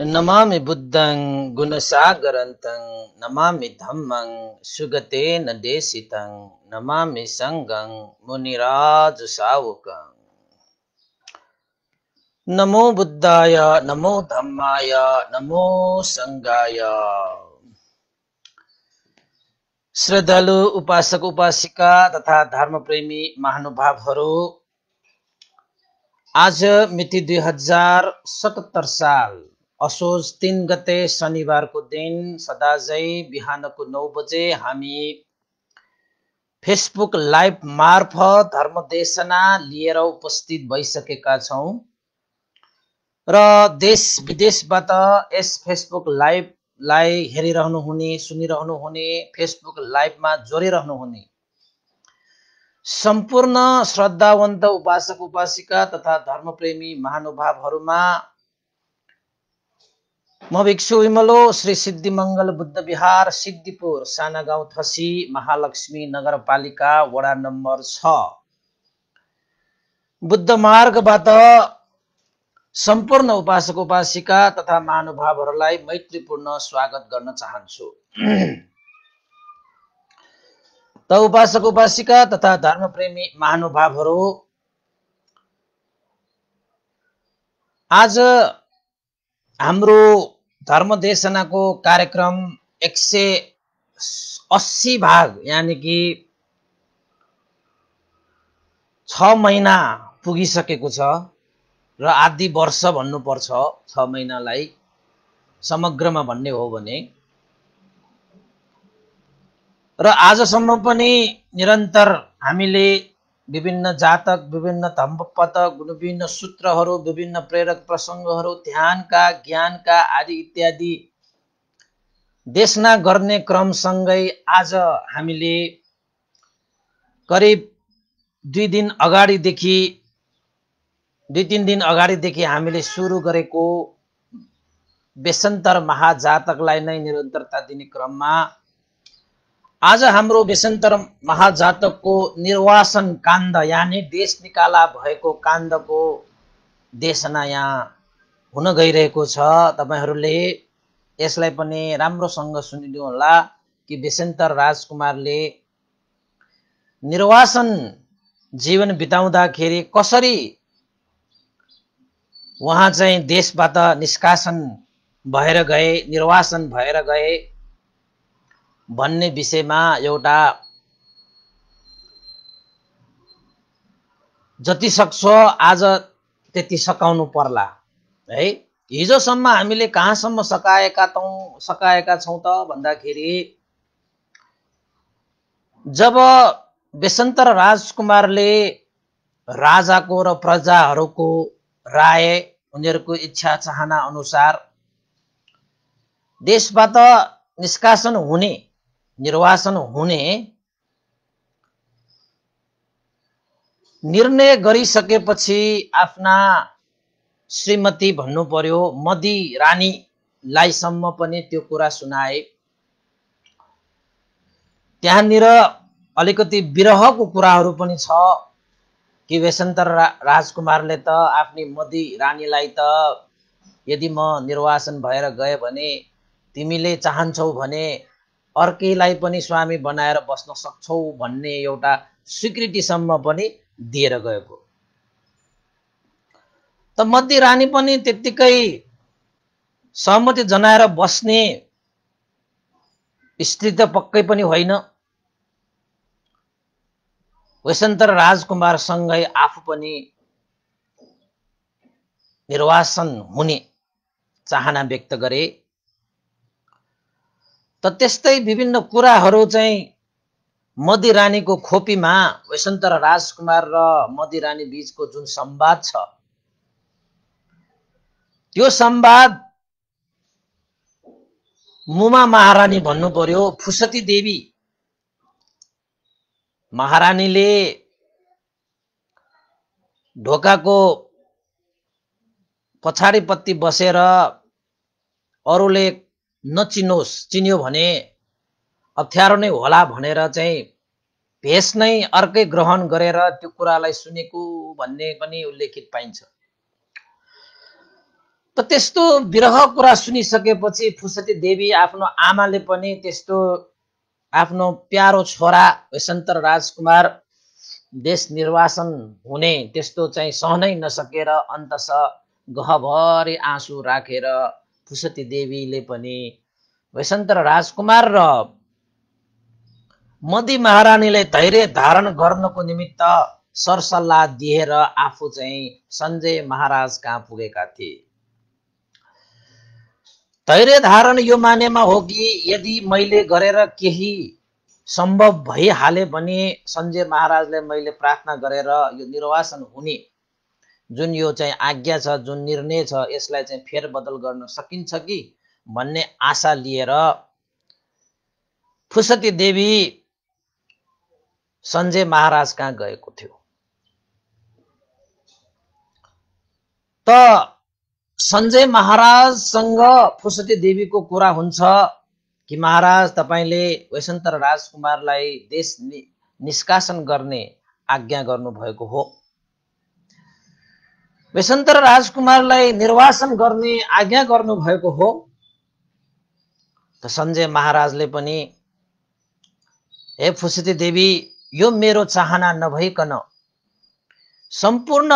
नमामि बुद्धं गुणसागरन्तं नमामि धम्मं सुगतेन देशितं नमामि संघं मुनिराजसावकं। नमो बुद्धाय नमो धम्माय नमो संघाय। श्रद्धालु उपासक उपासिका तथा धर्मप्रेमी महानुभावहरू, आज मिति 2077 साल असोज 3 गते शनिबारको दिन सदाझै बिहानको 9 बजे हामी फेसबुक लाइभ मार्फत धर्मदेशना लिएर उपस्थित भइसकेका छौं र देश विदेशबाट यस फेसबुक लाइभलाई हेरिरहनु हुने, सुनिरहनु हुने, फेसबुक लाइभमा जोडिरहनु हुने सम्पूर्ण श्रद्धावन्त उपासक उपासिका तथा धर्मप्रेमी महानुभावहरूमा म भिक्षु विमलो श्री सिद्धिमंगल बुद्ध विहार सिद्धिपुर साना गाउँ थसी महालक्ष्मी नगरपालिका वडा नम्बर 6 बुद्ध मार्गबाट सम्पूर्ण उपासक उपासिका तथा महानुभावहरूलाई मैत्रीपूर्ण स्वागत गर्न चाहन्छु। त उपासक उपासिका तथा धर्मप्रेमी महानुभावहरू, आज हाम्रो धर्मदेशनाको कार्यक्रम 180 भाग यानी कि 6 महिना पुगिसकेको छ र आधी वर्ष भन्नुपर्छ 6 महिनालाई समग्रमा भन्ने हो भने। र आजसम्म पनि निरन्तर हामीले विभिन्न जातक, विभिन्न धम्मपदक, विभिन्न सूत्रहरू, विभिन्न प्रेरक प्रसङ्गहरू, ध्यानका, ज्ञानका आदि इत्यादि देशना गर्ने क्रमसँगै आज हामीले करिब 2-3 दिन अगाडिदेखि हामीले सुरु गरेको बेसन्तर महाजातकलाई नै निरन्तरता दिने क्रममा आज हाम्रो बेसन्तर महाजातकको निर्वासन काण्ड यानी देश निकाला भएको काण्डको देशना यहाँ हुन गइरहेको छ। तपाईहरूले यसलाई पनि राम्रोसँग सुनिदिनु होला कि बेसन्तर राजकुमारले निर्वासन जीवन बिताउँदाखेरि कसरी उहाँ चाहिँ देशबाट निष्कासन भएर गए, निर्वासन भएर गए भन्ने विषयमा एउटा जति सक्छ आज त्यति सकाउनु पर्ला है। हिजोसम्म हामीले कहाँसम्म सकाएका छौं त भन्दाखेरि जब बेसन्तर राजकुमारले राजाको र प्रजाहरूको राय, उनीहरूको इच्छा चाहना अनुसार देशबाट निष्कासन हुने, निर्वासन हुने निर्णय गरिसकेपछि आफ्ना श्रीमती भन्नु पर्यो मदी रानीलाई सम्म पनि त्यो कुरा सुनाए। त्यहाँनिर अलिकति विरहको कुराहरू पनि छ कि बेसन्तर राजकुमारले त आफ्नी मदी रानीलाई त यदि म निर्वासन भएर गए भने तिमीले चाहन्छौ भने अर्कैलाई पनि स्वामी बनाएर बस्न सक्छौ भन्ने एउटा स्वीकृतिसम्म पनि दिएर गएको। त मदी रानी पनि त्यत्तिकै सहमति जनाएर बस्ने स्त्री त पक्कै पनि होइन। बेसन्तर राजकुमार सँगै आफू पनि निर्वासन हुने चाहना व्यक्त गरे। त त्यस्तै विभिन्न कुराहरू चाहिँ मदी रानीको खोपीमा बेसन्तर राजकुमार र मदी रानी बीचको जुन संवाद छ त्यो संवाद मुमा महारानी भन्नु पर्यो फुसती देवी महारानीले ढोकाको पछाडिपट्टि बसेर अरूले नचिनोस्, चिन्यो भने अप्ठ्यारो नै होला भनेर चाहिँ भेष नै अर्कै ग्रहण गरेर त्यो कुरालाई सुनेको भन्ने पनि उल्लेखित पाइन्छ। त त्यस्तो विरह कुरा सुनिसकेपछि फुसती देवी आफ्नो आमाले पनि त्यस्तो आफ्नो प्यारो छोरा वैशन्तर राजकुमार देश निर्वासन हुने त्यस्तो चाहिँ सहनै नसकेर अन्ततः गहभरि आँसु राखेर फुसती देवीले पनि वैशन्तर राजकुमार र मदी महारानीलाई धैर्य धारण गर्नको निमित्त सरसल्लाह दिएर आफू चाहिँ सञ्जय महाराज कहाँ पुगेका थिए। धैर्य धारण यो मानेमा हो कि यदि मैले गरेर केही सम्भव भइहाले भने सञ्जय महाराजले मैले प्रार्थना गरेर यो निर्वासन हुने जुन यो चाहिँ आज्ञा छ, जुन निर्णय छ, यसलाई चाहिँ फेरबदल गर्न सकिन्छ कि भन्ने आशा लिएर फुसती देवी सञ्जय महाराज कहाँ गएको थियो। त सञ्जय महाराजसँग फुसती देवीको कुरा हुन्छ कि महाराज तपाईले वैशन्तर राजकुमारलाई देश निष्कासन गर्ने आज्ञा गर्नुभएको हो, वैशन्तर राजकुमारलाई निर्वासन गर्ने आज्ञा गर्नुभएको हो। त सञ्जय महाराजले पनि हे फुसती देवी, यो मेरो चाहना नभइकन सम्पूर्ण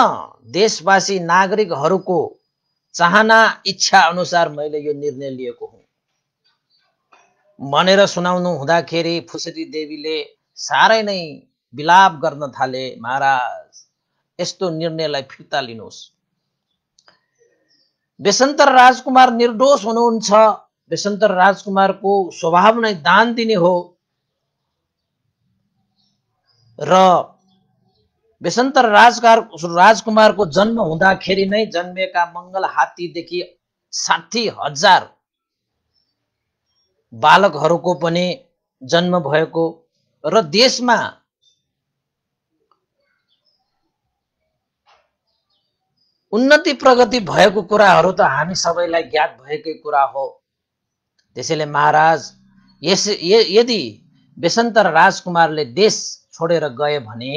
देशवासी नागरिकहरूको चाहना इच्छा अनुसार मैले यो निर्णय लिएको हुँ भनेर सुनाउनु हुँदाखेरि फुसती देवीले साह्रै नै विलाप गर्न थाले। महाराज, यस्तो निर्णयलाई फिर्ता लिनुहोस्। वैशन्तर राजकुमार निर्दोष हुनुहुन्छ। वैशन्तर राजकुमारको स्वभाव नै दान दिने हो र वैशन्तर राजकुमारको जन्म हुँदाखेरि नै जन्मेका मंगल हात्तीदेखि 60,000 बालकहरूको पनि जन्म भएको र देशमा उन्नति प्रगति भएको कुराहरू त हामी सबैलाई ज्ञात भएकै कुरा हो। त्यसैले महाराज, यदि वैशन्तर राजकुमारले देश छोडेर गए भने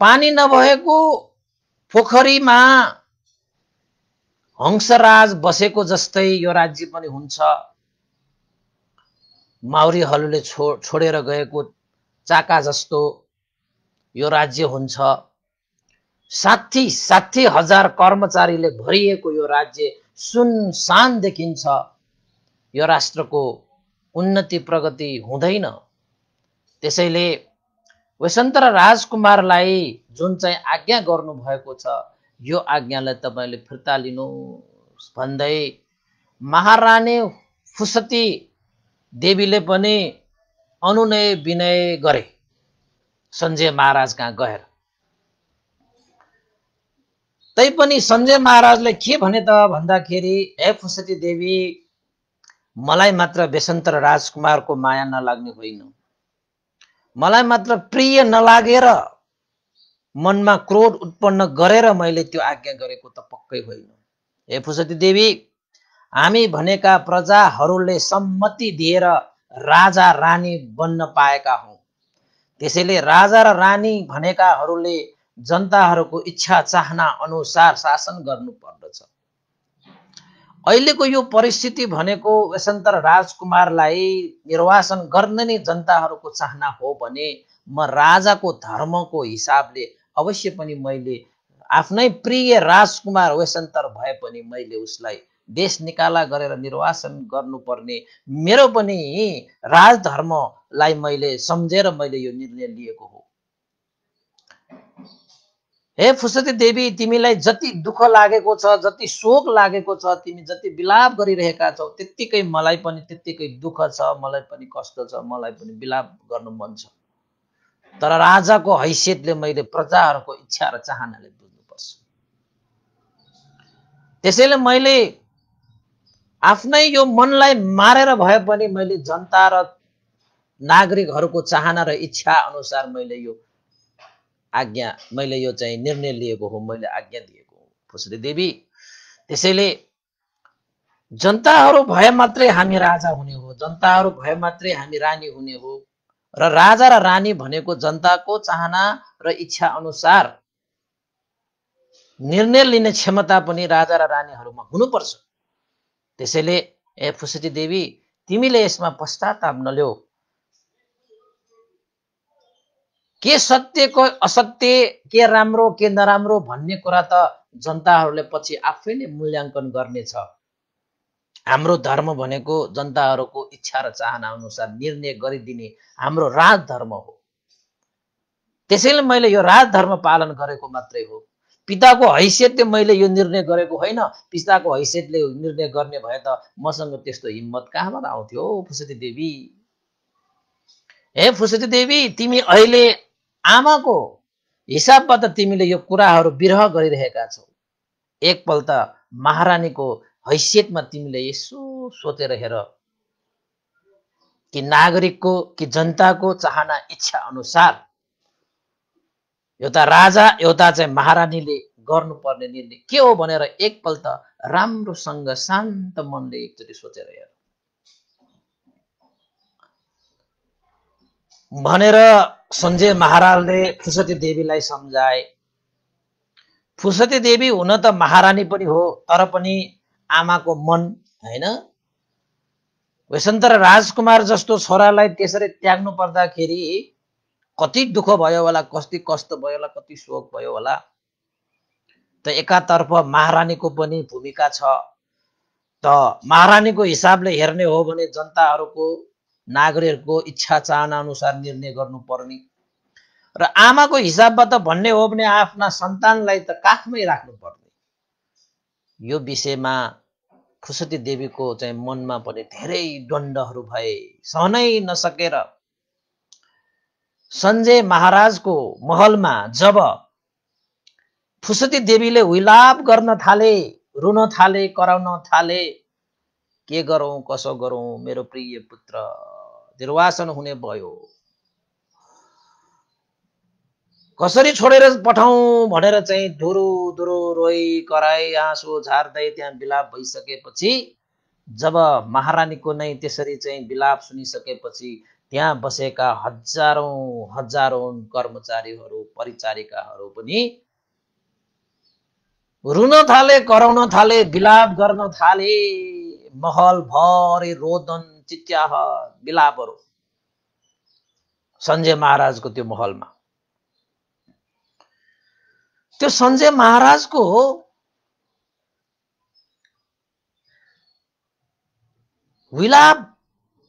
पानी नभएको पोखरीमा हंसराज बसेको जस्तै यो राज्य पनि हुन्छ। माउरीहरूले छोडेर गएको चाका जस्तो यो राज्य हुन्छ। 60,000 कर्मचारीले भरिएको यो राज्य सुनसान देखिन्छ। यो राष्ट्रको उन्नति प्रगति हुँदैन। त्यसैले वैशन्तर राजकुमारलाई जुन चाहिँ आज्ञा गर्नु भएको छ, यो आज्ञालाई तपाईले फिर्ता लिनुहोस् भन्दै महारानी फुसती देवीले पनि अनुनय विनय गरे सञ्जय महाराज कहाँ गएर। तैपनि सञ्जय महाराजले के भने त भन्दाखेरि, हे फुसती देवी, मलाई मात्र वैशन्तर राजकुमारको माया नलाग्ने होइन, मलाई मात्र प्रिय नलागेर मनमा क्रोध उत्पन्न गरेर मैले त्यो आज्ञा गरेको त पक्कै होइन। हे फुसती देवी, हामी भनेका प्रजाहरूले सम्मति दिएर राजा रानी बन्न पाएका हौं। त्यसैले राजा र रानी भनेकाहरूले जनताहरूको इच्छा चाहना अनुसार शासन गर्नु पर्दछ। अहिलेको यो परिस्थिति भनेको वैशन्तर राजकुमारलाई निर्वासन गर्न नै जनताहरूको चाहना हो भने म राजाको धर्मको हिसाबले अवश्य पनि मैले आफ्नै प्रिय राजकुमार वैशन्तर भए पनि मैले उसलाई देश निकाला गरेर निर्वासन गर्नुपर्ने मेरो पनि राजधर्मलाई मैले सम्झेर मैले यो निर्णय लिएको हो। हे फुसती देवी, तिमीलाई जति दुःख लागेको छ, जति शोक लागेको छ, तिमी जति विलाप गरिरहेका छौ, त्यत्तिकै मलाई पनि त्यत्तिकै दुःख छ, मलाई पनि कष्ट छ, मलाई पनि विलाप गर्नु मन छ। तर राजाको हैसियतले मैले प्रजाहरूको इच्छा र चाहनाले बुझ्नुपर्छ। त्यसैले मैले आफ्नै यो मनलाई मारेर भए पनि मैले जनता र नागरिकहरूको चाहना र इच्छा अनुसार मैले यो चाहिँ निर्णय लिएको हो, मैले आज्ञा दिएको हो फुसती देवी। त्यसैले जनताहरू भए मात्रै हामी राजा हुने हो, जनताहरू भए मात्रै हामी रानी हुने हो र राजा र रानी भनेको जनताको चाहना र इच्छा अनुसार निर्णय लिने क्षमता पनि राजा र रानीहरूमा हुनुपर्छ। त्यसैले फुसदी देवी, तिमीले यसमा पश्चाताप नल्याऊ। के सत्यको असत्य, के राम्रो के नराम्रो भन्ने कुरा त जनताहरूले पछि आफै नै मूल्याङ्कन गर्नेछ। हाम्रो धर्म भनेको जनताहरूको इच्छा र चाहना अनुसार निर्णय गरिदिने हाम्रो राजधर्म हो। त्यसैले मैले यो राजधर्म पालन गरेको मात्रै हो। पिताको हैसियतले मैले यो निर्णय गरेको होइन। पिताको हैसियतले निर्णय गर्ने भए त मसँग त्यस्तो हिम्मत कहाँबाट आउँथ्यो फुसदी देवी। हे फुसदी देवी, तिमी अहिले आमाको हिसाबबाट तिमीले यो कुराहरू बिरह गरिरहेका छौ। एकपल्ट महारानीको हैसियतमा तिमीले यसो सोचेर हेर कि नागरिकको कि जनताको चाहना इच्छा अनुसार एउटा राजा एउटा चाहिँ महारानीले गर्नुपर्ने निर्णय के हो भनेर एकपल्ट राम्रोसँग शान्त मनले एकचोटि सोचेर हेर भनेर सञ्जय महाराजले फुसदी देवीलाई सम्झाए। फुसदी देवी हुन त महारानी पनि हो, तर पनि आमाको मन हैन। वैशन्तर राजकुमार जस्तो छोरालाई त्यसरी त्याग्नु पर्दाखेरि कति दुःख भयो होला, कति कष्ट भयो होला, कति शोक भयो होला। त एकातर्फ महारानीको पनि भूमिका छ। त महारानीको हिसाबले हेर्ने हो भने जनताहरूको नागरिकहरूको इच्छा चाहना अनुसार निर्णय गर्नुपर्ने, र आमाको हिसाबबाट भन्ने हो भने आफ्ना सन्तानलाई त काखमै राख्नुपर्ने। यो विषयमा फुसदी देवीको चाहिँ मनमा पनि धेरै द्वन्द्वहरू भए। सहनै नसकेर सञ्जय महाराजको महलमा जब फुसदी देवीले विलाप गर्न थाले, रुन थाले, कराउन थाले, के गरौं कसो गरौं, मेरो प्रिय पुत्र निर्वासन हुने भयो, कसरी छोडेर पठाउँ भनेर चाहिँ धुरु धुरु रोई कराई आँसु झार्दै त्यहाँ विलाप भइसकेपछि, जब महारानीको नै त्यसरी चाहिँ विलाप सुनिसकेपछि त्यहाँ बसेका हजारौं कर्मचारीहरू परिचारिकाहरू पनि रुन थाले, कराउन थाले, विलाप गर्न थाले। महल भरि रोदन चिच्याहट विलापहरू सञ्जय महाराजको त्यो महलमा। त्यो सञ्जय महाराजको विलाप,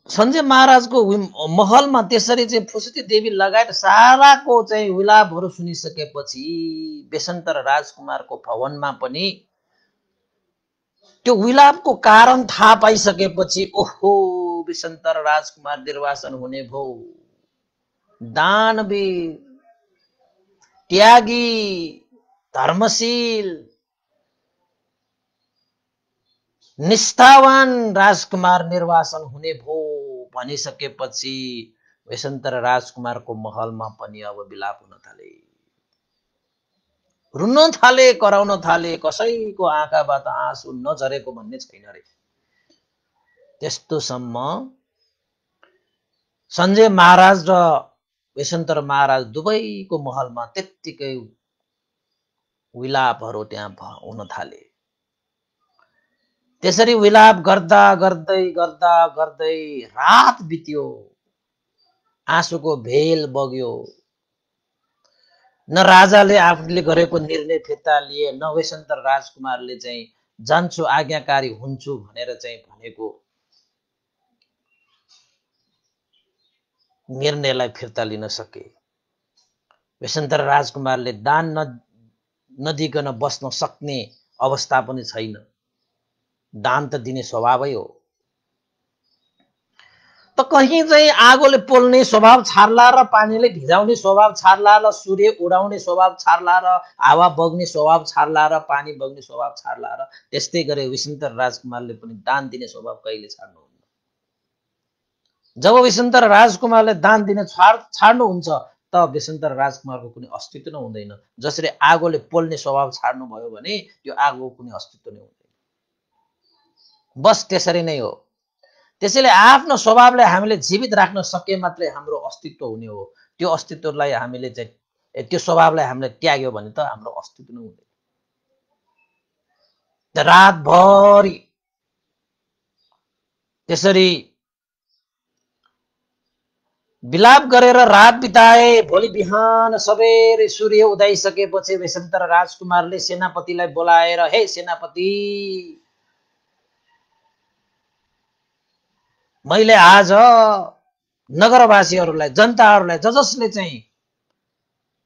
सञ्जय महाराजको महलमा त्यसरी चाहिँ फुसदी देवी लगायत साराको चाहिँ विलापहरू सुनिसकेपछि वैशन्तर राजकुमारको भवनमा पनि त्यो विलापको कारण थाहा पाइसकेपछि ओहो, वैशन्तर राजकुमार निर्वासन हुने भो। दानवीर, त्यागी, धर्मशील, निष्ठावान राजकुमार निर्वासन हुने भो भनिसकेपछि वैशन्तर राजकुमारको महलमा पनि अब विलाप हुन थाले, रुन थाले, कराउन थाले। कसैको आँखाबाट आँसु नझरेको भन्ने छैन रे। त्यस्तोसम्म सञ्जय महाराज र वैशन्तर महाराज दुवैको महलमा त्यत्तिकै विलापहरू त्यहाँ हुन थाले। त्यसरी विलाप गर्दा गर्दै गर्दा गर्दै रात बित्यो, आँसुको भेल बग्यो। न राजाले आफूले गरेको निर्णय फिर्ता लिए, न वैशन्तर राजकुमारले चाहिँ जान्छु आज्ञाकारी हुन्छु भनेर चाहिँ भनेको निर्णयलाई फिर्ता लिन सके। वैशन्तर राजकुमारले दान नदिकन बस्न सक्ने अवस्था पनि छैन। दान त दिने स्वभावै हो। त कहीं चाहिँ आगोले पोल्ने स्वभाव छाड्ला र पानीले भिजाउने स्वभाव छाड्ला र सूर्य उडाउने स्वभाव छाड्ला र हावा बग्ने स्वभाव छाड्ला र पानी बग्ने स्वभाव छाड्ला र त्यस्तै गरे वैशन्तर राजकुमारले पनि दान दिने स्वभाव कहिले छाड्नुहुन्न। जब वैशन्तर राजकुमारले दान दिने छाड्नुहुन्छ त वैशन्तर राजकुमारको कुनै अस्तित्व नै हुँदैन। जसरी आगोले पोल्ने स्वभाव छाड्नु भयो भने त्यो आगोको कुनै अस्तित्व नै हुँदैन। बस त्यसरी नै हो। त्यसैले आफ्नो स्वभावलाई हामीले जीवित राख्न सके मात्रै हाम्रो अस्तित्व हुने हो। त्यो अस्तित्वलाई हामीले चाहिँ त्यो स्वभावलाई हामीले त्याग्यो भने त हाम्रो अस्तित्व नै हुँदैन। रातभरि त्यसरी विलाप गरेर रात बिताए। भोलि बिहान सबेरै सूर्य उदाइसकेपछि वैशन्तर राजकुमारले सेनापतिलाई बोलाएर, हे सेनापति, मैले आज नगरवासीहरूलाई, जनताहरूलाई, जसले चाहिँ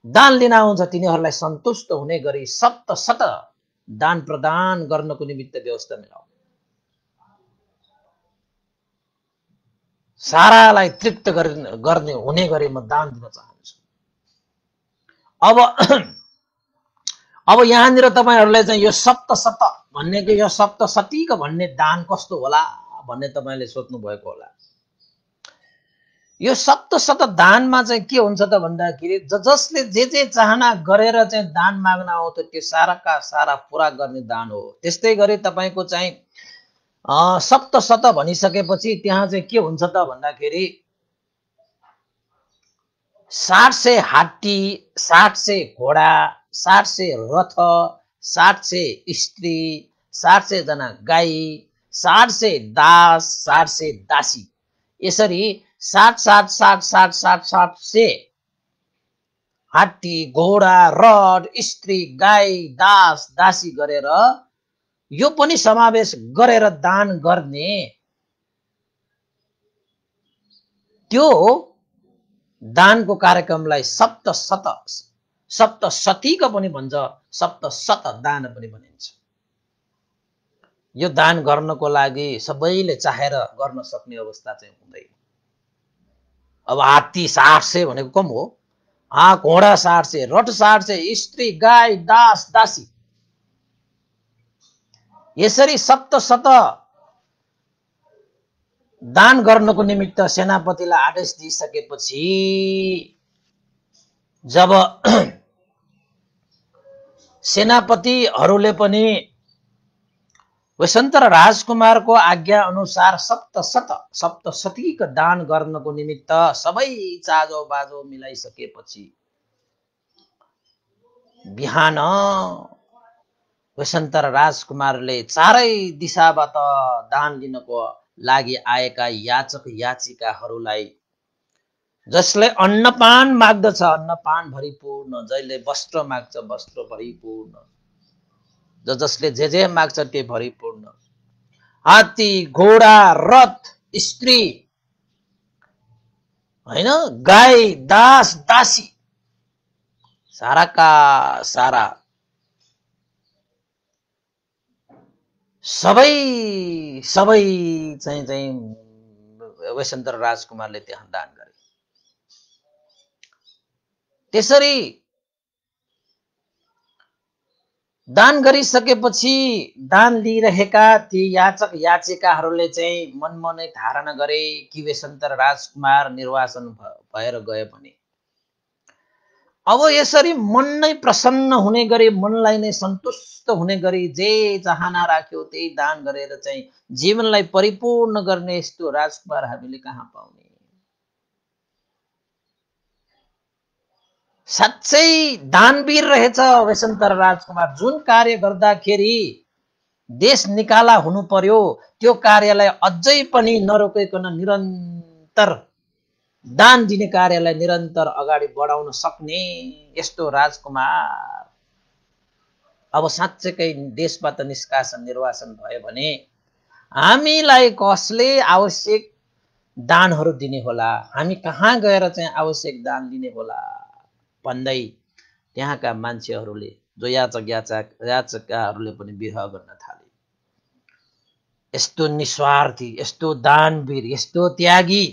दान लिन आउँछ तिनीहरूलाई सन्तुष्ट हुने गरी सप्त दान प्रदान गर्नको निमित्त व्यवस्था मिलाऊ। सारालाई तृप्त गर्ने हुने गरी म दान दिन चाहन्छु। अब यहाँनिर तपाईहरुले चाहिँ यो सप्त भन्नेको, यो सप्तशतीको भन्ने दान कस्तो होला भन्ने तपाईले सोध्नु भएको होला। यो सप्त दानमा चाहिँ के हुन्छ त भन्दाखेरि जसले जे चाहना गरेर चाहिँ दान माग्न आउँछ त्यो साराका सारा पूरा गर्ने दान हो। त्यस्तै गरी तपाईको चाहिँ सप्त भनिसकेपछि त्यहाँ चाहिँ के हुन्छ त भन्दाखेरि 700 हात्ती, 700 घोडा, 700 रथ, 700 स्त्री, 700 जना गाई, 700 दास, 700 दासी, यसरी 700 हात्ती, घोडा, रथ, स्त्री, गाई, दास, दासी गरेर यो पनि समावेश गरेर दान गर्ने त्यो दानको कार्यक्रमलाई सप्तशतीको पनि भन्छ, सप्त दान पनि भनिन्छ। यो दान गर्नको लागि सबैले चाहेर गर्न सक्ने अवस्था चाहिँ हुँदैन। अब हात्ती 700 भनेको कम हो, घोडा 700, रथ 700, स्त्री, गाई, दास, दासी, यसरी सप्त दान गर्नको निमित्त सेनापतिलाई आदेश दिइसकेपछि जब सेनापतिहरूले पनि वैशन्तर राजकुमारको आज्ञा अनुसार सप्तशतीको दान गर्नको निमित्त सबै चाजो बाजो मिलाइसकेपछि बिहान वैशन्तर राजकुमारले चारै दिशाबाट दान लिनको लागि आएका याचक याचिकाहरूलाई, जसले अन्नपान माग्दछ अन्नपान भरिपूर्ण, जसले वस्त्र माग्छ वस्त्र भरिपूर्ण, जसले जे माग्छ त्यो भरिपूर्ण, हात्ती, घोडा, रथ, स्त्री, हैन, गाई, दास, दासी, साराका सारा सबै चाहिँ वैशन्तर राजकुमारले त्यहाँ दान गरे। त्यसरी दान गरिसकेपछि दान लिइरहेका ती याचक याचिकाहरूले चाहिँ मनमनै धारणा गरे कि वैशन्तर राजकुमार निर्वासन भएर गए पनि अब यसरी मन नै प्रसन्न हुने गरी, मनलाई नै सन्तुष्ट हुने गरी जे चाहना राख्यो त्यही दान गरेर चाहिँ जीवनलाई परिपूर्ण गर्ने यस्तो राजकुमार हामीले कहाँ पाउने। साच्चै दानवीर रहेछ वैशन्तर राजकुमार। जुन कार्य गर्दाखेरि देश निकाला हुनु पर्यो त्यो कार्यलाई अझै पनि नरोकिकन निरन्तर दान दिने कार्यलाई निरन्तर अगाडि बढाउन सक्ने यस्तो राजकुमार अब साँच्चै देशबाट निष्कासन निर्वासन भयो भने हामीलाई कसले आवश्यक दानहरू दिने होला, हामी कहाँ गएर चाहिँ आवश्यक दान लिने होला भन्दै त्यहाँका मान्छेहरूले, जो याचकहरूले पनि विरह गर्न थाले। यस्तो निस्वार्थी, यस्तो दानवीर, यस्तो त्यागी,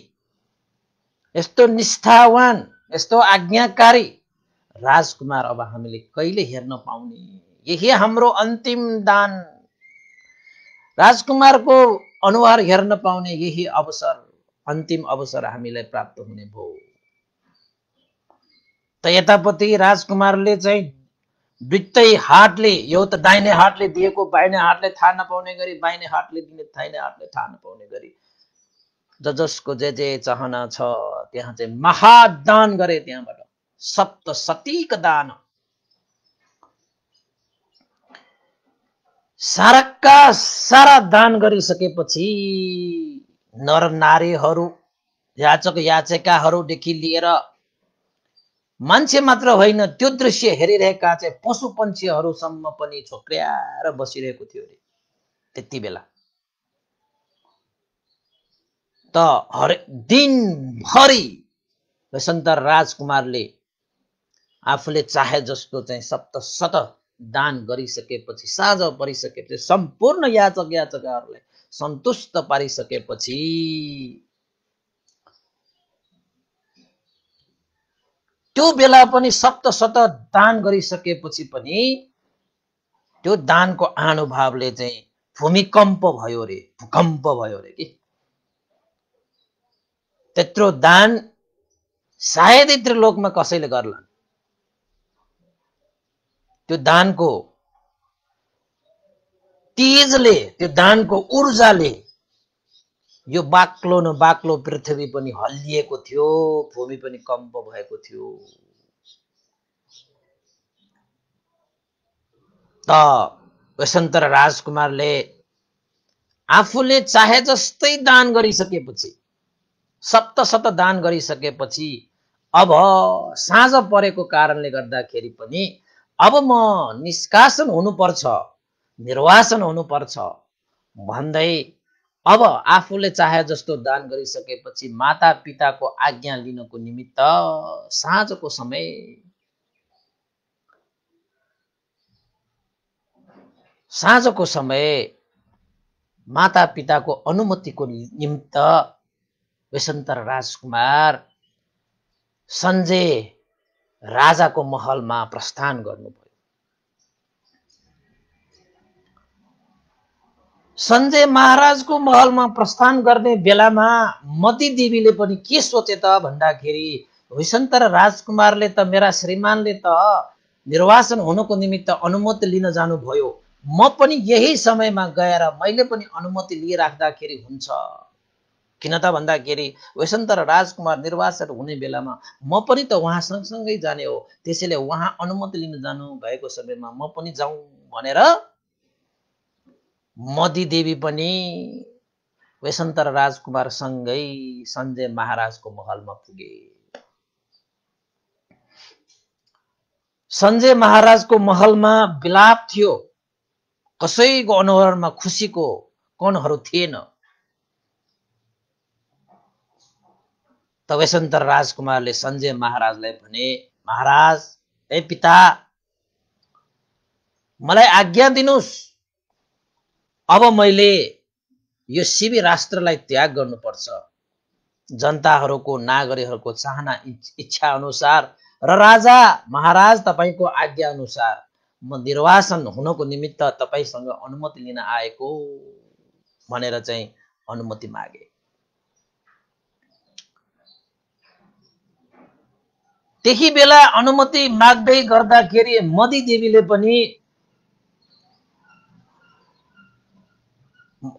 यस्तो निष्ठावान, यस्तो आज्ञाकारी राजकुमार अब हामीले कहिले हेर्न पाउने? यही हाम्रो अन्तिम दान, राजकुमारको अनुहार हेर्न पाउने यही अवसर, अन्तिम अवसर हामीलाई प्राप्त हुने भयो। त यतापति राजकुमारले चाहिँ दुईटै हातले, यो त दाहिने हातले दिएको बाहिने हातले थाहा नपाउने गरी, बाहिने हातले दिने दाहिने हातले थाहा नपाउने गरी जसको जे चाहना छ त्यहाँ चाहिँ महादान गरे। त्यहाँबाट सप्तशतीको दान, साराका सारा दान गरिसकेपछि नर नारीहरू, याचक याचिकाहरूदेखि लिएर मान्छे मात्र होइन, त्यो दृश्य हेरिरहेका चाहिँ पशु पन्छीहरूसम्म पनि छोक्र्याएर बसिरहेको थियो अरे त्यति बेला। त दिनभरि वसन्त राजकुमारले आफूले चाहे जस्तो चाहिँ सप्तशत दान गरिसकेपछि, साँझ परिसकेपछि, सम्पूर्ण याचक याचिकाहरूलाई सन्तुष्ट पारिसकेपछि त्यो बेला पनि सप्तशत दान गरिसकेपछि पनि त्यो दानको अनुभवले चाहिँ भूमिकम्प भयो रे, भूकम्प भयो रे कि त्यत्रो दान सायदै त्रिलोकमा कसैले गर्ला। त्यो दानको तेजले, त्यो दानको ऊर्जाले यो बाक्लो न बाक्लो पृथ्वी पनि हल्लिएको थियो, भूमि पनि कम्प भएको थियो। त वसन्त राजकुमारले आफूले चाहे जस्तै दान गरिसकेपछि, सप्तशत दान गरिसकेपछि अब साँझ परेको कारणले गर्दाखेरि पनि अब म निष्कासन हुनुपर्छ, निर्वासन हुनुपर्छ भन्दै अब आफूले चाहे जस्तो दान गरिसकेपछि माता पिताको आज्ञा लिनको निमित्त साँझको समय माता पिताको अनुमतिको निमित्त वसन्त राजकुमार सञ्जय राजाको महलमा प्रस्थान गर्नुभयो। सञ्जय महाराजको महलमा प्रस्थान गर्ने बेलामा मती देवीले पनि के सोचे त भन्दाखेरि वसन्त राजकुमारले त मेरा श्रीमानले त निर्वासन हुनको निमित्त अनुमति लिन जानुभयो, म पनि यही समयमा गएर मैले पनि अनुमति लिइराख्दाखेरि हुन्छ। किन त भन्दाखेरि वसन्त राजकुमार निर्वासन हुने बेलामा म पनि त उहाँ सँगसँगै जाने हो, त्यसैले उहाँ अनुमति लिन जानु भएको समयमा म पनि जाउँ भनेर मती देवी पनि वसन्त राजकुमार सँगै सञ्जय महाराजको महलमा पुगे। सञ्जय महाराजको महलमा विलाप थियो, कसैको अनुहारमा खुसीको कणहरू थिएन। त वसन्त राजकुमारले सञ्जय महाराजलाई भने, महाराज, ए पिता, मलाई आज्ञा दिनुस्, अब मैले यो शिवी राष्ट्रलाई त्याग गर्नुपर्छ। जनताहरूको, नागरिकहरूको चाहना इच्छा अनुसार र राजा महाराज तपाईको आज्ञा अनुसार म निर्वासन हुनको निमित्त तपाईसँग अनुमति लिन आएको भनेर चाहिँ अनुमति मागे। त्यही बेला अनुमति माग्दै गर्दाखेरि मती देवीले पनि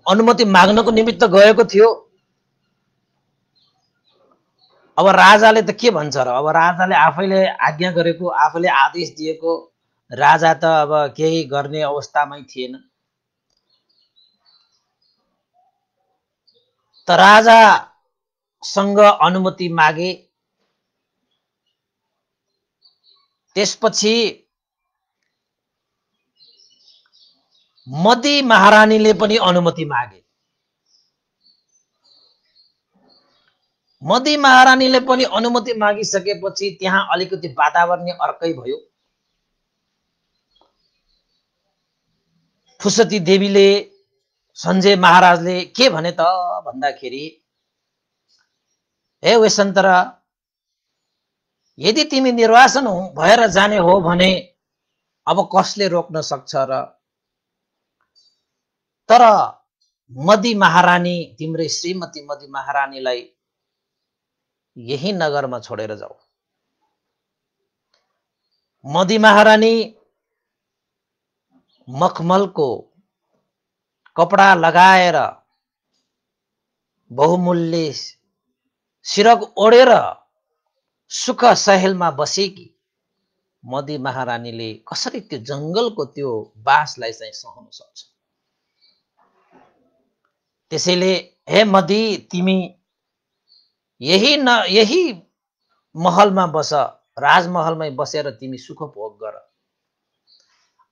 अनुमति माग्नको निमित्त गएको थियो। अब राजाले त के भन्छ र, अब राजाले आफैले आज्ञा गरेको, आफैले आदेश दिएको, राजा त अब केही गर्ने अवस्थामै थिएन। त राजासँग अनुमति मागे। त्यसपछि मती महारानीले पनि अनुमति मागे। मती महारानीले पनि अनुमति मागिसकेपछि त्यहाँ अलिकति वातावरण अर्कै भयो। फुसती देवीले सञ्जय महाराजले के भने त भन्दाखेरि, हे वसन्त, यदि तिमी निर्वासन भएर जाने हो भने अब कसले रोक्न सक्छ र? तर मती महारानी, तिम्रै श्रीमती मती महारानीलाई यही नगरमा छोडेर जाऊ। मती महारानी मखमलको कपडा लगाएर बहुमूल्य सिरक ओढेर सुख सहेलमा बसेकी मती महारानीले कसरी त्यो जंगलको त्यो बासलाई चाहिँ सहन सक्छ? त्यसैले हे मदी, तिमी यही महलमा बस, राजमहलमै बसेर तिमी सुख भोग गर।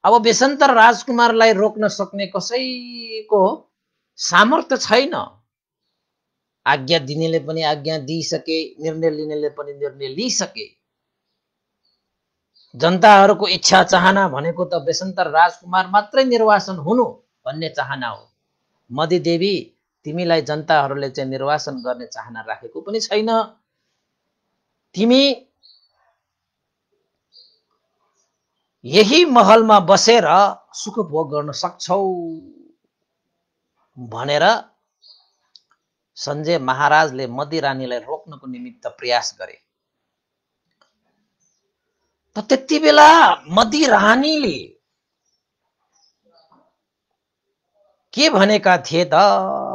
अब बेसन्तर राजकुमारलाई रोक्न सक्ने कसैको सामर्थ्य छैन। आज्ञा दिनेले पनि आज्ञा दिइसके, निर्णय लिनेले पनि निर्णय लिइसके। जनताहरूको इच्छा चाहना भनेको त बेसन्तर राजकुमार मात्रै निर्वासन हुनु भन्ने चाहना हो। मदी देवी, तिमीलाई जनताहरूले चाहिँ निर्वासन गर्ने चाहना राखेको पनि छैन। तिमी यही महलमा बसेर सुख भोग गर्न सक्छौ भनेर सञ्जय महाराजले मदी रानीलाई रोक्नको निमित्त प्रयास गरे। त त्यति बेला मदी रानीले के भनेका थिए त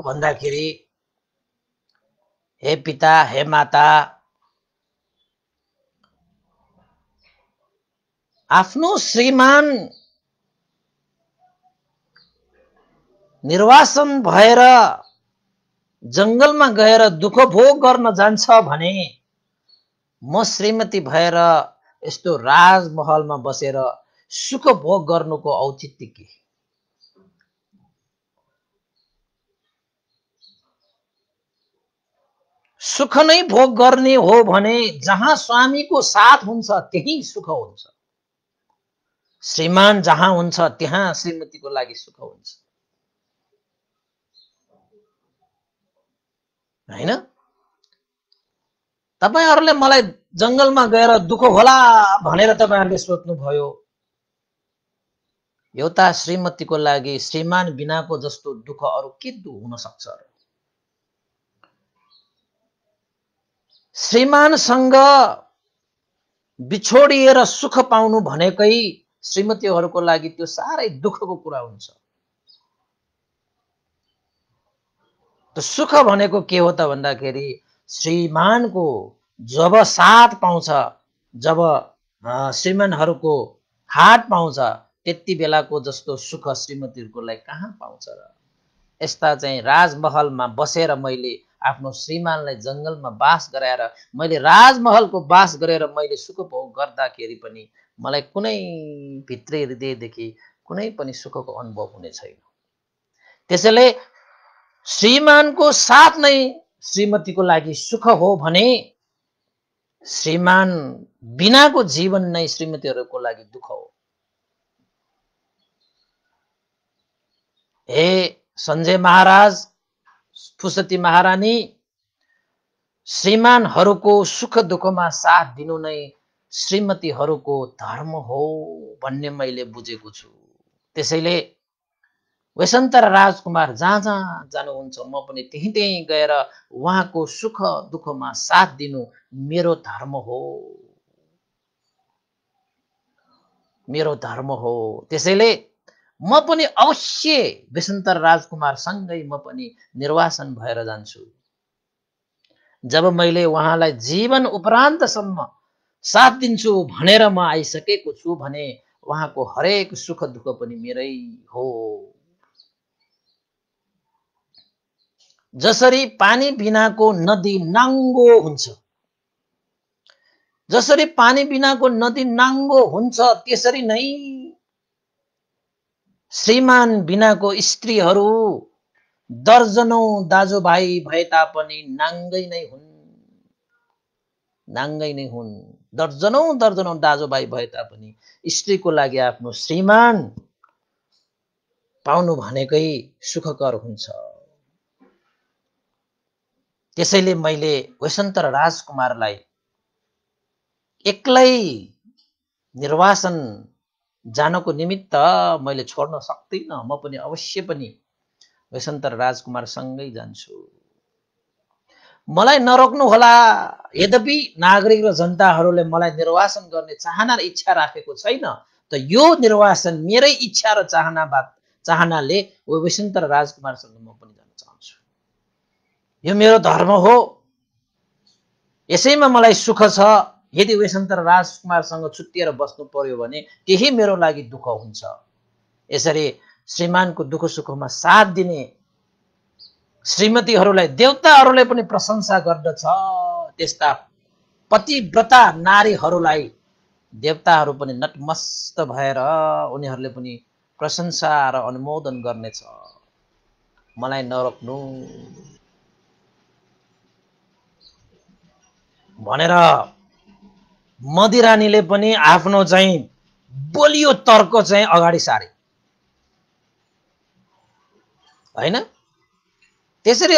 भन्दाखेरि, हे पिता, हे माता, आफ्नो श्रीमान निर्वासन भएर जंगलमा गएर दुःख भोग गर्न जान्छ भने म श्रीमती भएर यस्तो राजमहलमा बसेर सुख भोग गर्नुको औचित्य के? सुख नै भोग गर्ने हो भने जहाँ स्वामीको साथ हुन्छ त्यही सुख हुन्छ। श्रीमान जहाँ हुन्छ त्यहाँ श्रीमतीको लागि सुख हुन्छ, हैन? तपाईहरुले मलाई जंगलमा गएर दुःख होला भनेर तपाईहरुले सोच्नुभयो। एउटा श्रीमतीको लागि श्रीमान बिनाको जस्तो दुःख अरु के हुन सक्छ र? श्रीमानसँग बिछोडिएर सुख पाउनु भनेकै श्रीमतीहरुको लागि त्यो सारै दुःखको कुरा हुन्छ। त सुख भनेको के हो त भन्दाखेरि श्रीमानको जब साथ पाउँछ, जब श्रीमानहरुको हात पाउँछ, त्यति बेलाको जस्तो सुख श्रीमतीहरुको लागि कहाँ पाउँछ र? यस्ता चाहिँ राजमहलमा बसेर मैले आफ्नो श्रीमानलाई जंगलमा बास गराएर मैले राजमहलको बास गरेर मैले सुख भोग गर्दाखेरि पनि मलाई कुनै भित्री हृदयदेखि कुनै पनि सुखको अनुभव हुने छैन। त्यसैले श्रीमानको साथ नै श्रीमतीको लागि सुख हो भने श्रीमान बिनाको जीवन नै श्रीमतीहरुको लागि दुःख हो। हे सञ्जय महाराज, फुसती महारानी, श्रीमानहरुको सुख दुःखमा साथ दिनु नै श्रीमतीहरुको धर्म हो भन्ने मैले बुझेको छु। त्यसैले वैशन्तर राजकुमार जहाँ जहाँ जानुहुन्छ म पनि त्यही त्यही गएर उहाँको सुख दुःखमा साथ दिनु मेरो धर्म हो, मेरो धर्म हो। त्यसैले म पनि अवश्य वैशन्तर राजकुमार सँगै म पनि निर्वासन भएर जान्छु। जब मैले उहाँलाई जीवन उपरान्तसम्म साथ दिन्छु भनेर म आइसकेको छु भने उहाँको हरेक सुख दुःख पनि मेरै हो। जसरी पानी बिनाको नदी नाङ्गो हुन्छ, जसरी पानी बिनाको नदी नाङ्गो हुन्छ त्यसरी नै श्रीमान बिनाको स्त्रीहरू दर्जनौं दाजुभाइ भए तापनि नाङ्गै नै हुन्, नाङ्गै नै हुन्। दर्जनौं दाजुभाइ भए तापनि स्त्रीको लागि आफ्नो श्रीमान पाउनु भनेकै सुखकर हुन्छ। त्यसैले मैले वैशन्तर राजकुमारलाई एक्लै निर्वासन जानको निमित्त मैले छोड्न सक्दिनँ। म पनि अवश्य पनि वैशन्तर राजकुमार सँगै जान्छु। मलाई नरोक्नु होला। यद्यपि नागरिक र जनताहरूले मलाई निर्वासन गर्ने चाहना र इच्छा राखेको छैन, त यो निर्वासन मेरै इच्छा र चाहनाले वैशन्तर राजकुमारसँग म पनि जान चाहन्छु। यो मेरो धर्म हो, यसैमा मलाई सुख छ। यदि वैशन्तर राजकुमारसँग छुट्टिएर बस्नु पर्यो भने त्यही मेरो लागि दुःख हुन्छ। यसरी श्रीमानको दुःख सुखमा साथ दिने श्रीमतीहरूलाई देवताहरूले पनि प्रशंसा गर्दछ। त्यस्ता पतिव्रता नारीहरूलाई देवताहरू पनि नतमस्त भएर उनीहरूले पनि प्रशंसा र अनुमोदन गर्नेछ। मलाई नरोक्नु भनेर मदिरानीले पनि आफ्नो चाहिँ बलियो तर्क चाहिँ अगाडि सारे हैन। त्यसरी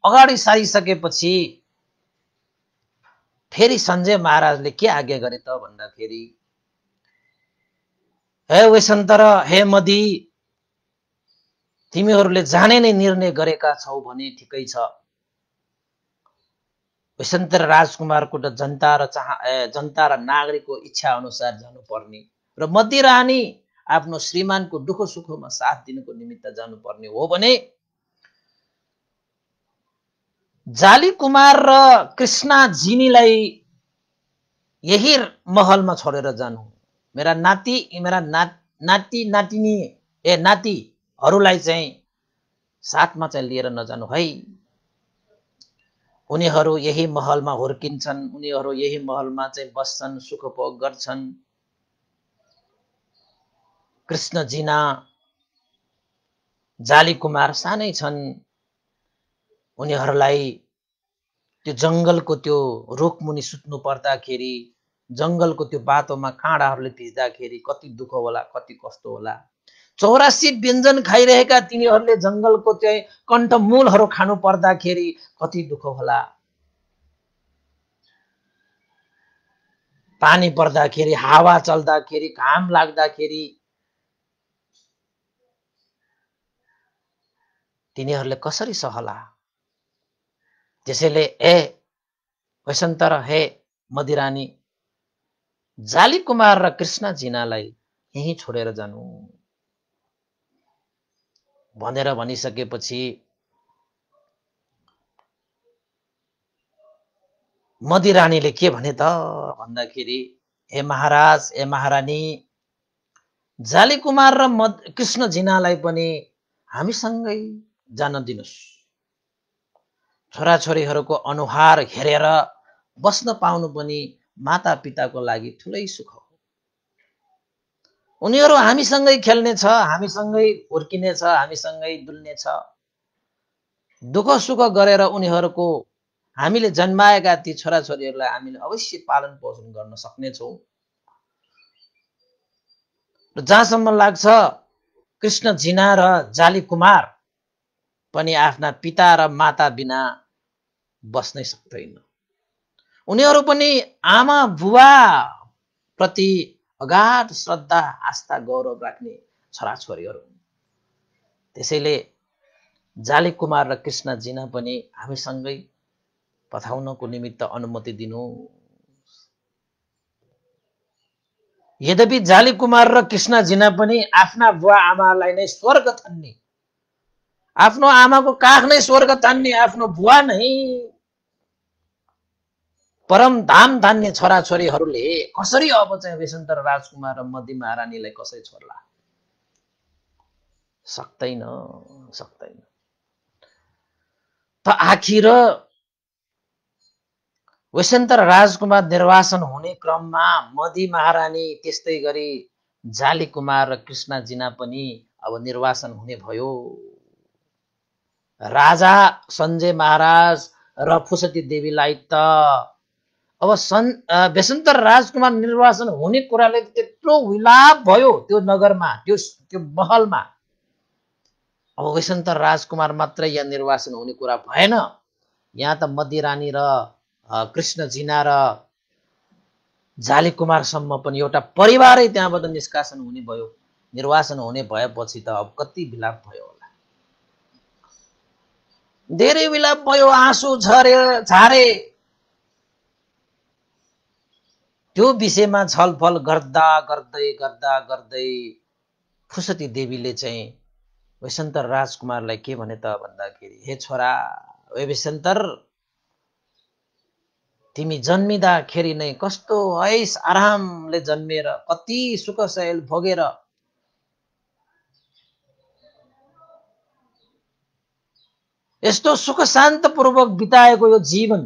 अगाडि सारिसकेपछि फेरि सञ्जय महाराजले के आज्ञा गरे त भन्दाखेरि, हे वेशन्तर, हे मदी, तिमीहरूले जाने नै निर्णय गरेका छौ भने ठिकै छ। वेशन्तर राजकुमारको त जनता र नागरिकको इच्छा अनुसार जानुपर्ने र मदी रानी आफ्नो श्रीमानको दुःख सुखमा साथ दिनको निमित्त जानुपर्ने हो भने जाली कुमार र कृष्णा जिनीलाई यही महलमा छोडेर जानु। मेरा नातिहरूलाई चाहिँ साथमा चाहिँ लिएर नजानु है। उनीहरू यही महलमा हुर्किन्छन्, उनीहरू यही महलमा चाहिँ बस्छन्, सुखभोग गर्छन्। कृष्ण जिना जाली कुमार सानै छन्, उनीहरूलाई त्यो जंगलको त्यो रुखमुनि सुत्नु पर्दाखेरि, जंगलको त्यो बाटोमा काँडाहरूले भिज्दाखेरि कति दुःख होला, कति कष्ट होला। 84 व्यञ्जन खाइरहेका तिनीहरूले जंगलको चाहिँ कण्ठमूलहरू खानु पर्दाखेरि कति दुःख होला। पानी पर्दाखेरि, हावा चल्दाखेरि, घाम लाग्दाखेरि तिनीहरूले कसरी सहला। त्यसैले हे वैशन्तर, हे मदिरानी, जाली कुमार र कृष्ण जिनालाई यही छोडेर जानु भनेर भनिसकेपछि मदिरानीले के भने त भन्दाखेरि, हे महाराज, हे महारानी, जाली कुमार र कृष्ण जिनालाई पनि हामीसँगै जान दिनुस्। छोराछोरीहरूको अनुहार हेरेर बस्न पाउनु पनि माता पिताको लागि ठुलै सुख हो। उनीहरू हामीसँगै खेल्नेछ, हामीसँगै हुर्किनेछ, हामीसँगै डुल्नेछ। दुःख सुख गरेर उनीहरूको हामीले जन्माएका ती छोराछोरीहरूलाई हामीले अवश्य पालन पोषण गर्न सक्नेछौँ। र जहाँसम्म लाग्छ कृष्ण जिना र जाली कुमार पनि आफ्ना पिता र माता बिना बस्नै सक्दैन। उनीहरू पनि आमा बुवा प्रति अगाध श्रद्धा, आस्था, गौरव राख्ने छोराछोरीहरू। त्यसैले जाली कुमार र कृष्ण जिना पनि हामीसँगै पठाउनको निमित्त अनुमति दिनु। यद्यपि जाली कुमार र कृष्ण जिना पनि आफ्ना बुवा आमालाई नै स्वर्ग ठान्ने, आफ्नो आमाको काख नै स्वर्ग ठान्ने, आफ्नो बुवा नै परम धाम ठान्ने छोराछोरीहरूले कसरी अब चाहिँ वेशन्तर राजकुमार र मदी महारानीलाई कसरी छोड्ला? सक्दैन, सक्दैन। त आखिर वेशन्तर राजकुमार निर्वासन हुने क्रममा मदी महारानी, त्यस्तै गरी जाली कुमार र कृष्ण जिना पनि अब निर्वासन हुने भयो। राजा सञ्जय महाराज र फुसती देवीलाई त अब वेशन्तर राजकुमार निर्वासन हुने कुराले त्यत्रो विलाप भयो त्यो नगरमा, त्यो महलमा। अब वेशन्तर राजकुमार मात्रै यहाँ निर्वासन हुने कुरा भएन, यहाँ त मदी रानी र कृष्ण जिना र जाली कुमारसम्म पनि एउटा परिवारै त्यहाँबाट निष्कासन हुने भयो। निर्वासन हुने भएपछि त अब कति विलाप भयो होला, धेरै विलाप भयो, आँसु झारे। त्यो विषयमा छलफल गर्दा गर्दै फुसती देवीले चाहिँ वेशन्तर राजकुमारलाई के भने त भन्दाखेरि, हे छोरा, हे वेशन्तर, तिमी जन्मिँदाखेरि नै कस्तो ऐस आरामले जन्मेर कति सुख शैल भोगेर यस्तो सुख शान्तपूर्वक बिताएको यो जीवन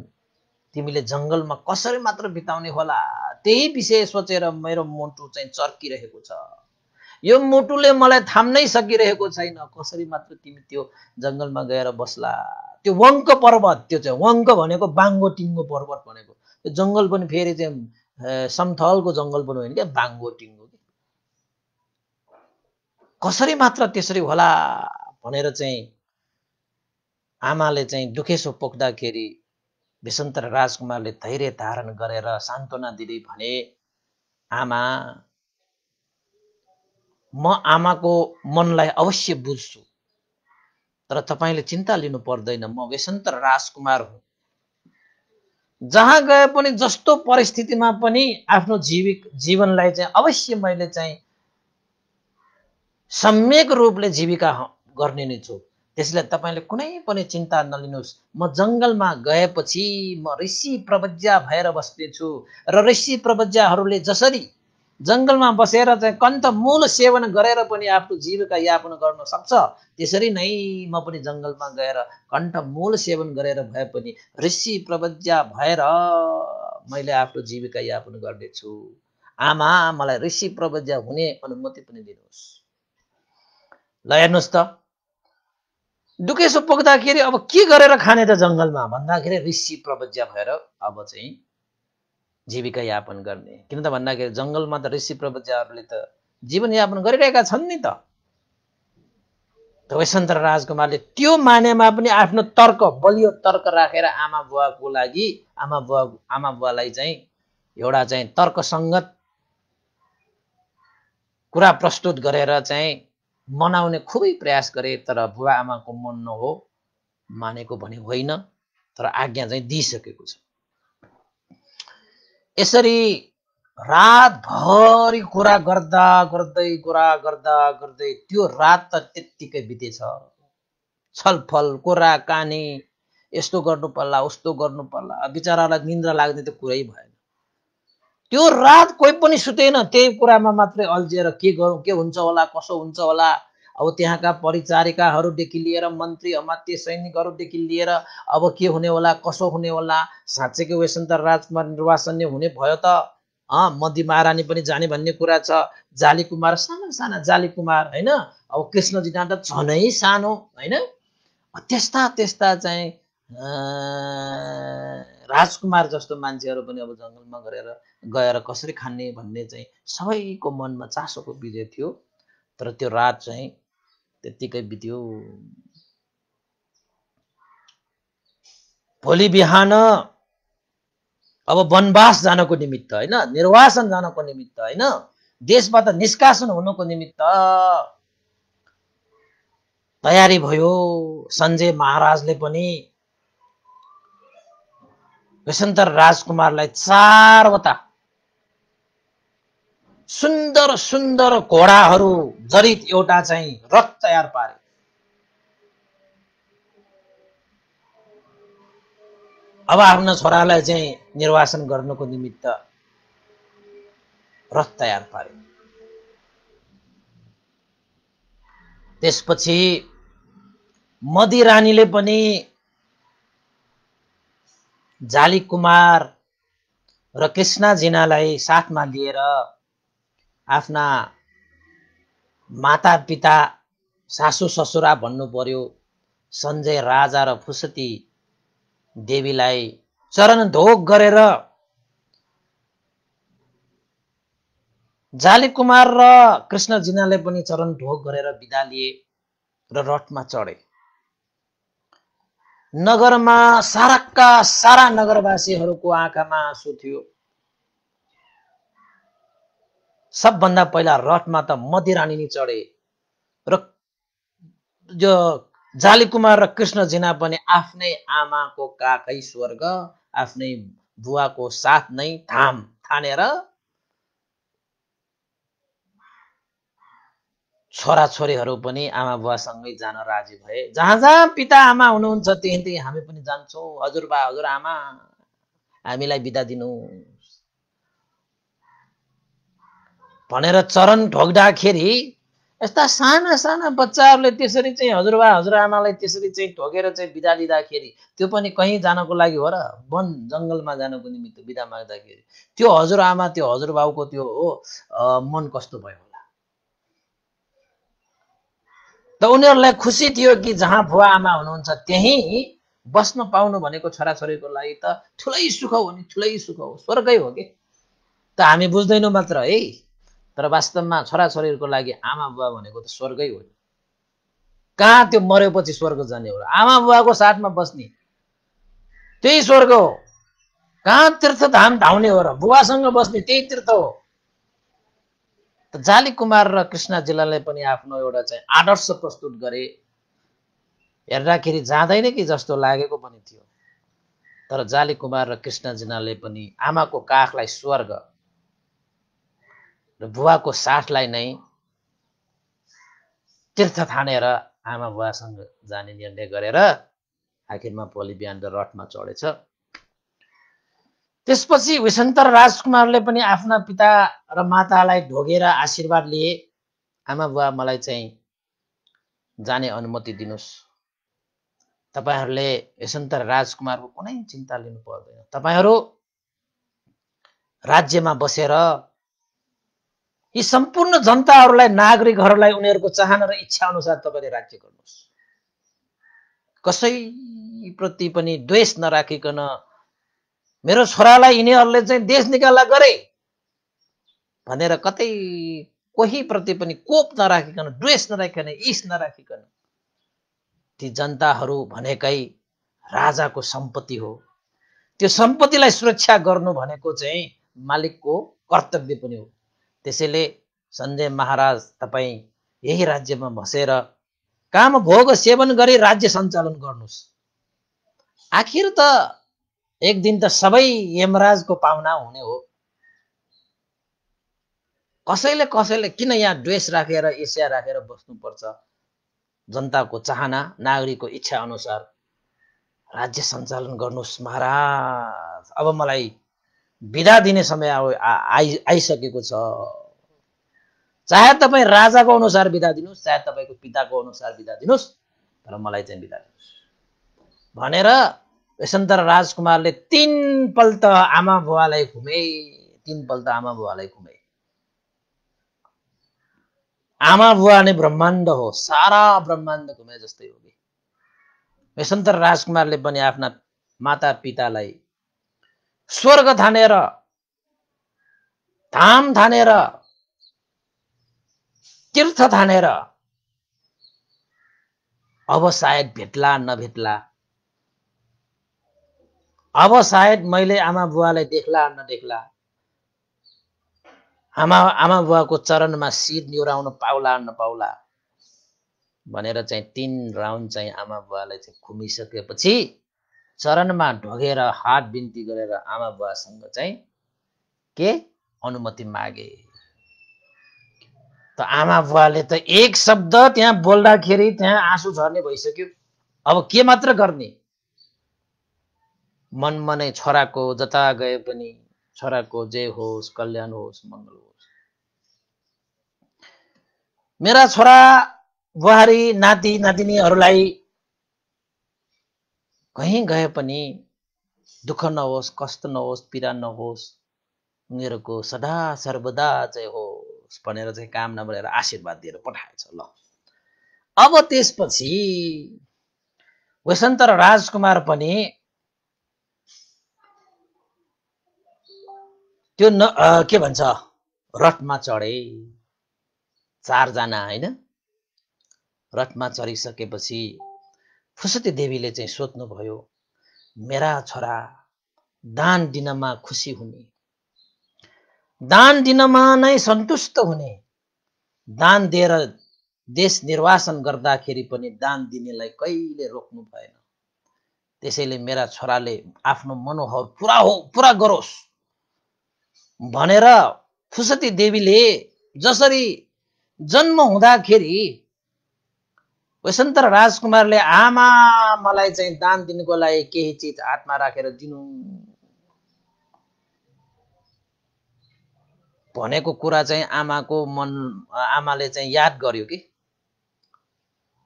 तिमीले जंगलमा कसरी मात्र बिताउने होला, त्यही विषय सोचेर मेरो मुटु चाहिँ चर्किरहेको छ। यो मुटुले मलाई थाम्नै सकिरहेको छैन, कसरी मात्र तिमी त्यो जंगलमा गएर बस्ला। त्यो वंक पर्वत, त्यो चाहिँ वंक भनेको बाङ्गो टिङ्गो पर्वत भनेको, त्यो जंगल पनि फेरि चाहिँ समथलको जंगल पनि होइन क्या, बाङ्गो टिङ्गो। कसरी मात्र त्यसरी होला भनेर चाहिँ आमाले चाहिँ दुखेसो पोख्दाखेरि विशन्तर राजकुमारले धैर्य धारण गरेर सान्त्वना दिँदै भने, आमा म आमाको मनलाई अवश्य बुझ्छु, तर तपाईले चिन्ता लिनु पर्दैन, म विशन्तर राजकुमार हुँ। जहाँ गए पनि जस्तो परिस्थितिमा पनि आफ्नो जीवनलाई चाहिँ अवश्य मैले चाहिँ सम्यक रूपले जीविका गर्ने नै छु। त्यसले तपाईले कुनै पनि चिन्ता नलिनुहोस्। म जंगलमा गएपछि म ऋषि प्रवज्या भएर बस्नेछु र ऋषि प्रवज्याहरूले जसरी जंगलमा बसेर चाहिँ कन्ठमूल सेवन गरेर पनि आफ्नो जीविका यापन गर्न सक्छ, त्यसरी नै म पनि जंगलमा गएर कन्ठमूल सेवन गरेर भए पनि ऋषि प्रवज्या भएर मैले आफ्नो जीविका यापन गर्नेछु। आमा मलाई ऋषि प्रवज्या हुने अनुमति पनि दिनुहोस्। ल हेर्नुहोस् त, दुखेसो पोख्दाखेरि अब के गरेर खाने त जंगलमा भन्दाखेरि ऋषि प्रवज्या भएर अब चाहिँ जीविका यापन गर्ने। किन त भन्दाखेरि जंगलमा त ऋषि प्रवज्याहरूले त जीवन यापन गरिरहेका छन् नि त। विशन्तर राजकुमारले त्यो मानेमा पनि आफ्नो तर्क, बलियो तर्क राखेर आमा बुवालाई चाहिँ एउटा चाहिँ तर्कसंगत कुरा प्रस्तुत गरेर चाहिँ मनाउने खुबै प्रयास गरे, तर बुवा आमाको मन नहो, मानेको भने होइन, तर आज्ञा चाहिँ दिइसकेको छ। यसरी रातभरि कुरा गर्दा गर्दै त्यो रात त त्यत्तिकै बितेछ। छलफल, कुरा कानी, यस्तो गर्नु पर्ला उस्तो गर्नु पर्ला, बिचरालाई निन्द्रा लाग्ने त कुरै भएन। त्यो रात कोही पनि सुतेन, त्यही कुरामा मात्रै अल्झिएर के गरौँ, के हुन्छ होला, कसो हुन्छ होला। अब त्यहाँका परिचारिकाहरूदेखि लिएर मन्त्री अमात्य सैनिकहरूदेखि लिएर अब के हुने होला, कसो हुने होला, साँच्चैकै विशन्तर राजकुमार निर्वासन हुने भयो त मन्दी महारानी पनि जाने भन्ने कुरा छ। जाली कुमार साना जाली कुमार होइन, अब कृष्णजी त झनै सानो होइन। त्यस्ता चाहिँ राजकुमार जस्तो मान्छेहरू पनि अब जंगलमा गएर कसरी खाने भन्ने चाहिँ सबैको मनमा चासोको विजय थियो। तर त्यो रात चाहिँ त्यत्तिकै बित्यो। भोलि बिहान अब वनवास जानको निमित्त होइन, निर्वासन जानको निमित्त होइन, देशबाट निष्कासन हुनको निमित्त तयारी भयो। सञ्जय महाराजले पनि विशन्तर राजकुमारलाई 4वटा सुन्दर सुन्दर घोडाहरू जडित एउटा चाहिँ रथ तयार पारे। अब आफ्नो छोरालाई चाहिँ निर्वासन गर्नको निमित्त रथ तयार पारे। त्यसपछि मदी रानीले पनि जाली कुमार र कृष्ण जिनालाई साथमा लिएर आफ्ना माता पिता सासु ससुरा भन्नु पर्यो सञ्जय राजा र फुसती देवीलाई चरण धोक गरेर जाली कुमार र कृष्ण जिनाले पनि चरण ढोक गरेर बिदा लिए र रथमा चढे। नगरमा सारा नगरवासीहरूको आँखामा आँसु थियो। सबभन्दा पहिला रथमा त मदी रानी नि चढे र जो जाली कुमार र कृष्ण जिना पनि आफ्नै आमाको काखै स्वर्ग, आफ्नै बुवाको साथ नै धाम ठानेर छोराछोरीहरू पनि आमा बुवासँगै जान राजी भए। जहाँ जहाँ पिता आमा हुनुहुन्छ त्यही हामी पनि जान्छौँ, हजुरबा हजुरआमा हामीलाई बिदा दिनु भनेर चरण ढोक्दाखेरि यस्ता साना साना बच्चाहरूले त्यसरी चाहिँ हजुरबा हजुरआमालाई त्यसरी चाहिँ ढोगेर चाहिँ बिदा दिँदाखेरि त्यो पनि कहीँ जानको लागि हो र वन जङ्गलमा जानको निमित्त बिदा माग्दाखेरि त्यो हजुरआमा त्यो हजुरबाउको त्यो हो मन कस्तो भयो होला। त उनीहरूलाई खुसी थियो कि जहाँ बुवा आमा हुनुहुन्छ त्यहीँ बस्न पाउनु भनेको छोराछोरीको लागि त ठुलै सुख हो नि, ठुलै सुख हो, स्वर्गै हो कि। त हामी बुझ्दैनौँ मात्र है, तर वास्तवमा छोराछोरीहरूको लागि आमा बुवा भनेको त स्वर्गै हो। कहाँ त्यो मरेपछि स्वर्ग जाने हो र? आमा बुवाको साथमा बस्ने त्यही स्वर्ग हो। कहाँ तीर्थधाम धाउने हो र? बुवासँग बस्ने त्यही तीर्थ हो। त जाली कुमार र कृष्णजीलाई पनि आफ्नो एउटा चाहिँ आदर्श प्रस्तुत गरे। हेर्दाखेरि जाँदैन कि जस्तो लागेको पनि थियो, तर जाली कुमार र कृष्णजीले पनि आमाको काखलाई स्वर्ग र बुवाको साथलाई नै तीर्थ ठानेर आमा बुवासँग जाने निर्णय गरेर आखिरमा भोलि बिहान रथमा चढेछ। त्यसपछि विशन्तर राजकुमारले पनि आफ्ना पिता र मातालाई ढोगेर आशीर्वाद लिए। आमा बुवा मलाई चाहिँ जाने अनुमति दिनुस्। तपाईहरूले विशन्तर राजकुमारको कुनै चिन्ता लिनु पर्दैन। तपाईहरू राज्यमा बसेर यी सम्पूर्ण जनताहरूलाई, नागरिकहरूलाई उनीहरूको चाहना र इच्छा अनुसार तपाईँले राज्य गर्नुहोस्। कसैप्रति पनि द्वेष नराखिकन मेरो छोरालाई यिनीहरूले चाहिँ देश निकाला गरे भनेर कतै कोही प्रति पनि कोप नराखिकन, द्वेष नराखिकन, ईश नराखिकन, ती जनताहरू भनेकै राजाको सम्पत्ति हो। त्यो सम्पत्तिलाई सुरक्षा गर्नु भनेको चाहिँ मालिकको कर्तव्य पनि हो। त्यसैले सञ्जय महाराज तपाईँ यही राज्यमा बसेर काम भोग सेवन गरी राज्य सञ्चालन गर्नुहोस्। आखिर त एक दिन त सबै यमराजको पाहुना हुने हो। कसैले कसैले किन यहाँ द्वेष राखेर ईर्ष्या राखेर बस्नुपर्छ? जनताको चाहना, नागरिकको इच्छा अनुसार राज्य सञ्चालन गर्नुहोस् महाराज। अब मलाई बिदा दिने समय आइसकेको छ। चाहे तपाईँ राजाको अनुसार बिदा दिनुहोस्, चाहे तपाईँको पिताको अनुसार बिदा दिनुहोस्, तर मलाई चाहिँ बिदा दिनुहोस् भनेर विशन्तर राजकुमारले 3 पल्ट आमा बुवालाई घुमे। 3 पल्ट आमा बुवालाई घुमे। आमा बुवा नै ब्रह्माण्ड हो, सारा ब्रह्माण्ड घुमे जस्तै हो कि। विशन्तर राजकुमारले पनि आफ्ना माता पितालाई स्वर्ग ठानेर, धाम ठानेर, तीर्थ ठानेर अब सायद भेट्ला नभेट्ला, अब सायद मैले आमा बुवालाई देख्ला नदेख्ला, आमा बुवाको चरणमा शिर निहुराउन पाउला नपाउला भनेर चाहिँ 3 राउन्ड चाहिँ आमा बुवालाई चाहिँ घुमिसकेपछि चरणमा ढोगेर हात बिन्ती गरेर आमा बुवासँग चाहिँ के अनुमति मागे। त आमा बुवाले त एक शब्द त्यहाँ बोल्दाखेरि त्यहाँ आँसु झर्ने भइसक्यो। अब के मात्र गर्ने? मनमा नै छोराको जता गए पनि छोराको जय होस्, कल्याण होस्, मङ्गल होस्। मेरा छोरा बुहारी नाति नातिनीहरूलाई कहीँ गए पनि दुःख नहोस्, कष्ट नहोस्, पीडा नहोस्, उनीहरूको सदा सर्वदा जय होस् भनेर चाहिँ कामना गरेर आशीर्वाद दिएर पठाएछ। ल अब त्यसपछि विशन्तर राजकुमार पनि त्यो के भन्छ रथमा चढे। 4 जना हैन। रथमा चढिसकेपछि फुसती देवीले चाहिँ सोध्नु भयो, मेरा छोरा दान दिनमा खुसी हुने, दान दिनमा नै सन्तुष्ट हुने, दान दिएर देश निर्वासन गर्दाखेरि पनि दान दिनेलाई कहिले रोक्नु भएन। त्यसैले मेरा छोराले आफ्नो मनोहर पुरा गरोस् भनेर फुसती देवीले जसरी जन्म हुँदाखेरि विशन्तर राजकुमारले आमा मलाई चाहिँ दान दिनुको लागि केही चिज हातमा राखेर दिनु, भनेको कुरा चाहिँ आमाले चाहिँ याद गर्यो कि।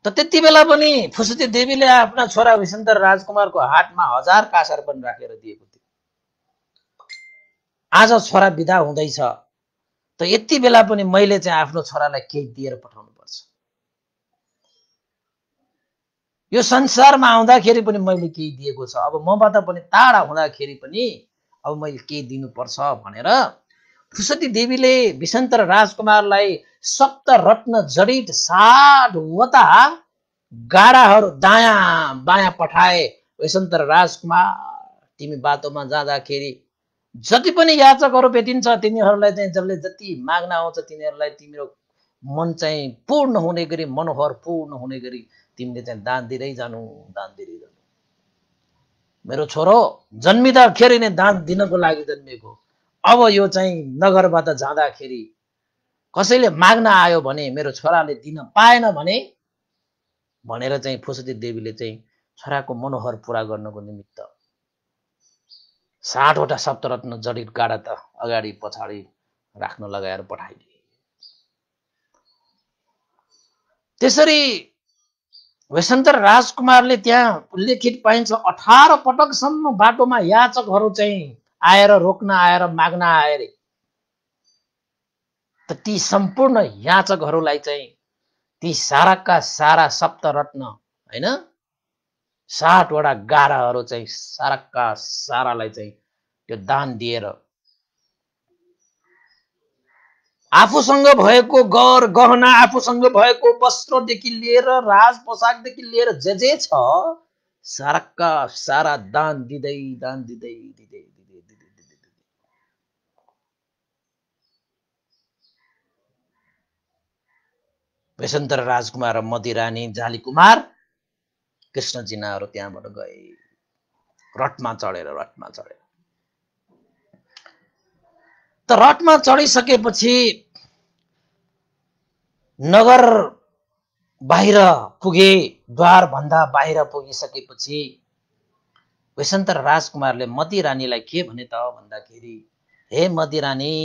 त त्यति बेला पनि फुसुती देवीले आफ्ना छोरा विशेन्तर राजकुमारको हातमा 1000 काँसर पनि राखेर दिएको थियो। आज छोरा बिदा हुँदैछ त यति बेला पनि मैले चाहिँ आफ्नो छोरालाई केही दिएर पठाउनु पर्छ। यो संसारमा आउँदाखेरि पनि मैले केही दिएको छ, अब मबाट पनि टाढा हुँदाखेरि पनि अब मैले केही दिनुपर्छ भनेर फुसुती देवीले विशेन्तर राजकुमारलाई सप्तरत्न जडित 60वटा गाडाहरू दायाँ बायाँ पठाए। विशेन्तर राजकुमार, तिमी बाटोमा जाँदाखेरि जति पनि याचकहरू भेटिन्छ तिनीहरूलाई चाहिँ जसले जति माग्न आउँछ तिनीहरूलाई तिम्रो मन चाहिँ पूर्ण हुने गरी, मनोहर पूर्ण हुने गरी तिमीले चाहिँ दान दिँदै जानु, दान दिँदै जानु। मेरो छोरो जन्मिँदाखेरि नै दान दिनको लागि जन्मिएको। अब यो चाहिँ नगरबाट जाँदाखेरि कसैले माग्न आयो भने मेरो छोराले दिन पाएन भने भनेर चाहिँ फुसुती देवीले चाहिँ छोराको मनोहर पूरा गर्नको निमित्त 60वटा सप्तरत्न जडित गाडा त अगाडि पछाडि राख्न लगाएर पठाइदिए। त्यसरी विशेन्तर राजकुमारले त्यहाँ उल्लेखित पाइन्छ 18 पटकसम्म बाटोमा याचकहरू चाहिँ आएर रोक्न आएर माग्न आए। त ती सम्पूर्ण याचकहरूलाई चाहिँ ती साराका सारा सप्तरत्न हैन 60वटा गाडाहरू चाहिँ साराका सारालाई चाहिँ त्यो दान दिएर आफूसँग भएको गर गहना, आफूसँग भएको वस्त्रदेखि लिएर राज पोसाकदेखि लिएर जे छ साराका सारा दान दिँदै दान दिँदै दिँदै दिँदै दिँदै दिँदै विशेन्तर राजकुमार र मदिरानी जाली कुमार कृष्ण जिनाहरू त्यहाँबाट गए रथमा चढेर। त रथमा चढिसकेपछि नगर बाहिर पुगे। द्वार भन्दा बाहिर पुगिसकेपछि विशेन्तर राजकुमारले मदिरानीलाई के भने त भन्दाखेरि, हे मदिरानी,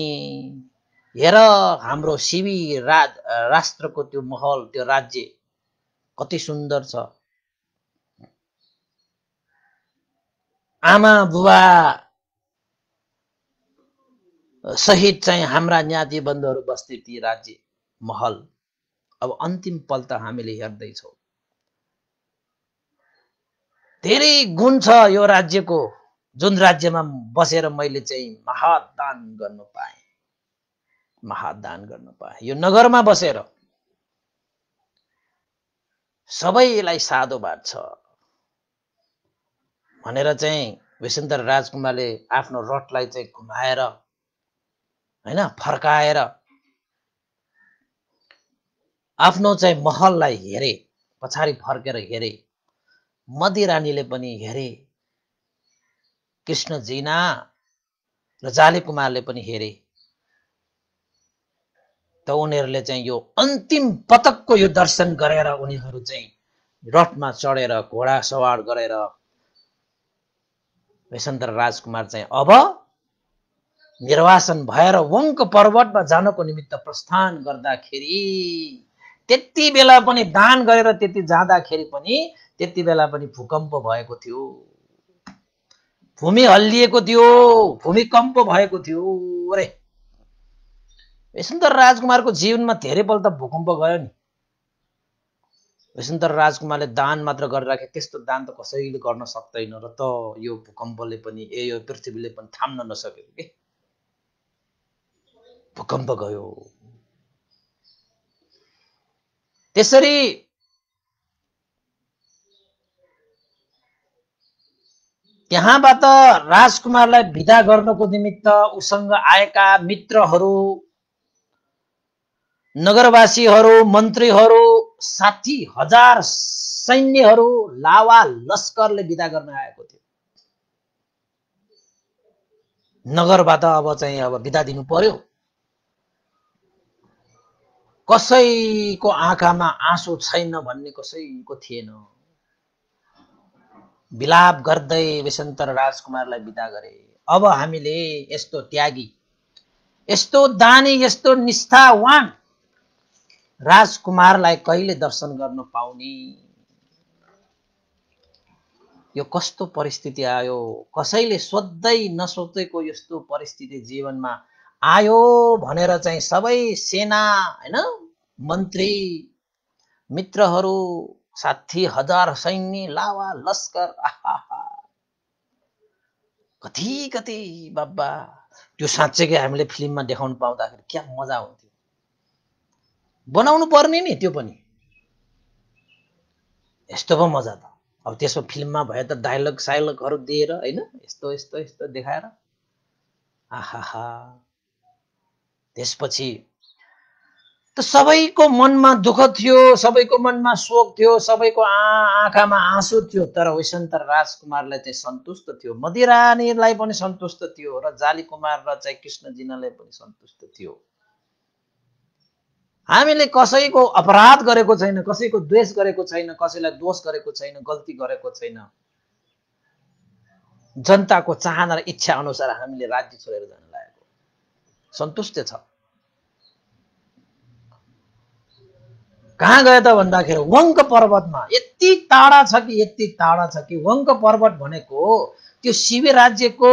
हेर हाम्रो शिवी राष्ट्रको त्यो महल, त्यो राज्य कति सुन्दर छ। आमा बुबा सहित चाहिँ हाम्रा ज्ञाति बन्धुहरू बस्दै ती राज्य महल अब अन्तिम पल त हामीले हेर्दैछौँ। धेरै गुण छ यो राज्यको, जुन राज्यमा बसेर मैले चाहिँ महादान गर्न पाएँ। यो नगरमा बसेर सबैलाई साधुवाद छ भनेर चाहिँ विशेन्तर राजकुमारले आफ्नो रथलाई चाहिँ घुमाएर हैन फर्काएर आफ्नो चाहिँ महललाई हेरे। पछाडि फर्केर हेरे, मदिरानीले पनि हेरे, कृष्ण जिना र जाली कुमारले पनि हेरे। त उनीहरूले चाहिँ यो अन्तिम पटकको यो दर्शन गरेर उनीहरू चाहिँ रथमा चढेर घोडा सवार गरेर विशेन्तर राजकुमार चाहिँ अब निर्वासन भएर वंक पर्वतमा जानको निमित्त प्रस्थान गर्दाखेरि त्यति बेला पनि दान गरेर त्यति जाँदाखेरि पनि त्यति बेला पनि भूकम्प भएको थियो, भूमि हल्लिएको थियो, भूमिकम्प भएको थियो। अरे विशेन्तर राजकुमारको जीवनमा धेरै पल्ट भूकम्प गयो नि। विशेन्तर राजकुमारले दान मात्र गरेर राखे, त्यस्तो दान त कसैले गर्न सक्दैन र त यो भूकम्पले पनि यो पृथ्वीले पनि थाम्न नसकेको के भूकम्प गयो। त्यसरी त्यहाँबाट राजकुमारलाई विदा गर्नको निमित्त उसँग आएका मित्रहरू, नगरवासीहरू, मन्त्रीहरू, 60,000 सैन्यहरू, लावा लस्करले विदा गर्न आएको थियो। नगरबाट अब चाहिँ अब विदा दिनु पर्यो। कसैको आँखामा आँसु छैन भन्ने कसैको थिएन। विलाप गर्दै विशेन्तर राजकुमारलाई विदा गरे। अब हामीले यस्तो त्यागी, यस्तो दानी यस्तो निष्ठावान राजकुमारलाई कहिले दर्शन गर्न पाउने? यो कस्तो परिस्थिति आयो? कसैले सोध्दै नसोचेको यस्तो परिस्थिति जीवनमा आयो भनेर चाहिँ सबै सेना हैन, मन्त्री मित्रहरू, 60,000 सैन्य लावा लस्कर, कति कति बाबा, त्यो साँच्चै हामीले फिल्ममा देखाउन पाउँदाखेरि क्या मजा हुन्थ्यो। बनाउनु पर्ने नि त्यो पनि यस्तो पो मजा त। अब त्यसमा फिल्ममा भए त डायलग साइलगहरू दिएर हैन, यस्तो यस्तो यस्तो देखाएर आहाहा। त्यसपछि त सबैको मनमा दुःख थियो, सबैको मनमा शोक थियो, सबैको आँखामा आँसु थियो, तर वैशन्त राजकुमारलाई चाहिँ सन्तुष्ट थियो, मदिरानीलाई पनि सन्तुष्ट थियो र जाली कुमार र चाहिँ कृष्णजीनालाई पनि सन्तुष्ट थियो। हामीले कसैको अपराध गरेको छैन, कसैको द्वेष गरेको छैन, कसैलाई दोष गरेको छैन, गल्ती गरेको छैन। जनताको चाहना र इच्छा अनुसार हामीले राज्य छोडेर जान लागेको, सन्तुष्ट छ। कहाँ गए त भन्दाखेरि वंक पर्वतमा। यति टाढा छ कि यति टाढा छ कि वंक पर्वत भनेको त्यो शिवी राज्यको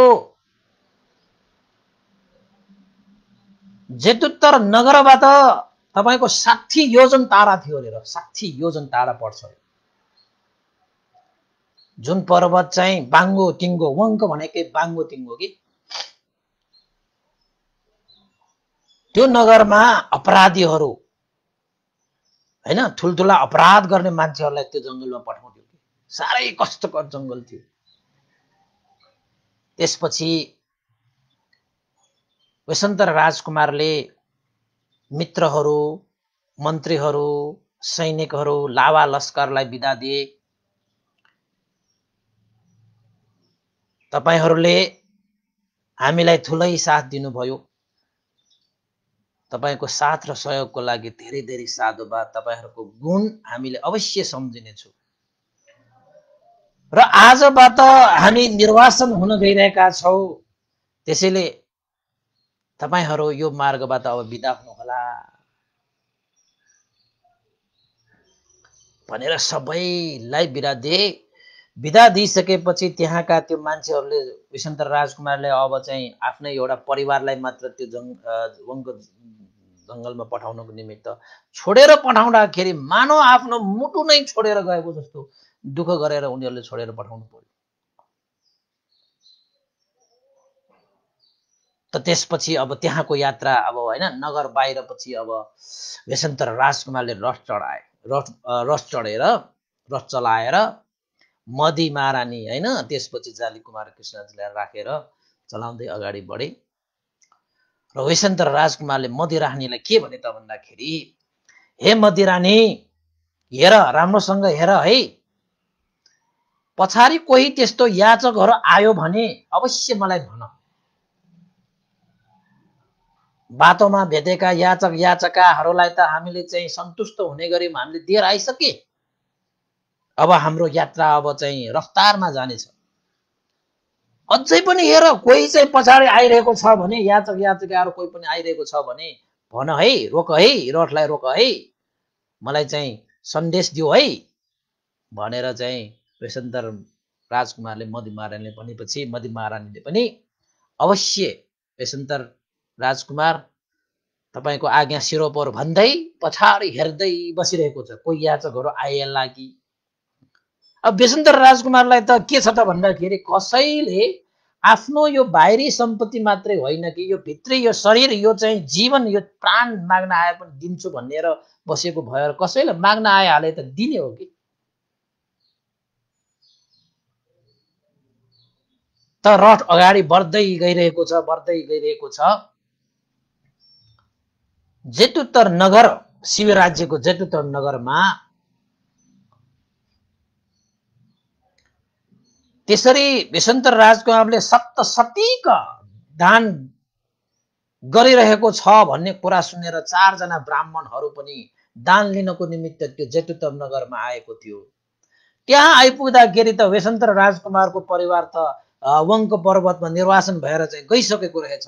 जेतुत्तर नगरबाट तपाईको 60 योजन टाढा थियो अरे, 60 योजन टाढा पर्छ। जुन पर्वत चाहिँ बाङ्गो टिङ्गो, वंक भनेकै बाङ्गो टिङ्गो कि त्यो नगरमा अपराधीहरू हैन, ठुलठुला अपराध गर्ने मान्छेहरूलाई त्यो जंगलमा पठाउँथ्यो। साह्रै कष्टकर जंगल थियो। त्यसपछि वसन्त राजकुमारले मित्रहरू, मन्त्रीहरू, सैनिकहरू, लावा लस्करलाई बिदा दिए। तपाईहरूले हामीलाई ठुलै साथ दिनुभयो, तपाईको साथ र सहयोगको लागि धेरै धेरै साधुवाद। तपाईहरूको गुण हामीले अवश्य सम्झिनेछौँ र आजबाट हामी निर्वासन हुन गइरहेका छौं, त्यसैले तपाईहरू यो मार्गबाट अब बिदा हुनुहोला भनेर सबैलाई बिदा दिए। बिदा दिइसकेपछि त्यहाँका त्यो मान्छेहरूले वसन्त राजकुमारले अब चाहिँ आफ्नै एउटा परिवारलाई मात्र त्यो वंक जंगलमा पठाउनको निमित्त छोडेर पठाउँदाखेरि मानव आफ्नो मुटु नै छोडेर गएको जस्तो दुःख गरेर उनीहरूले छोडेर पठाउनु पर्यो। त त्यसपछि अब त्यहाँको यात्रा अब हैन, नगर बाहिर पछि अब वसन्त राजकुमारले रथ चढेर रथ चलाएर मदी महारानी हैन, त्यसपछि जाली कुमार कृष्णजीलाई राखेर चलाउँदै अगाडि बढे। र वसन्त राजकुमारले मदिरानीलाई के भने त भन्दाखेरि, हे मदिरानी, हेर राम्रोसँग हेर है, पछाडि कोही त्यस्तो याचकहरू आयो भने अवश्य मलाई भन। बाटोमा भेटेका याचक याचकाहरूलाई त हामीले चाहिँ सन्तुष्ट हुने गरी हामीले दिएर आइसके। अब हाम्रो यात्रा अब चाहिँ रफ्तारमा जानेछ। अझै पनि हेर कोही चाहिँ पछाडि आइरहेको छ भने, याचक याचिकाहरू कोही पनि आइरहेको छ भने भन है, रोक है, रथलाई रोक है, मलाई चाहिँ सन्देश दियो है भनेर चाहिँ वसन्त राजकुमारले मदी महारानीले भनेपछि मदी महारानीले पनि अवश्य वसन्त राजकुमार तपाईको आज्ञा सिरोपर भन्दै पछाडि हेर्दै बसिरहेको छ, कोही याचकहरू आइएला कि। अब वसन्त राजकुमारलाई त के छ त भन्दाखेरि कसैले आफ्नो यो बाहिरी सम्पत्ति मात्रै होइन कि यो भित्री यो शरीर, यो चाहिँ जीवन, यो प्राण माग्न आए पनि दिन्छु भनेर बसेको भएर कसैले माग्न आइहाले त दिने हो कि। त रथ अगाडि बढ्दै गइरहेको छ, बढ्दै गइरहेको छ। जेतुत्तर नगर, शिव राज्यको जेतुत्तर नगरमा त्यसरी वसन्त राजकुमारले सप्तशतीक दान गरिरहेको छ भन्ने कुरा सुनेर 4 जना ब्राह्मणहरू पनि दान लिनको निमित्त त्यो जेतुत्तर नगरमा आएको थियो। त्यहाँ आइपुग्दाखेरि त वसन्त राजकुमारको परिवार त वंक पर्वतमा निर्वासन भएर चाहिँ गइसकेको रहेछ।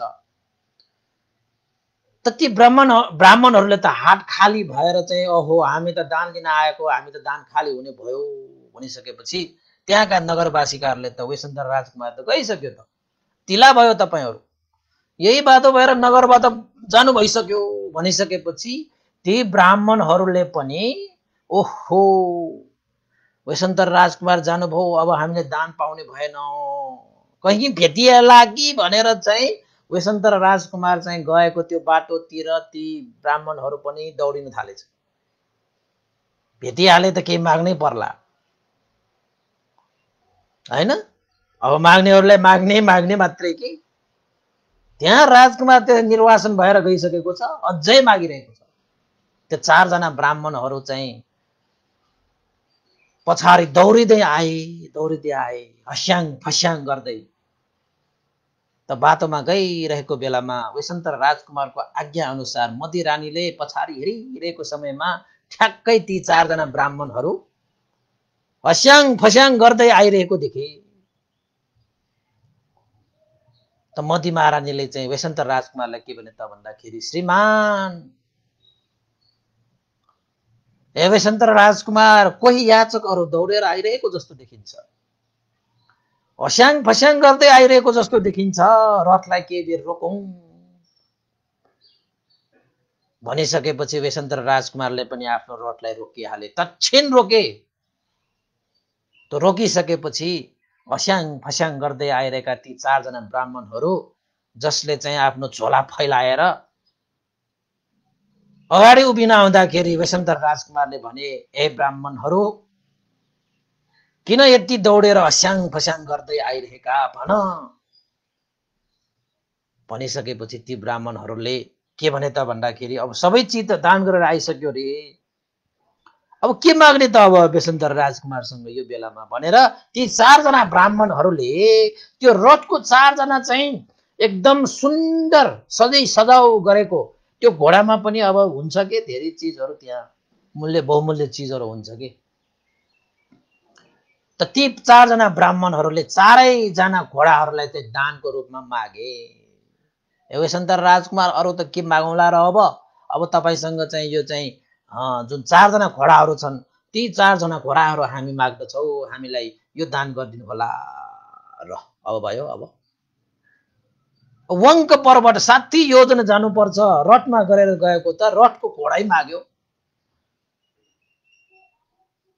त ती ब्राह्मणहरूले त हात खाली भएर चाहिँ ओहो हामी त दान लिन आएको, हामी त दान खाली हुने भयो भनिसकेपछि त्यहाँका नगरवासीकाहरूले त वेशन्तर राजकुमार त गइसक्यो त, तिला भयो तपाईहरू, यही बाटो भएर नगरबाट जानु भइसक्यो भनिसकेपछि ती ब्राह्मणहरूले पनि ओहो वेशन्तर राजकुमार जानुभयो, अब हामीले दान पाउने भएन, कहीँ भेटिएला कि भनेर चाहिँ वेशन्तर राजकुमार चाहिँ गएको त्यो बाटोतिर ती ब्राह्मणहरू पनि दौडिन थालेछ। भेटिहाले त केही माग्नै पर्ला हैन, अब माग्नेहरूलाई माग्ने मात्रै कि त्यहाँ राजकुमार त्यो निर्वासन भएर गइसकेको छ, अझै मागिरहेको छ। त्यो चारजना ब्राह्मणहरू चाहिँ पछाडि दौडिँदै आए हस्याङ फस्याङ गर्दै। त बाटोमा गइरहेको बेलामा वेशन्तर राजकुमारको आज्ञा अनुसार मदी रानीले पछाडि हेरिरहेको समयमा ठ्याक्कै ती चारजना ब्राह्मणहरू हस्याङ फस्याङ गर्दै आइरहेको देखे। त मदी महारानीले चाहिँ वेशन्तर राजकुमारलाई के भने त भन्दाखेरि, श्रीमान हे वेशन्तर राजकुमार, कोही याचकहरू दौडेर आइरहेको जस्तो देखिन्छ, हस्याङ फस्याङ गर्दै आइरहेको जस्तो देखिन्छ, रथलाई के बेर रोकौं भनिसकेपछि वेशन्तर राजकुमारले पनि आफ्नो रथलाई रोकिहाले, तक्षण रोके। त रोकिसकेपछि हस्याङ फस्याङ गर्दै आइरहेका ती चारजना ब्राह्मणहरू जसले चाहिँ आफ्नो झोला फैलाएर अगाडि उभिन आउँदाखेरि वेशन्तर राजकुमारले भने, हे ब्राह्मणहरू किन यति दौडेर हस्याङ फस्याङ गर्दै आइरहेका भन। भनिसकेपछि ती ब्राह्मणहरूले के भने त भन्दाखेरि, अब सबै चिज दान गरेर आइसक्यो रे, अब के माग्ने त अब वेशन्तर राजकुमारसँग यो बेलामा भनेर ती चारजना ब्राह्मणहरूले त्यो रथको चारजना चाहिँ एकदम सुन्दर सजै सजाउ गरेको त्यो घोडामा पनि अब हुन्छ के धेरै चिजहरू, त्यहाँ बहुमूल्य चिजहरू हुन्छ कि। त ती चारजना ब्राह्मणहरूले चारैजना घोडाहरूलाई चाहिँ दानको रूपमा मागे। वेशन्तर राजकुमार अरू त के मागौँला र, अब तपाईसँग चाहिँ यो चाहिँ जुन चारजना घोडाहरू छन् ती चारजना घोडाहरू हामी माग्दछौ, हामीलाई यो दान गरिदिनु होला र। अब भयो, अब वंक पर्वत 60 योजना जानुपर्छ, रथमा गरेर गएको त रथको घोडै माग्यो।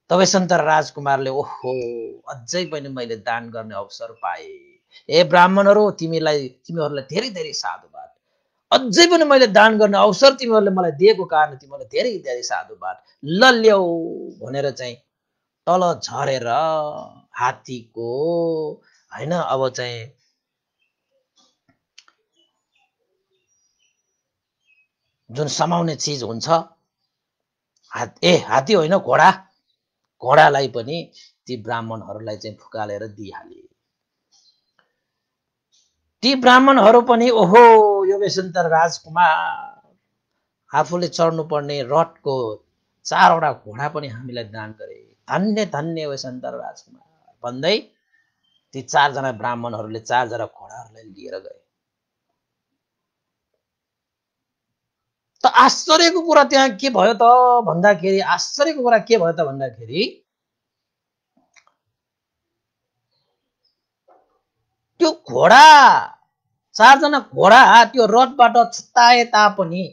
त वेशन्तर राजकुमारले ओहो अझै पनि मैले दान गर्ने अवसर पाए, ए ब्राह्मणहरू तिमीहरूलाई धेरै धेरै साधुवाद, अझै पनि मैले दान गर्ने अवसर तिमीहरूले मलाई दिएको कारण तिमीहरूलाई धेरै धेरै साधुवाद, ल ल्याऊ भनेर चाहिँ तल झरेर हात्तीको हैन अब चाहिँ जुन समाउने चिज हुन्छ, हात्ती होइन घोडालाई पनि ती ब्राह्मणहरूलाई चाहिँ फुकालेर दिइहाले। ती ब्राह्मणहरू पनि ओहो यो वेशन्तर राजकुमार आफूले चढ्नु पर्ने रथको 4वटा घोडा पनि हामीलाई दान गरे, धन्य धन्य वेशन्तर राजकुमार भन्दै ती चारजना ब्राह्मणहरूले 4जना घोडाहरूलाई लिएर गए। त आश्चर्यको कुरा त्यहाँ के भयो त भन्दाखेरि, त्यो घोडा 4जना घोडा त्यो रथबाट छुट्टाए तापनि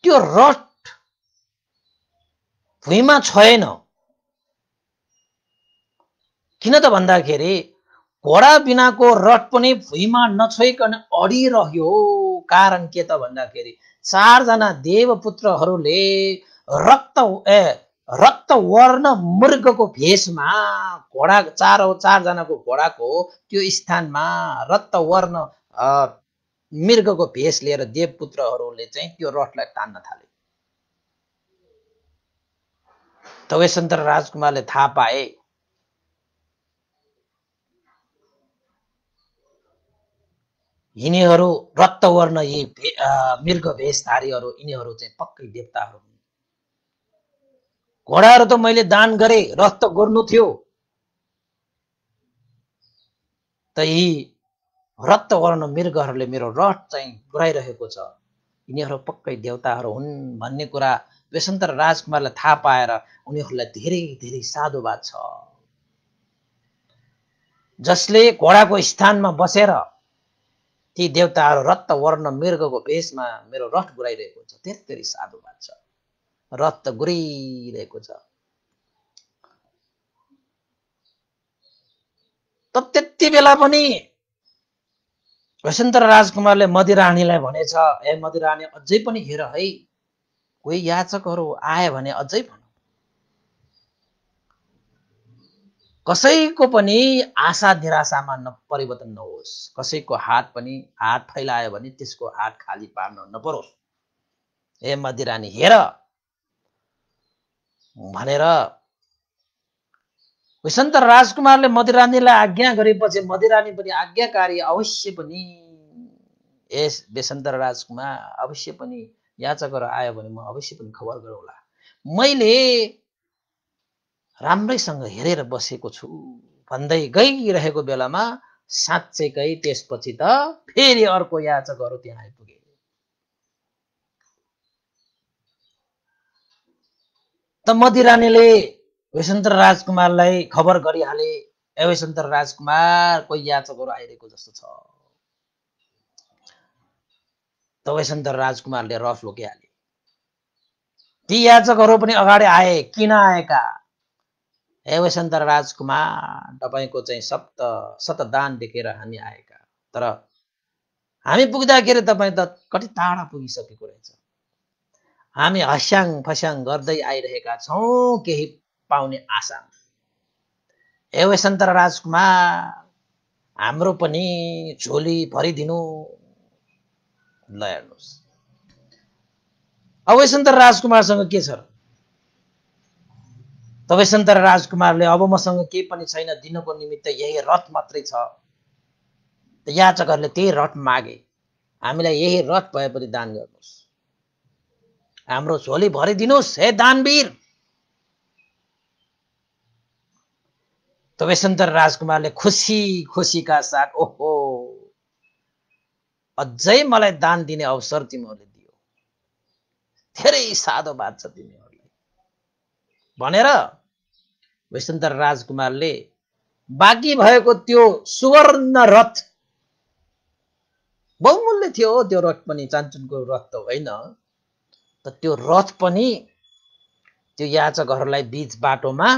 त्यो रथ भुइँमा छैन। किन त भन्दाखेरि घोडा बिनाको रथ पनि भुइँमा नछोइकन अडिरह्यो। कारण के त भन्दाखेरि 4जना देवपुत्रहरूले रक्त वर्ण मृगको भेषमा घोडा 4जनाको घोडाको त्यो स्थानमा रक्त वर्ण मृगको भेष लिएर देवपुत्रहरूले चाहिँ त्यो रथलाई तान्न थाले। त वेशन्तर राजकुमारले थाहा पाए यिनीहरू रक्तवर्ण यी मृग भेषधारीहरू यिनीहरू चाहिँ पक्कै देवताहरू हुन्। घोडाहरू त मैले दान गरे, रथ त गर्नु थियो, त यी रक्तवर्ण मृगहरूले मेरो रथ चाहिँ गुराइरहेको छ, यिनीहरू पक्कै देवताहरू हुन् भन्ने कुरा बेसन्तर राजकुमारलाई थाहा पाएर उनीहरूलाई धेरै धेरै साधुवाद छ। जसले घोडाको स्थानमा बसेर ती देवताहरू रक्तवर्ण मृगको भेषमा मेरो रथ गुराइरहेको छ, धेरै धेरै साधुवाद छ। रथ त गुरिरहेको छ। त त्यति बेला पनि वैशन्तर राजकुमारले मदिरानीलाई भनेछ, हे मदिरानी अझै पनि हेर है, कोही याचकहरू आए भने अझै भन। कसैको पनि आशा निराशामा परिवर्तन नहोस्, कसैको हात फैलायो भने त्यसको हात खाली पार्न नपरोस्। हे मदिरानी हेर भनेर वैशन्तर राजकुमारले मदिरानीलाई आज्ञा गरेपछि मदिरानी पनि आज्ञाकारी, अवश्य पनि यस वैशन्तर राजकुमार अवश्य पनि याचकहरू आयो भने म अवश्य पनि खबर गरौँला। मैले राम्रैसँग हेरेर बसेको छु भन्दै गइरहेको बेलामा साँच्चैकै त्यसपछि त फेरि अर्को याचकहरू त्यहाँ आइपुगे। त मदिरानीले वैशन्तर राजकुमारलाई खबर गरिहाले, ए वैशन्तर राजकुमार कोही याचकहरू आइरहेको जस्तो छ। त वैशन्तर राजकुमारले रथ रोकिहाले। ती याचकहरू पनि अगाडि आए, किन आएका? हे वैशन्तर राजकुमार तपाईको चाहिँ शतदान देखेर हामी आएका, तर हामी पुग्दाखेरि तपाईँ त कति टाढा पुगिसकेको रहेछ। हामी हस्याङ फस्याङ गर्दै आइरहेका छौँ केही पाउने आशा। हे वैशन्तर राजकुमार हाम्रो पनि झोली भरिदिनु। ल हेर्नुहोस् अब वैशन्तर राजकुमारसँग के छ र? त वैशन्तर राजकुमारले अब मसँग केही पनि छैन, दिनको निमित्त यही रथ मात्रै छ। त याचकहरूले त्यही रथ मागे, हामीलाई यही रथ भए पनि दान गर्नुहोस्, हाम्रो झोली भरिदिनुहोस् हे दानवीर। त वैशन्तर राजकुमारले खुसी खुसीका साथ, ओहो अझै मलाई दान दिने अवसर तिमीहरूले दियो, धेरै साधुवाद छ तिमीहरूलाई भनेर वैशन्तर राजकुमारले बाँकी भएको त्यो सुवर्ण रथ, बहुमूल्य थियो त्यो रथ पनि, चान्चुनको रथ त होइन, त त्यो रथ पनि त्यो याचकहरूलाई बीच बाटोमा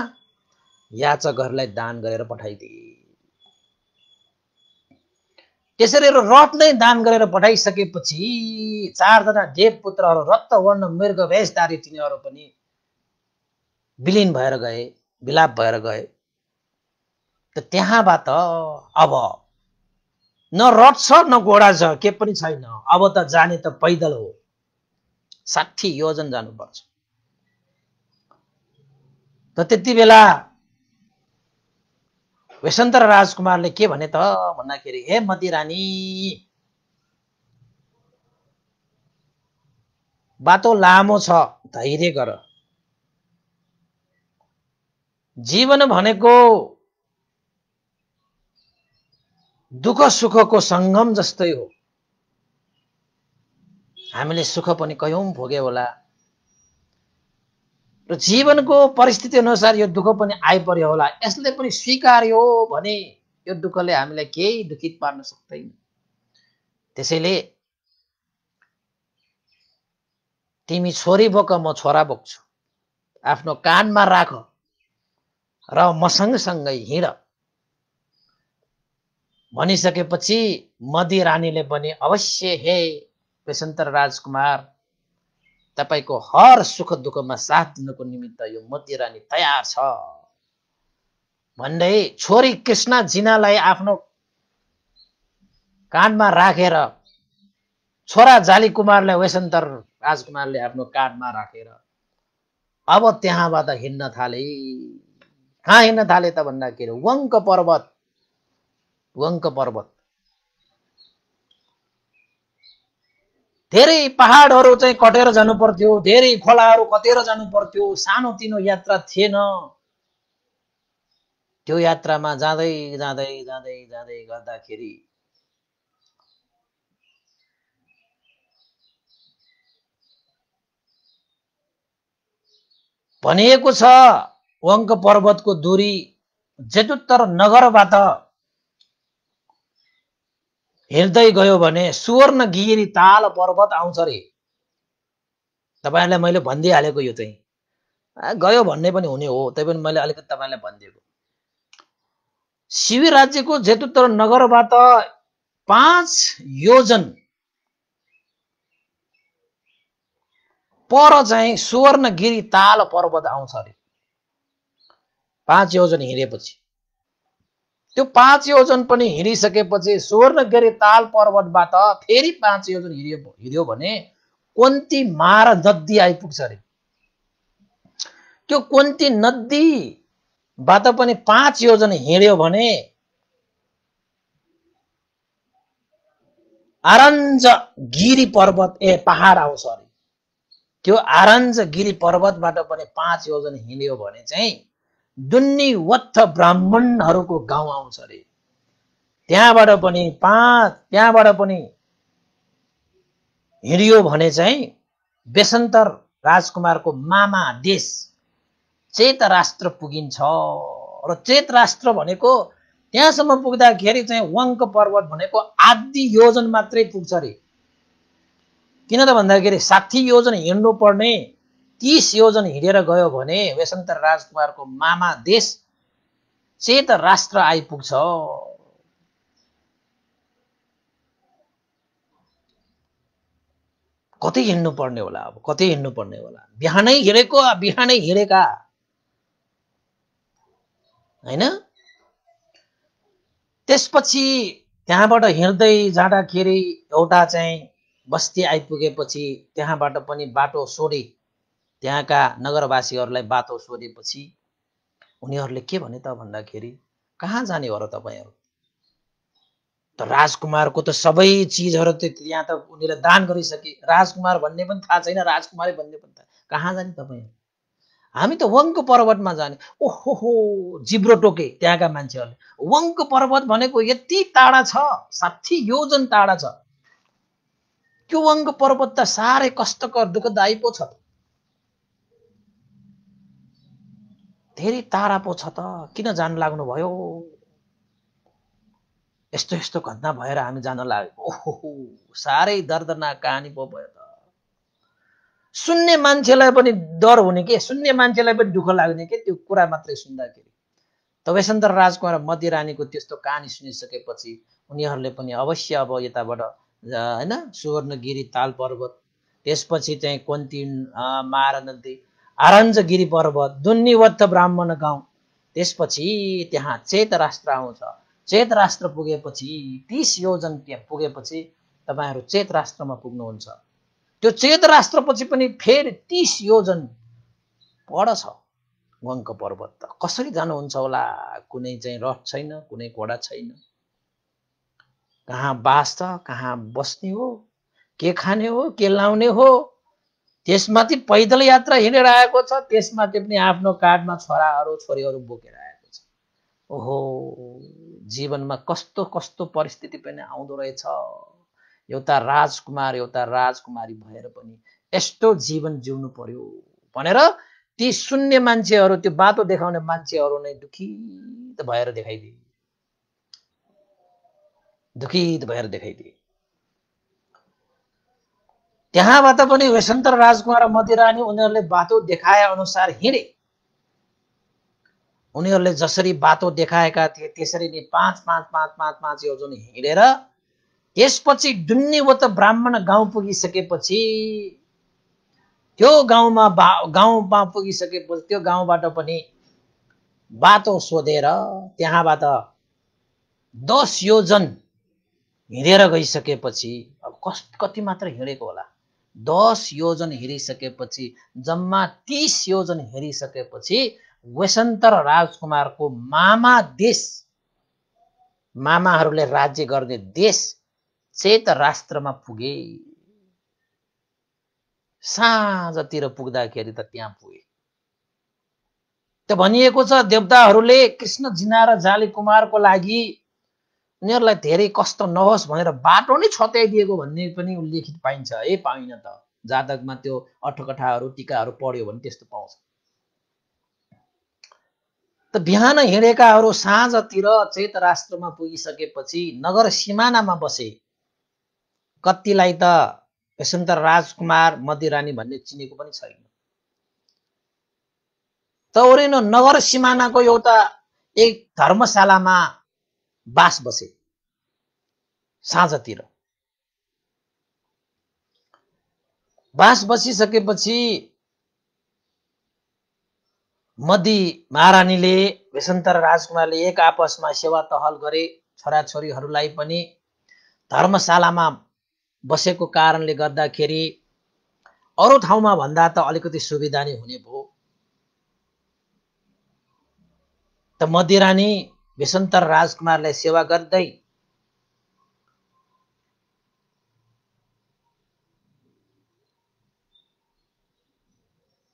याचकहरूलाई दान गरेर पठाइदिए। त्यसरी रथ नै दान गरेर पठाइसकेपछि चारजना देवपुत्रहरू रक्तवर्ण मृगवेशधारी तिनीहरू पनि विलीन भएर गए, विलाप भएर गए। त त्यहाँबाट अब न रथ छ न घोडा छ, के पनि छैन। अब त जाने त पैदल हो, 60 योजन जानुपर्छ। त त्यति बेला वैशन्तर राजकुमारले के भने त भन्दाखेरि, हे मदिरानी बाटो लामो छ, धैर्य गर। जीवन भनेको दुःख सुखको संगम जस्तै हो। हामीले सुख पनि कयौं भोगे होला र जीवनको परिस्थिति अनुसार यो दुःख पनि आइपर्यो होला, यसले पनि स्वीकार्यो भने यो दुःखले हामीलाई केही दुखित पार्न सक्दैन। त्यसैले तिमी छोरी बोक, म छोरा बोक्छु, आफ्नो कानमा राख र मसँगसँगै हिँड भनिसकेपछि मदिरानीले पनि अवश्य हे वैशन्तर राजकुमार तपाईको हर सुख दुःखमा साथ दिनको निमित्त यो मदिरानी तयार छ भन्दै छोरी कृष्ण जिनालाई आफ्नो कानमा राखेर, छोरा जाली कुमारलाई वैशन्तर राजकुमारले आफ्नो कानमा राखेर अब त्यहाँबाट हिँड्न थाले। कहाँ हिँड्न थाले त भन्दाखेरि वंक पर्वत धेरै पहाडहरू चाहिँ कटेर जानु पर्थ्यो, धेरै खोलाहरू कटेर जानु पर्थ्यो, सानोतिनो यात्रा थिएन। त्यो यात्रामा जाँदै जाँदै जाँदै जाँदै गर्दाखेरि भनिएको छ वंक पर्वतको दूरी जेतुत्तर नगरबाट हिँड्दै गयो भने सुवर्णगिरी ताल पर्वत आउँछ रे। तपाईहरुलाई मैले भनिदिइहालेको यो चाहिँ गयो भन्ने पनि हुने हो, तैपनि मैले अलिकति तपाईलाई भनिदिएको। शिवी राज्यको जेतुत्तर नगरबाट 5 योजन पर चाहिँ सुवर्णगिरी ताल पर्वत आउँछ रे। 5 योजन हिँडेपछि, त्यो 5 योजन पनि हिँडिसकेपछि सुवर्णगिरी ताल पर्वतबाट फेरि 5 योजन हिँड्यो भने कुन्ती मार नदी आइपुग्छ रे। त्यो कुन्ती नदीबाट पनि 5 योजन हिँड्यो भने आरञ्ज गिरी पर्वत पहाड आउँछ अरे। त्यो आरञ्ज गिरी पर्वतबाट पनि 5 योजन हिँड्यो भने चाहिँ दुन्नीवत्थ ब्राह्मणहरूको गाउँ आउँछ अरे। त्यहाँबाट पनि हिँड्यो भने चाहिँ बेसन्तर राजकुमारको मामा देश चेत राष्ट्र पुगिन्छ। र चेत राष्ट्र भनेको त्यहाँसम्म पुग्दाखेरि चाहिँ वंक पर्वत भनेको आधी योजन मात्रै पुग्छ रे। किन त भन्दाखेरि 60 योजन हिँड्नु पर्ने 30 योजन हिँडेर गयो भने बेसन्तर राजकुमारको मामा देश चेत राष्ट्र आइपुग्छ। कतै हिँड्नु पर्ने होला, अब कतै हिँड्नु पर्ने होला। बिहानै हिँडेका हैन। त्यसपछि त्यहाँबाट हिँड्दै जाँदाखेरि एउटा चाहिँ बस्ती आइपुगेपछि त्यहाँबाट पनि बाटो सोधे, त्यहाँका नगरवासीहरूलाई बाटो सोधेपछि उनीहरूले के भने त भन्दाखेरि कहाँ जाने हो र तपाईहरु? त राजकुमारको त सबै चीजहरु त यहाँ त उनीले दान गरिसके, राजकुमार भन्ने पनि थाहा छैन, राजकुमारी भन्ने पनि थाहा। कहाँ जाने तपाईहरु? हामी त वंक पर्वतमा जाने। ओहो जिब्रो टोके त्यहाँका मान्छेहरूले। वंक पर्वत भनेको यति टाढा छ, 60 योजन टाढा छ। त्यो वंक पर्वत त साह्रै कष्टकर दुःखदायी पो छ, धेरै टाढा पो छ त, किन जान लाग्नु भयो? यस्तो यस्तो घटना भएर हामी जान लाग्यो। ओहो साह्रै दर्दनाक कहानी पो भयो त। सुन्ने मान्छेलाई पनि डर हुने के, सुन्ने मान्छेलाई पनि दुःख लाग्ने के त्यो कुरा मात्रै सुन्दाखेरि। त बेसन्तर राजकुमार मध्य रानीको त्यस्तो कहानी सुनिसकेपछि उनीहरूले पनि अवश्य अब यताबाट हैन सुवर्णगिरी ताल पर्वत, त्यसपछि चाहिँ कुन्ती मार नदी, आरञ्जगिरी पर्वत, दुन्नीवत्थ ब्राह्मण गाउँ, त्यसपछि त्यहाँ चेत राष्ट्र आउँछ। चेत राष्ट्र पुगेपछि 30 योजन पुगेपछि तपाईहरु चेत राष्ट्रमा पुग्नुहुन्छ। त्यो चेत राष्ट्रपछि पनि फेरि 30 योजन पर छ वंक पर्वत। त कसरी जानुहुन्छ होला? कुनै चाहिँ रथ छैन, कुनै घोडा छैन, कहाँ बास छ, कहाँ बस्ने हो, के खाने हो, के लाउने हो। त्यसमाथि पैदल यात्रा हिँडेर आएको छ, त्यसमाथि पनि आफ्नो काँधमा छोराहरू छोरीहरू बोकेर आएको छ। ओहो जीवनमा कस्तो कस्तो परिस्थिति पनि आउँदो रहेछ। एउटा राजकुमार एउटा राजकुमारी भएर पनि यस्तो जीवन जिउनु पर्यो भनेर ती सुन्ने मान्छेहरू, त्यो बाटो देखाउने मान्छेहरू नै दुखित भएर देखाइदिए। त्यहाँबाट पनि बेसन्तर राजकुमार मध्यरानी उनीहरूले बाटो देखाए अनुसार हिँडे। उनीहरूले जसरी बाटो देखाएका थिए त्यसरी नै 5 योजन हिँडेर त्यसपछि दुन्नीवत्थ ब्राह्मण गाउँ पुगिसकेपछि त्यो गाउँमा पुगिसकेपछि त्यो गाउँबाट पनि बाटो सोधेर त्यहाँबाट 10 योजन हिँडेर गइसकेपछि अब कति मात्र हिँडेको होला, 10 योजन हिँडिसकेपछि जम्मा 30 योजन हिँडिसकेपछि बेसन्तर राजकुमारको मामा देश, मामाहरूले राज्य गर्ने देश चेत राष्ट्रमा पुगे। साँझतिर पुग्दाखेरि त त्यहाँ पुगे। त भनिएको छ देवताहरूले कृष्ण जिना र जाली कुमारको लागि उनीहरूलाई धेरै कष्ट नहोस् भनेर बाटो नै छत्याइदिएको भन्ने पनि उल्लेखित पाइन्छ। पाइन त जातकमा त्यो अठकथाहरू टीकाहरू पढ्यो भने त्यस्तो पाउँछ। त बिहान हिँडेकाहरू साँझतिर चैत राष्ट्रमा पुगिसकेपछि नगर सिमानामा बसे कतिलाई त यशवन्त राजकुमार मदिरानी भन्ने चिनेको पनि छैन। त ओरेनो नगर सिमानाको एउटा एक धर्मशालामा बास बसे साँझतिर। बास बसिसकेपछि मदी महारानीले यशवन्त राजकुमारले एक आपसमा सेवा टहल गरे। छोराछोरीहरूलाई पनि धर्मशालामा बसेको कारणले गर्दाखेरि अरू ठाउँमा भन्दा त अलिकति सुविधा नै हुने भयो। त मदिरानी यशवन्त राजकुमारलाई सेवा गर्दै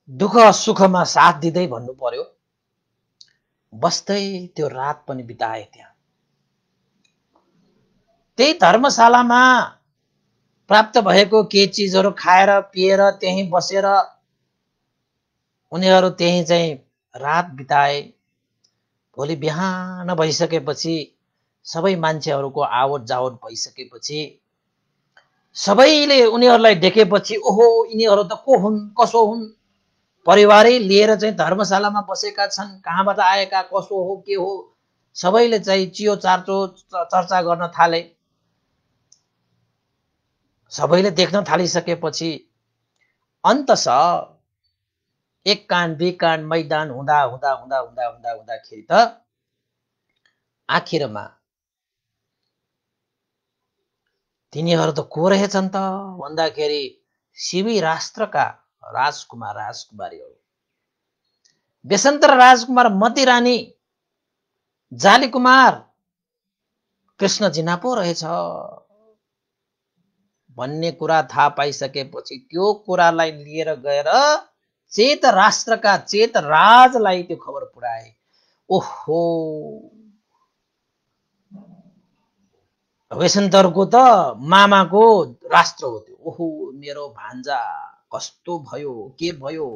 दुःख सुखमा साथ दिँदै भन्नु पर्यो बस्दै त्यो रात पनि बिताए। त्यहाँ त्यही धर्मशालामा प्राप्त भएको केही चिजहरू खाएर पिएर त्यही बसेर उनीहरू त्यही चाहिँ रात बिताए। भोलि बिहान भइसकेपछि सबै मान्छेहरूको आवत जावत भइसकेपछि सबैले उनीहरूलाई देखेपछि ओहो यिनीहरू त को हुन् कसो हुन् परिवारै लिएर चाहिँ धर्मशालामा बसेका छन्, कहाँबाट आएका कसो हो के हो सबैले चाहिँ चियो चार्चो चर्चा गर्न थाले। सबैले देख्न थालिसकेपछि अन्ततः एक कान दुई कान मैदान हुँदा हुँदा हुँदा हुँदा हुँदा हुँदाखेरि त आखिरमा तिनीहरू त को रहेछन् त भन्दाखेरि शिवी राष्ट्रका राजकुमार राजकुमारीहरू यशवन्त राजकुमार मदिरानी जाली कुमार कृष्ण जिना पो रहेछ भन्ने कुरा थाहा पाइसकेपछि त्यो कुरालाई लिएर गएर चेत राष्ट्रका चेत राजलाई त्यो खबर पुर्याए। ओहो यशवन्तरको त मामाको राष्ट्र हो त्यो। ओहो मेरो भान्जा कस्तो भयो के भयो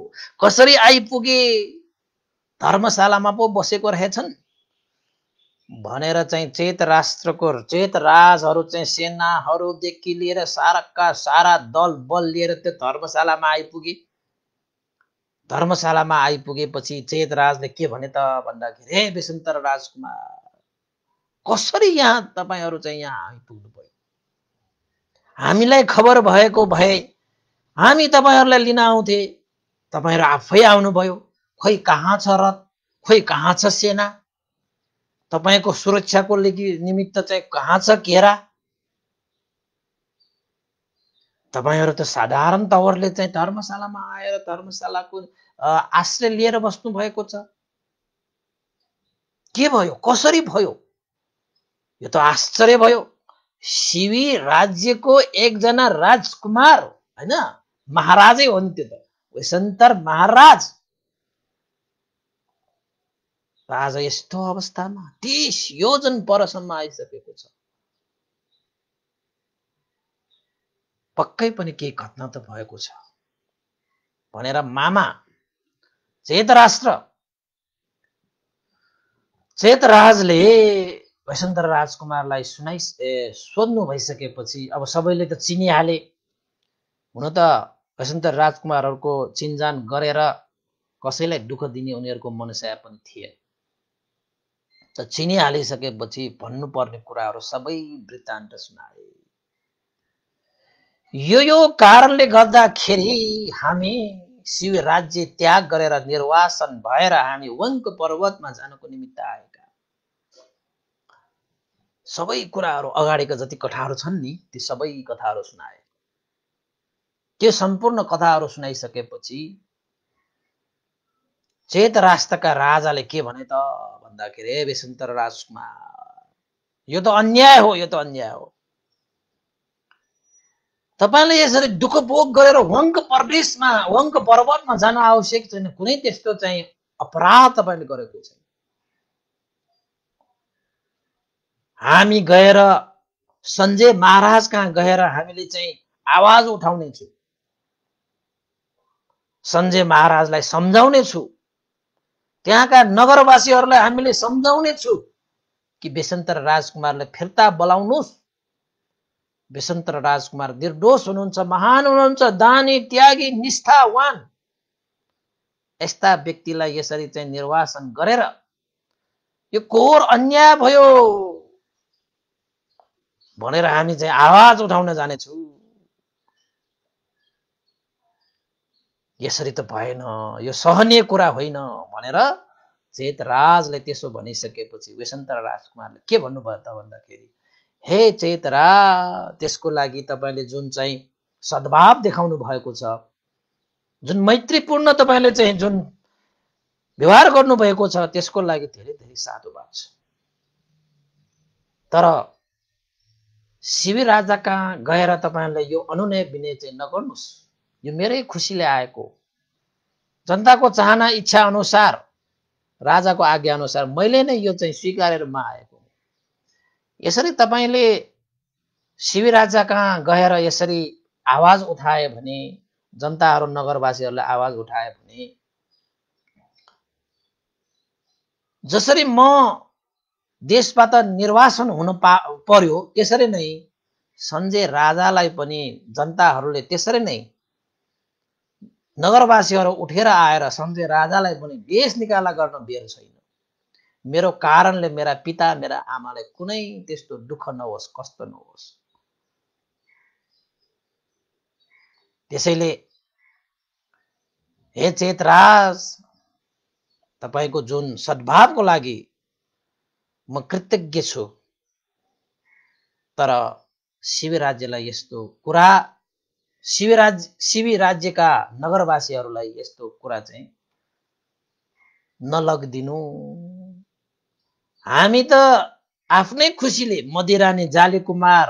कसरी आइपुगे धर्मशालामा पो बसेको रहेछन् भनेर चाहिँ चेत राष्ट्रको चेत राजहरू चाहिँ सेनाहरूदेखि लिएर साराका सारा दल बल लिएर त्यो धर्मशालामा आइपुगे। धर्मशालामा आइपुगेपछि चेत राजले के भने त भन्दाखेरि हे यशवन्त राजकुमार कसरी यहाँ तपाईहरू चाहिँ यहाँ आइपुग्नु भयो, हामीलाई खबर भएको भए हामी तपाईहरूलाई लिन आउँथे, तपाईहरू आफै आउनुभयो, खोइ कहाँ छ रथ खोइ कहाँ छ सेना, तपाईको सुरक्षाको निमित्त चाहिँ कहाँ छ घेरा, तपाईहरू त साधारण तवरले चाहिँ धर्मशालामा आएर धर्मशालाको आश्रय लिएर बस्नु भएको छ, के भयो कसरी भयो यो त आश्चर्य भयो। शिवी राज्यको एकजना राजकुमार हैन महाराजै हो नि त्यो त यशवन्तर महाराज आज यस्तो अवस्थामा 30 योजन परसम्म आइसकेको छ, पक्कै पनि केही घटना त भएको छ भनेर मामा चेतराजले यशवन्त राजकुमारलाई सोध्नु भइसकेपछि अब सबैले त चिनिहाले। हुन त यशवन्त राजकुमारहरूको चिनजान गरेर कसैलाई दुःख दिने उनीहरूको मनसाय पनि थिए। त चिनिहालिसकेपछि भन्नुपर्ने कुराहरू सबै वृत्तान्त सुनाए। यो कारणले गर्दाखेरि हामी शिव राज्य त्याग गरेर निर्वासन भएर हामी वंक पर्वतमा जानको निमित्त आएका। सबै कुराहरू अगाडिका जति कथाहरू छन् नि ती सबै कथाहरू सुनाए। त्यो सम्पूर्ण कथाहरू सुनाइसकेपछि चेत राष्ट्रका राजाले के भने त भन्दाखेरि हे यशवन्त राजकुमार यो त अन्याय हो, यो त अन्याय हो, तपाईले यसरी दुःख भोग गरेर वंक प्रदेशमा वंक पर्वतमा जान आवश्यक छैन, कुनै त्यस्तो चाहिँ अपराध तपाईले गरेको छैन। हामी गएर सञ्जय महाराज कहाँ गएर हामीले चाहिँ आवाज उठाउने छु, सञ्जय महाराजलाई सम्झाउने छु, त्यहाँका नगरवासीहरूलाई हामीले सम्झाउने छु कि बेसन्तर राजकुमारले फिर्ता बोलाउनुहोस्। बेसन्तर राजकुमार निर्दोष हुनुहुन्छ, महान हुनुहुन्छ, दानी, त्यागी, निष्ठावान। यस्ता व्यक्तिलाई यसरी चाहिँ निर्वासन गरेर यो घोर अन्याय भयो भनेर हामी चाहिँ आवाज उठाउन जानेछौँ। यसरी त भएन, यो सहनीय कुरा होइन भनेर चेतराजले त्यसो भनिसकेपछि बेसन्तर राजकुमारले के भन्नुभयो त भन्दाखेरि, हे चेतराज, त्यसको लागि तपाईँले जुन चाहिँ सद्भाव देखाउनु भएको छ, जुन मैत्रीपूर्ण तपाईँले चाहिँ जुन व्यवहार गर्नुभएको छ, त्यसको लागि धेरै धेरै साधुवाद छ। तर शिविर राजा कहाँ गएर तपाईँले यो अनुनय विनय चाहिँ नगर्नुहोस्। यो मेरै खुसीले आएको, जनताको चाहना इच्छा अनुसार, राजाको आज्ञा अनुसार मैले नै यो चाहिँ स्वीकारेर म आएको। यसरी तपाईँले शिविर राजा कहाँ गएर यसरी आवाज उठाए भने, जनताहरू नगरवासीहरूले आवाज उठाए भने, जसरी म देशबाट निर्वासन हुन पर्यो त्यसरी नै सञ्जय राजालाई पनि जनताहरूले त्यसरी नै नगरवासीहरू उठेर आएर सञ्जय राजालाई पनि देश निकाला गर्न बेर छैन। मेरो कारणले मेरा पिता मेरा आमालाई कुनै त्यस्तो दुःख नहोस्, कष्ट नहोस्। त्यसैले हे चेतराज, तपाईको जुन सद्भावको लागि म कृतज्ञ छु, तर शिवी राज्यलाई यस्तो कुरा, शिवी राज्यका नगरवासीहरूलाई यस्तो कुरा चाहिँ नलगिदिनु। हामी त आफ्नै खुसीले, मदिरानी जाली कुमार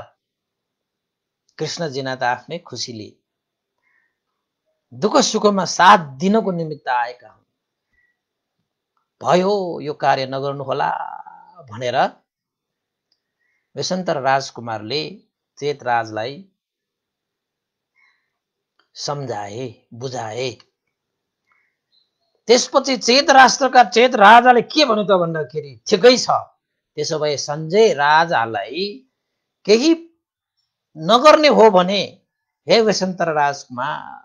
कृष्णजीना त आफ्नै खुसीले दुःख सुखमा साथ दिनको निमित्त आएका हुन्। भयो यो कार्य नगर्नुहोला भनेर बेसन्तर राजकुमारले चेतराजलाई सम्झाए, बुझाए। त्यसपछि चेत राष्ट्रका चेत राजाले के भन्यो त भन्दाखेरि, ठिकै छ, त्यसो भए सञ्जय राजालाई केही नगर्ने हो भने हे बेसन्तर राजकुमार,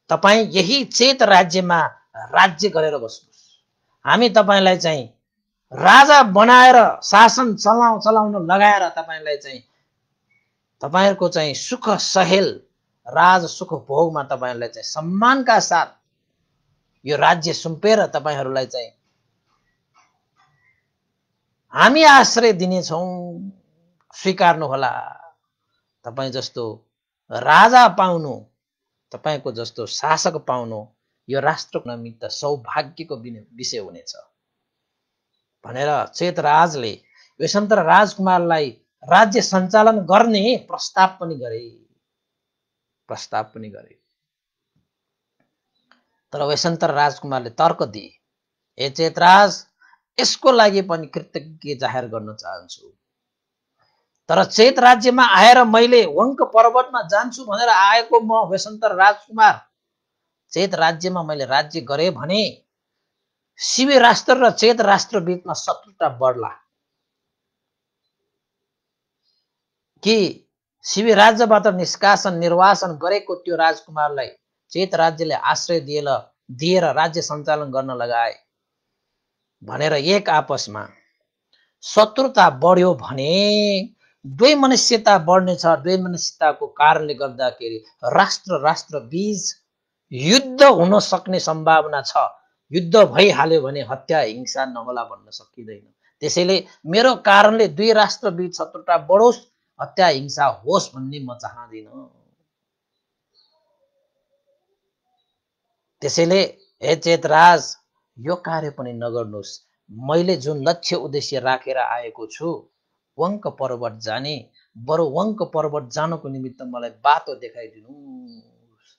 तपाई यही चेत राज्यमा राज्य गरेर बस्नुहोस्। हामी तपाईलाई चाहिँ राजा बनाएर शासन चलाउन लगाएर तपाईलाई चाहिँ तपाईहरुको चाहिँ सुख सहेल राज सुख भोगमा तपाईहरुलाई चाहिँ सम्मानका साथ यो राज्य सुम्पेर तपाईहरुलाई चाहिँ हामी आश्रय दिनेछौं, स्वीकार्नु होला। तपाई जस्तो राजा पाउनु, तपाईको जस्तो शासक पाउनु यो राष्ट्रको निमित्त सौभाग्यको विषय हुनेछ भनेर चेतराजले बेसन्तर राजकुमारलाई राज्य सञ्चालन गर्ने प्रस्ताव पनि गरे। तर बेसन्तर राजकुमारले तर्क दिए, ए चेतराज, यसको लागि पनि कृतज्ञ जाहेर गर्न चाहन्छु। तर चेत राज्यमा आएर मैले वंक पर्वतमा जान्छु भनेर आएको म बेसन्तर राजकुमार चेत राज्यमा मैले राज्य गरे भने शिवी राष्ट्र र चेत राष्ट्र बीचमा शत्रुता बढ्ला कि शिवी राज्यबाट निष्कासन निर्वासन गरेको त्यो राजकुमारलाई चेत राज्यले आश्रय दिएर राज्य सञ्चालन गर्न लगाए भनेर एक आपसमा शत्रुता बढ्यो भने दुई मनुष्यता बढ्नेछ। दुई मनुष्यताको कारणले गर्दाखेरि राष्ट्र बीच युद्ध हुन सक्ने सम्भावना छ। युद्ध भइहाल्यो भने हत्या हिंसा नहोला भन्न सकिँदैन। त्यसैले मेरो कारणले दुई राष्ट्र बीच शत्रुता बढोस्, हत्या हिंसा होस् भन्ने म चाहदिन। त्यसैले हे चेतराज, यो कार्य पनि नगर्नुहोस्। मैले जुन लक्ष्य उद्देश्य राखेर आएको छु वंक पर्वत जाने, बरु वंक पर्वत जानको निमित्त मलाई बाटो देखाइदिनुहोस्।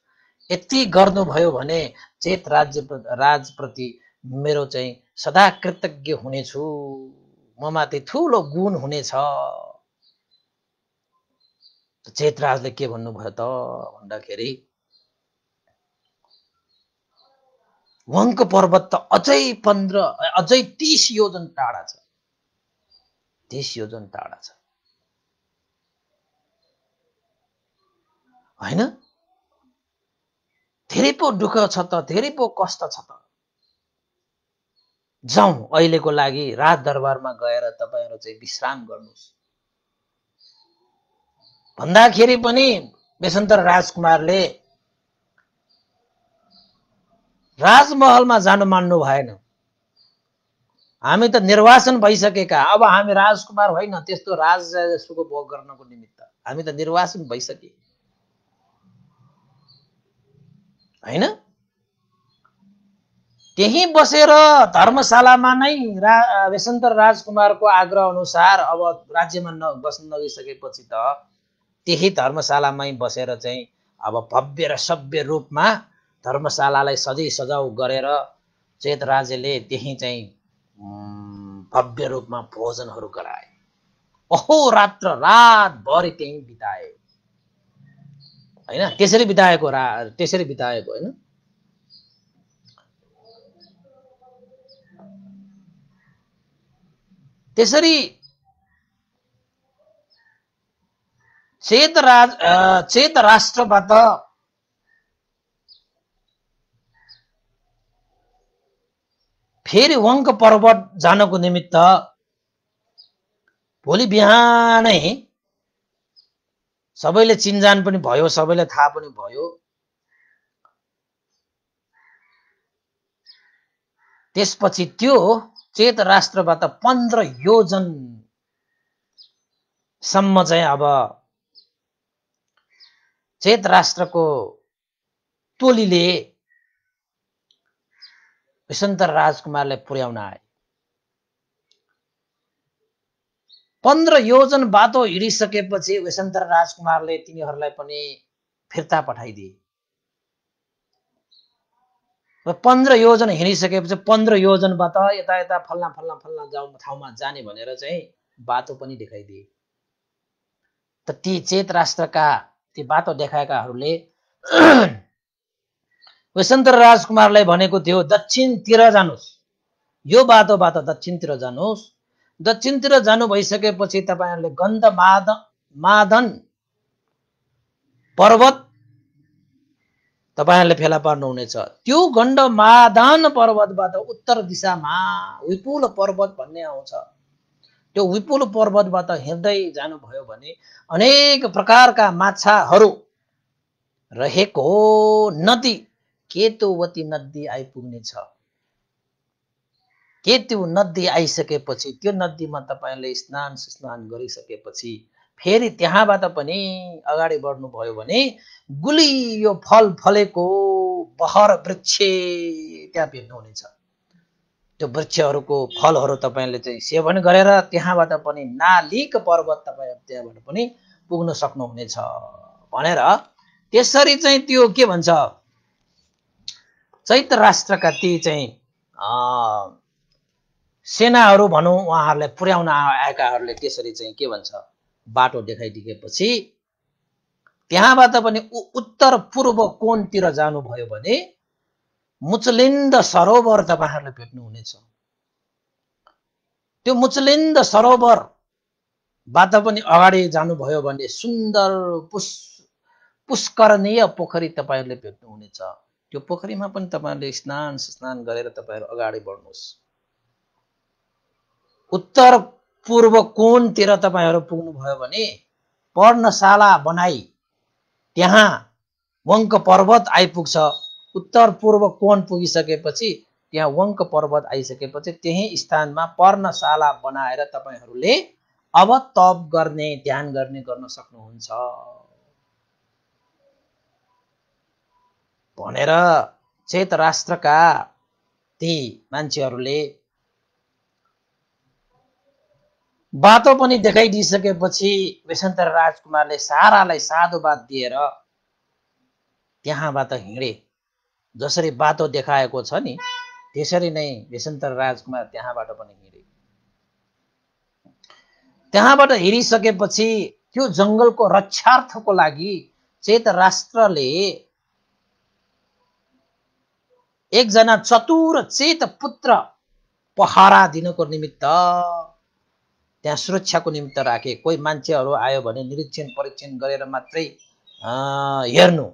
यति गर्नुभयो भने चेत राजप्रति मेरो चाहिँ सदा कृतज्ञ हुनेछु, ममाथि ठूलो गुण हुनेछ। चेतराजले के भन्नुभयो त भन्दाखेरि, वंक पर्वत त अझै 30 योजन टाढा छ। 30 योजन टाढा छ हैन। धेरै पो दुःख छ त, धेरै पो कष्ट छ त। जाउँ अहिलेको लागि राज दरबारमा गएर तपाईहरु चाहिँ विश्राम गर्नुस् भन्दाखेरि पनि बेसन्तर राजकुमारले राजमहलमा जानु मान्नु भएन। हामी त निर्वासन भइसकेका, अब हामी राजकुमार होइन त्यस्तो राजस्वको भोग गर्नको निमित्त, हामी त निर्वासन भइसके हैन। त्यही बसेर धर्मशालामा नै बेसन्तर राजकुमारको आग्रह अनुसार अब राज्यमा बस्न नगइसकेपछि त त्यही धर्मशालामै बसेर चाहिँ अब भव्य र सभ्य रूपमा धर्मशालालाई सजै सजाउ गरेर चेत राजेले त्यही चाहिँ भव्य रूपमा भोजनहरू गराए। अहो रात्र रातभरि त्यही बिताए हैन। त्यसरी बिताएको हैन। त्यसरी चेत राष्ट्रबाट फेरि वंक पर्वत जानको निमित्त भोलि बिहानै सबैले चिन्जान पनि भयो, सबैले थाहा पनि भयो। त्यसपछि त्यो चेत राष्ट्रबाट 15 योजन सम्म चाहिँ अब चेत राष्ट्रको टोलीले बेसन्तर राजकुमारलाई पुर्याउन आए। 15 योजन बाटो हिँडिसकेपछि बेसन्तर राजकुमारले तिनीहरूलाई पनि फिर्ता पठाइदिए। 15 योजन हिँडिसकेपछि 15 योजनबाट यता यता फल्ना ठाउँमा जाने भनेर चाहिँ बाटो पनि देखाइदिए। त ती चेत राष्ट्रका ती बाटो देखाएकाहरूले बेसन्तर राजकुमारलाई भनेको थियो दक्षिणतिर जानुस्, यो बाटोबाट दक्षिणतिर जानुस्। दक्षिणतिर जानु भइसकेपछि तपाईहरुले गन्धमादन पर्वत तपाईहरुले फेला पार्नुहुनेछ। त्यो गन्धमादन पर्वतबाट उत्तर दिशामा विपुल पर्वत भन्ने आउँछ। त्यो विपुल पर्वतबाट हिँड्दै जानुभयो भने अनेक प्रकारका माछाहरू रहेको नदी केतुवती नदी आइपुग्नेछ। केतु नदी आइसकेपछि त्यो नदीमा तपाईहरुले स्नान गरिसकेपछि फेरि त्यहाँबाट पनि अगाडि बढ्नु भयो भने गुलियो फल फलेको बहर वृक्ष त्यहाँ भेट्नुहुनेछ। त्यो वृक्षहरूको फलहरू तपाईहरुले चाहिँ सेवन गरेर त्यहाँबाट पनि नालिक पर्वत तपाईहरु त्यहाँबाट पनि पुग्न सक्नुहुनेछ भनेर त्यसरी चाहिँ त्यो के भन्छ चैत राष्ट्रका ती चाहिँ सेनाहरू भनौं उहाँहरूले पुर्याउन आएकाहरूले त्यसरी चाहिँ के भन्छ बाटो देखाइदिएपछि त्यहाँबाट पनि उत्तर पूर्व कोणतिर जानुभयो भने मुचलिन्द सरोवर तपाईहरुले भेट्नुहुनेछ। त्यो मुचलिन्द सरोवरबाट पनि अगाडि जानुभयो भने सुन्दर पुष्करणीय पोखरी तपाईहरुले भेट्नुहुनेछ। त्यो पोखरीमा पनि तपाईहरुले स्नान गरेर तपाईहरु अगाडि बढ्नुस्। उत्तर पूर्व कोणतिर तपाईहरु पुग्नु भयो भने पर्णशाला बनाई त्यहाँ वंक पर्वत आइपुग्छ। उत्तर पूर्व कोण पुगिसकेपछि त्यहाँ वंक पर्वत आइसकेपछि त्यही स्थानमा पर्णशाला बनाएर तपाईहरुले अब तप गर्ने ध्यान गर्न सक्नुहुन्छ भनेर चेत राष्ट्रका ती मान्छेहरूले बाटो पनि देखाइदिसकेपछि बेसन्तर राजकुमारले सारालाई साधुवाद दिएर त्यहाँबाट हिँडे। जसरी बाटो देखाएको छ नि त्यसरी नै बेसन्तर राजकुमार त्यहाँबाट पनि हिँडे। त्यहाँबाट हिँडिसकेपछि त्यो जंगलको रक्षार्थको लागि चेत राष्ट्रले एकजना चतुर चेत पुत्र पहरा दिनको निमित्त त्यहाँ सुरक्षाको निमित्त राखे। कोही मान्छेहरू आयो भने निरीक्षण परीक्षण गरेर मात्रै हेर्नु,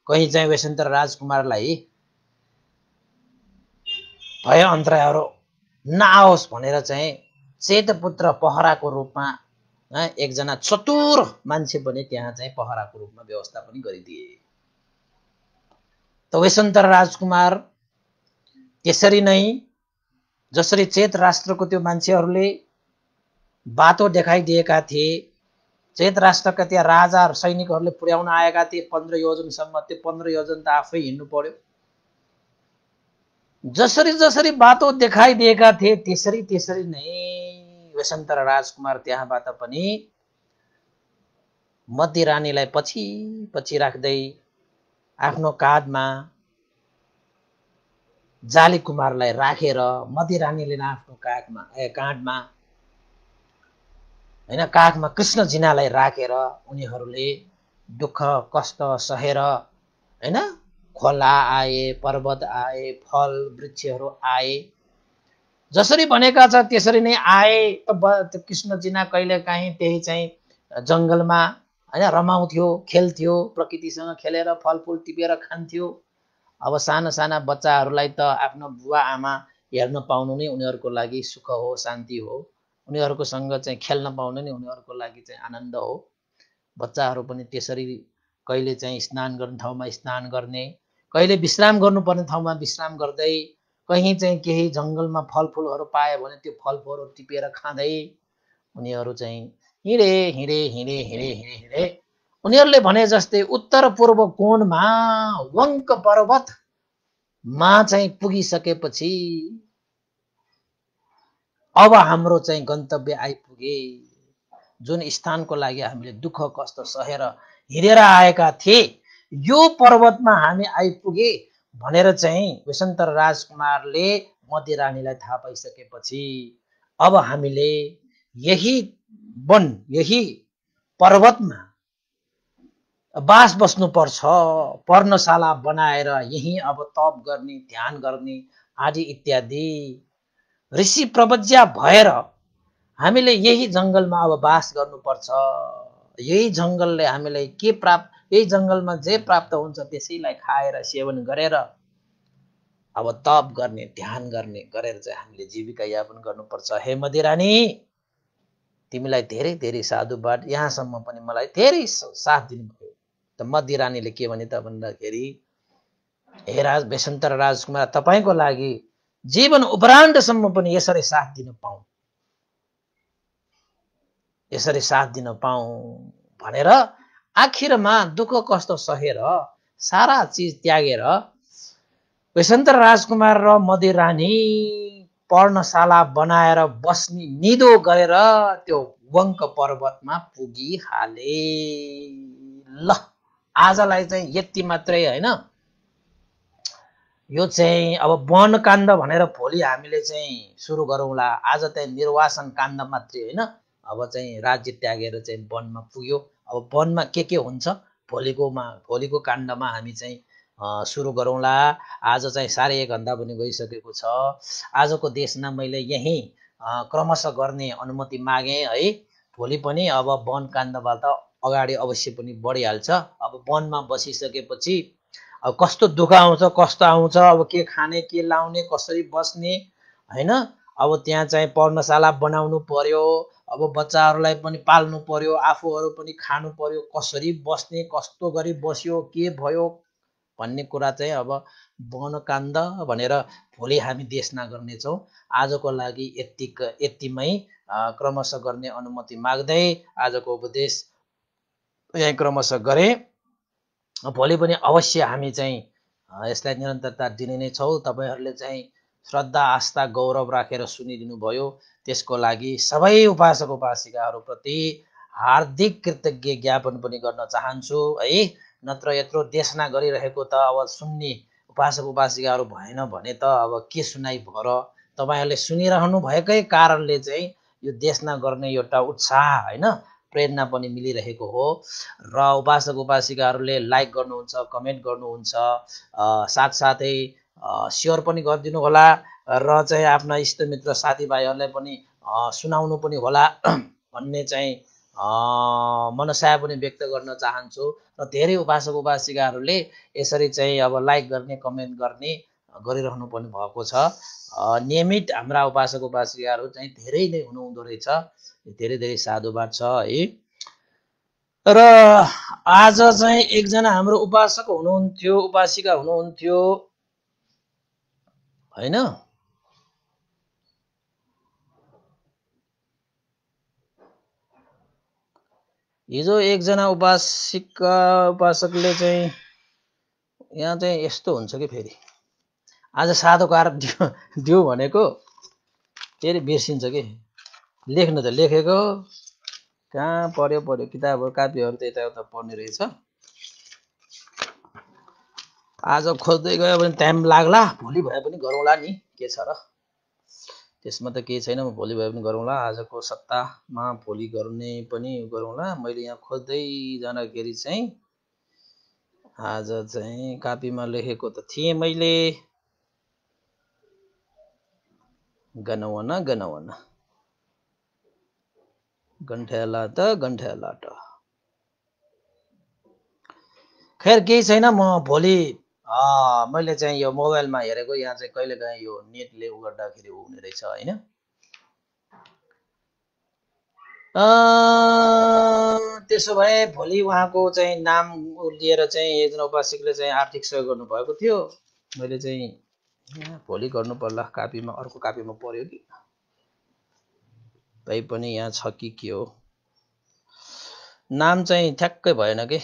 कहीँ चाहिँ वेशन्तर राजकुमारलाई भय अन्तरायहरू नआओस् भनेर चाहिँ चेतपुत्र पहराको रूपमा एकजना चतुर मान्छे पनि त्यहाँ चाहिँ पहराको रूपमा व्यवस्था पनि गरिदिए। त वेशन्तर राजकुमार त्यसरी नै जसरी चेत राष्ट्रको त्यो मान्छेहरूले बाटो देखाइदिएका थिए, चेत राष्ट्रका त्यहाँ राजा सैनिकहरूले पुर्याउन आएका थिए 15 योजनसम्म। त्यो 15 योजन त आफै हिँड्नु पर्यो। जसरी जसरी बाटो देखाइदिएका थिए त्यसरी त्यसरी नै वेशन्तर राजकुमार त्यहाँबाट पनि मध्य रानीलाई पछि पछि राख्दै आफ्नो काँधमा जाली कुमारलाई राखेर मध्य रानीले आफ्नो काँधमा हैन काखमा कृष्ण जिनालाई राखेर उनीहरूले दुःख कष्ट सहेर हैन खोला आए, पर्वत आए, फल वृक्षहरू आए, जसरी भनेका छ त्यसरी नै आए। त कृष्ण जिना कहिले काहीँ त्यही चाहिँ जंगलमा हैन रमाउँथ्यो, खेल्थ्यो, प्रकृतिसँग खेलेर फलफुल टिपेर खान्थ्यो। अब साना साना बच्चाहरूलाई त आफ्नो बुवा आमा हेर्न पाउनु नै उनीहरूको लागि सुख हो, शान्ति हो। उनीहरूको सँग चाहिँ खेल्न पाउनु नै उनीहरूको लागि चाहिँ आनन्द हो। बच्चाहरू पनि त्यसरी कहिले चाहिँ स्नान गर्ने ठाउँमा स्नान गर्ने, कहिले विश्राम गर्नुपर्ने ठाउँमा विश्राम गर्दै, कहीँ चाहिँ केही जङ्गलमा फलफुलहरू पाए भने त्यो फलफुलहरू टिपेर खाँदै उनीहरू चाहिँ हिँडे हिँडे हिँडे हिँडे हिँडे हिँडे उनीहरूले भने जस्तै उत्तर पूर्व कोणमा वंक पर्वतमा चाहिँ पुगिसकेपछि अब हाम्रो चाहिँ गन्तव्य आइपुगे। जुन स्थानको लागि हामीले दुःख कष्ट सहेर हिँडेर आएका थिए, यो पर्वतमा हामी आइपुगे भनेर चाहिँ वेशन्तर राजकुमारले मध्य रानीलाई थाहा पाइसकेपछि अब हामीले यही वन, यही पर्वतमा बास बस्नुपर्छ, पर्णशाला बनाएर यही अब तप गर्ने, ध्यान गर्ने आदि इत्यादि ऋषि प्रवज्या भएर हामीले यही जङ्गलमा अब बास गर्नुपर्छ। यही जङ्गलले हामीलाई के प्राप्त, यही जङ्गलमा जे प्राप्त हुन्छ त्यसैलाई खाएर सेवन गरेर अब तप गर्ने, ध्यान गर्ने गरेर चाहिँ हामीले जीविका यापन गर्नुपर्छ। हे मध्य रानी, तिमीलाई धेरै धेरै साधुवाद, यहाँसम्म पनि मलाई धेरै साथ दिनुभयो। त मध्य रानीले के भने त भन्दाखेरि, हे राज वेशन्तर राजकुमार, तपाईको लागि जीवन उपरान्तसम्म पनि यसरी साथ दिन पाऊँ, यसरी साथ दिन पाऊँ भनेर आखिरमा दुःख कष्ट सहेर सारा चिज त्यागेर वेशन्तर राजकुमार र मध्य रानी पर्णशाला बनाएर बस्ने निदो गरेर त्यो वंक पर्वतमा पुगिहाले। ल आजलाई चाहिँ यति मात्रै हैन। यो चाहिँ अब वन काण्ड भनेर भोलि हामीले चाहिँ सुरु गरौँला। आज चाहिँ निर्वासन काण्ड मात्रै हैन। अब चाहिँ राज्य त्यागेर चाहिँ वनमा पुग्यो। अब वनमा के हुन्छ भोलिको काण्डमा हामी चाहिँ सुरु गरौँला। आज चाहिँ 1:30 घण्टा पनि गइसकेको छ। आजको देशमा मैले यही क्रमशः गर्ने अनुमति मागे है। भोलि पनि अब वन काण्डबाट अगाडि अवश्य पनि बढिहाल्छ। अब वनमा बसिसकेपछि अब कस्तो दुःख आउँछ, कस्तो आउँछ, अब के खाने, के लाउने, कसरी बस्ने हैन। अब त्यहाँ चाहिँ पर्णशाला बनाउनु पर्यो, अब बच्चाहरूलाई पनि पाल्नु पर्यो, आफूहरू पनि खानु पर्यो, कसरी बस्ने, कस्तो गरी बस्यो, के भयो भन्ने कुरा चाहिँ अब वनकाण्ड भनेर भोलि हामी देशना गर्नेछौँ। आजको लागि यतिमै क्रमशः गर्ने अनुमति माग्दै आजको उपदेश यही क्रमशः गरे। भोलि पनि अवश्य हामी चाहिँ यसलाई निरन्तरता दिने नै छौँ। तपाईहरूले चाहिँ श्रद्धा, आस्था, गौरव राखेर सुनिदिनु भयो, त्यसको लागि सबै उपासक उपासिकाहरूप्रति हार्दिक कृतज्ञ ज्ञापन पनि गर्न चाहन्छु है। नत्र यत्रो देशना गरिरहेको त अब सुन्ने उपासक उपासिकाहरू भएन भने त अब के सुनाइ भयो र। तपाईहरूले सुनिरहनु भएकै कारणले चाहिँ यो देशना गर्ने एउटा उत्साह हैन, प्रेरणा पनि मिलिरहेको हो। र उपासक उपासिकाहरूले लाइक गर्नुहुन्छ, कमेन्ट गर्नुहुन्छ, साथसाथै सेयर पनि गरिदिनु होला र चाहिँ आफ्ना इष्टमित्र साथीभाइहरूलाई पनि सुनाउनु पनि होला भन्ने चाहिँ मनसाय पनि व्यक्त गर्न चाहन्छु। र धेरै उपासक उपासिकाहरूले यसरी चाहिँ अब लाइक गर्ने कमेन्ट गर्ने गरिरहनु पनि भएको छ। नियमित हाम्रा उपासक उपासिकाहरू चाहिँ धेरै नै हुनुहुँदो रहेछ, धेरै धेरै साधुवाद छ है। र आज चाहिँ एकजना हाम्रो उपासक हुनुहुन्थ्यो, उपासिका हुनुहुन्थ्यो हैन, हिजो एकजना उपासकले चाहिँ यहाँ चाहिँ यस्तो हुन्छ कि फेरि आज साधुकार दियो भनेको फेरि बिर्सिन्छ कि, लेख्नु त लेखेको कहाँ पढ्यो किताबहरू कापीहरू त यताउता पढ्ने रहेछ। आज खोज्दै गयो भने टाइम लाग्ला, भोलि भए पनि गरौँला नि, के छ र, त्यसमा त केही छैन। भोलि भए पनि गरौँला, आजको सत्तामा भोलि गर्ने पनि गरौँला। मैले यहाँ खोज्दै जाँदाखेरि चाहिँ आज चाहिँ कापीमा लेखेको त थिएँ मैले, गनवन गन्ठ्याला त खैर केही छैन। म भोलि मैले चाहिँ यो मोबाइलमा हेरेको, यहाँ चाहिँ कहिलेकाहीँ यो नेटले उ गर्दाखेरि हुने रहेछ होइन। त्यसो भए भोलि उहाँको चाहिँ नाम लिएर चाहिँ एकजना उपासकले चाहिँ आर्थिक सहयोग गर्नुभएको थियो। मैले चाहिँ भोलि गर्नु पर्ला, कापीमा अर्को कापीमा पर्यो कि तै पनि यहाँ छ कि के हो, नाम चाहिँ ठ्याक्कै भएन कि,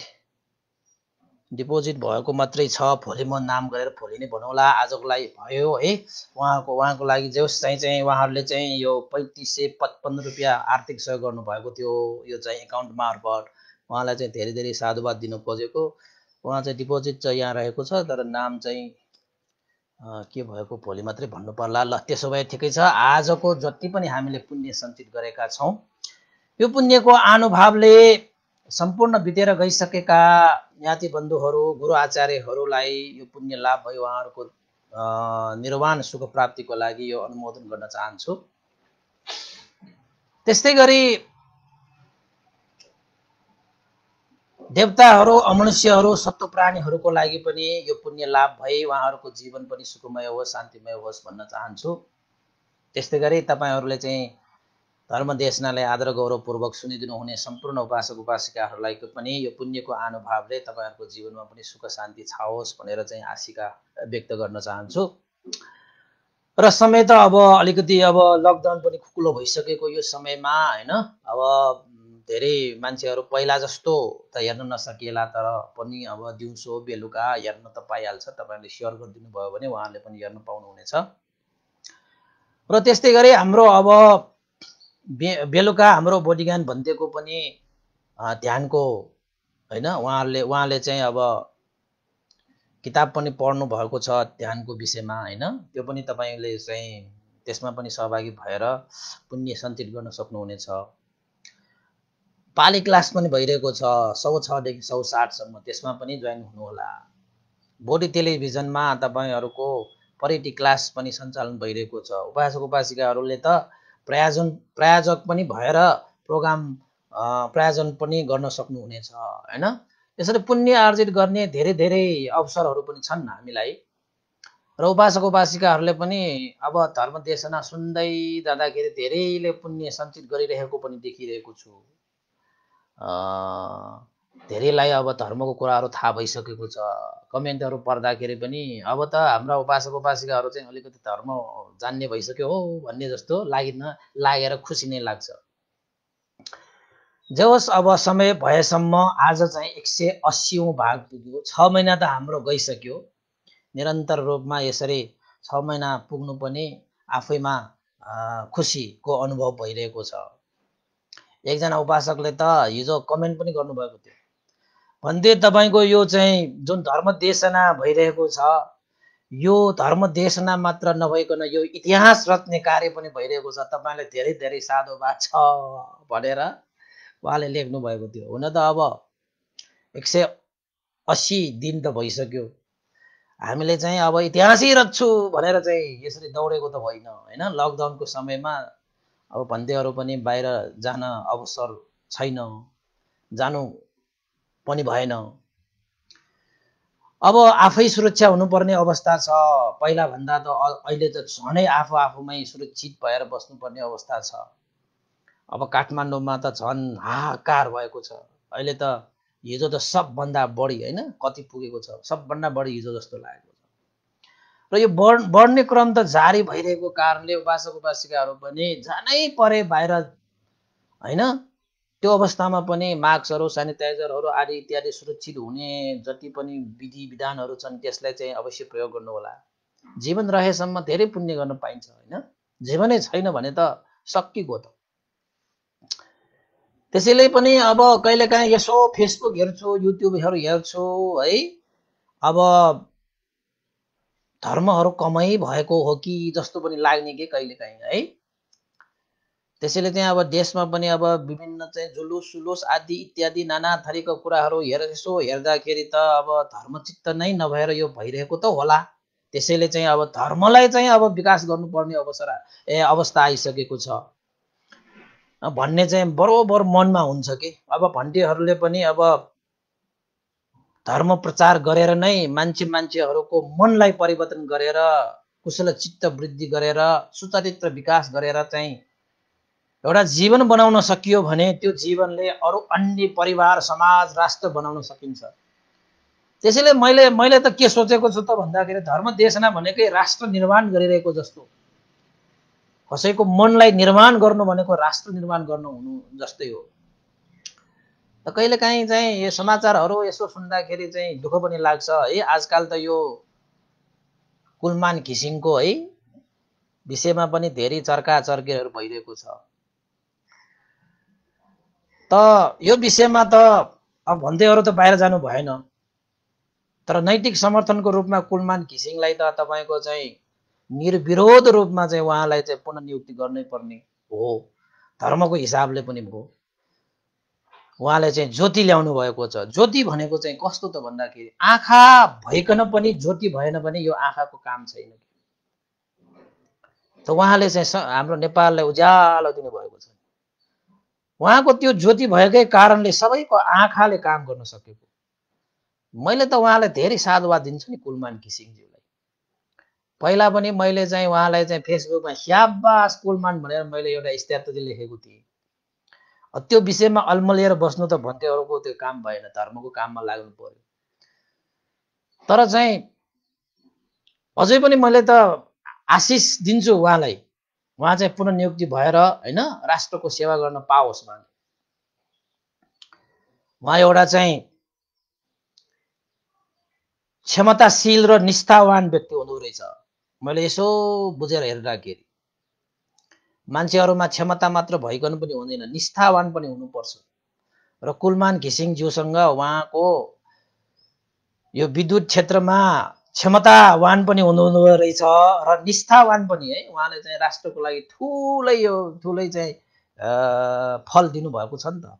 डिपोजिट भएको मात्रै छ। भोलि म नाम गरेर भोलि नै बनाउला, आजको लागि भयो है। उहाँको लागि चाहिँ उहाँहरूले चाहिँ यो 3555 रुपियाँ आर्थिक सहयोग गर्नुभएको थियो, यो चाहिँ एकाउन्ट मार्फत। उहाँलाई चाहिँ धेरै धेरै साधुवाद दिनु खोजेको। उहाँ चाहिँ डिपोजिट चाहिँ यहाँ रहेको छ, तर नाम चाहिँ के भएको भोलि मात्रै भन्नु पर्ला। ल त्यसो भए ठिकै छ। आजको जति पनि हामीले पुण्य सञ्चित गरेका छौँ, यो पुण्यको आनुभावले सम्पूर्ण बितेर गइसकेका ज्ञाति बन्धुहरू, गुरु आचार्यहरूलाई यो पुण्य लाभ भयो। उहाँहरूको निर्वाण सुख प्राप्तिको लागि यो अनुमोदन गर्न चाहन्छु। त्यस्तै गरी देवताहरू, अमनुष्यहरू, सत्व प्राणीहरूको लागि पनि यो पुण्य लाभ भई उहाँहरूको जीवन पनि सुखमय होस्, शान्तिमय होस् भन्न चाहन्छु। त्यस्तै गरी तपाईँहरूले चाहिँ धर्म देशनालाई आदर गौरवपूर्वक सुनिदिनु हुने सम्पूर्ण उपासक उपासिकाहरूलाई पनि यो पुण्यको आनुभावले तपाईँहरूको जीवनमा पनि सुख शान्ति छाओस् भनेर चाहिँ आशिका व्यक्त गर्न चाहन्छु। र समय त अब अलिकति अब लकडाउन पनि खुकुलो भइसकेको यो समयमा होइन, अब धेरै मान्छेहरू पहिला जस्तो त हेर्न नसकिएला, तर पनि अब दिउँसो बेलुका हेर्न त पाइहाल्छ। तपाईँहरूले सेयर गरिदिनु भयो भने उहाँहरूले पनि हेर्न पाउनुहुनेछ। र त्यस्तै गरी हाम्रो अब बेलुका हाम्रो बोधिज्ञान भन्तेको पनि ध्यानको होइन, उहाँले चाहिँ अब किताब पनि पढ्नु भएको छ ध्यानको विषयमा होइन, त्यो पनि तपाईँले चाहिँ त्यसमा पनि सहभागी भएर पुण्य सञ्चित गर्न सक्नुहुनेछ। पाली क्लास पनि भइरहेको छ 106 देखि 160 सम्म, त्यसमा पनि जोइन हुनुहोला। बोडी टेलिभिजनमा तपाईँहरूको परिटी क्लास पनि सञ्चालन भइरहेको छ। उपासक उपासिकाहरूले त प्रायोजक पनि भएर प्रोग्राम प्रायोजन पनि गर्न सक्नुहुनेछ होइन। यसरी पुण्य आर्जित गर्ने धेरै धेरै अवसरहरू पनि छन् हामीलाई। र उपासक उपासिकाहरूले पनि अब धर्म देशना सुन्दै जाँदाखेरि धेरैले पुण्य सञ्चित गरिरहेको पनि देखिरहेको छु। धेरैलाई अब धर्मको कुराहरू थाहा भइसकेको छ। कमेन्टहरू पढ्दाखेरि पनि अब त हाम्रा उपासक उपासिकाहरू चाहिँ अलिकति धर्म जान्ने भइसक्यो हो भन्ने जस्तो लागेर खुसी नै लाग्छ। जे होस्, अब समय भएसम्म आज चाहिँ 180औं भाग पुग्यो। 6 महिना त हाम्रो गइसक्यो। निरन्तर रूपमा यसरी 6 महिना पुग्नु पनि आफैमा खुसीको अनुभव भइरहेको छ। एकजना उपासकले त हिजो कमेन्ट पनि गर्नुभएको थियो, भन्दै तपाईँको यो चाहिँ जुन धर्म देशना भइरहेको छ, यो धर्म देशना मात्र नभइकन यो इतिहास रच्ने कार्य पनि भइरहेको छ, तपाईँलाई धेरै धेरै साधुवाद छ भनेर उहाँले लेख्नु भएको थियो। हुन त अब 180 दिन त भइसक्यो, हामीले चाहिँ अब इतिहासै रच्छु भनेर चाहिँ यसरी दौडेको त होइन हैन। लकडाउनको समयमा अब भन्देहरू पनि बाहिर जान अवसर छैन, जानु पनि भएन। अब आफै सुरक्षा हुनुपर्ने अवस्था छ। पहिला भन्दा त अहिले त झनै आफूमै सुरक्षित भएर बस्नुपर्ने अवस्था छ। अब काठमाडौँमा त झन् हाहाकार भएको छ। अहिले त हिजो त सबभन्दा बढी हैन कति पुगेको छ, सबभन्दा बढी हिजो जस्तो लागेको छ। र यो बढ्ने क्रम त जारी भइरहेको कारणले उपासक उपासिकाहरू पनि झनै परे बाहिर हैन। त्यो अवस्थामा पनि मास्कहरू, सेनिटाइजरहरू आदि इत्यादि सुरक्षित हुने जति पनि विधि विधानहरू छन् त्यसलाई चाहिँ अवश्य प्रयोग गर्नु होला। जीवन रहेसम्म धेरै पुण्य गर्न पाइन्छ हैन। जीवनै छैन भने त सकिएको त। त्यसैले पनि अब कहिलेकाहीँ यसो फेसबुक हेर्छु, युट्युबहरू हेर्छु है। अब धर्महरू कमै भएको हो कि जस्तो पनि लाग्ने के कहिलेकाहीँ है। त्यसैले चाहिँ अब देशमा पनि अब विभिन्न चाहिँ जुलुस सुलुस आदि इत्यादि नाना थरीको कुराहरू यसो हेर्दाखेरि त अब धर्मचित्त नै नभएर यो भइरहेको त होला। त्यसैले चाहिँ अब धर्मलाई चाहिँ अब विकास गर्नुपर्ने अवस्था आइसकेको छ भन्ने चाहिँ बरोबर मनमा हुन्छ कि। अब भन्टीहरूले पनि अब धर्म प्रचार गरेर नै मान्छेहरूको मनलाई परिवर्तन गरेर, कुशल चित्त वृद्धि गरेर, सुचरित्र विकास गरेर चाहिँ एउटा जीवन बनाउन सकियो भने त्यो जीवनले अरू अन्य परिवार, समाज, राष्ट्र बनाउन सकिन्छ। त्यसैले मैले त के सोचेको छु त भन्दाखेरि धर्म देशना भनेकै राष्ट्र निर्माण गरिरहेको जस्तो। कसैको मनलाई निर्माण गर्नु भनेको राष्ट्र निर्माण गर्नु हुनु जस्तै हो। त कहिलेकाहीँ चाहिँ यो समाचारहरू यसो सुन्दाखेरि चाहिँ दुःख पनि लाग्छ है। आजकल त यो कुलमान घिसिङको है विषयमा पनि धेरै चर्का चर्कीहरू भइरहेको छ। त यो विषयमा त अब भन्दैहरू त बाहिर जानु भएन, तर नैतिक समर्थनको रूपमा कुलमान घिसिङलाई त तपाईको चाहिँ निर्विरोध रूपमा चाहिँ उहाँलाई चाहिँ पुनर्नियुक्ति गर्नै पर्ने हो। धर्मको हिसाबले पनि हो। उहाँले चाहिँ ज्योति ल्याउनु भएको छ। ज्योति भनेको चाहिँ कस्तो त भन्दाखेरि आँखा भइकन पनि ज्योति भएन भने यो आँखाको काम छैन। त उहाँले चाहिँ हाम्रो नेपाललाई उज्यालो दिनु भएको छ। उहाँको त्यो ज्योति भएकै कारणले सबैको आँखाले काम गर्न सकेको। मैले त उहाँलाई धेरै साधुवाद दिन्छु नि कुलमान घिसिङज्यूलाई। पहिला पनि मैले चाहिँ उहाँलाई चाहिँ फेसबुकमा स्याबास कुलमान भनेर मैले एउटा स्ट्याटस लेखेको थिएँ। त्यो विषयमा अल्मलिएर बस्नु त भन्तेहरूको त्यो काम भएन, धर्मको काममा लाग्नु पर्यो। तर चाहिँ अझै पनि मैले त आशिष दिन्छु उहाँलाई, उहाँ चाहिँ पुनर्नियुक्ति भएर हैन राष्ट्रको सेवा गर्न पाओस्। उहाँ एउटा चाहिँ क्षमताशील र निष्ठावान व्यक्ति हुँदो रहेछ। मैले यसो बुझेर हेर्दाखेरि मान्छेहरूमा क्षमता मात्र भइकन पनि हुँदैन, निष्ठावान पनि हुनुपर्छ। र कुलमान घिसिङज्यूसँग उहाँको यो विद्युत क्षेत्रमा क्षमतावान पनि हुनुहुँदो रहेछ र निष्ठावान पनि है। उहाँले चाहिँ राष्ट्रको लागि ठुलै चाहिँ फल दिनुभएको छ नि त,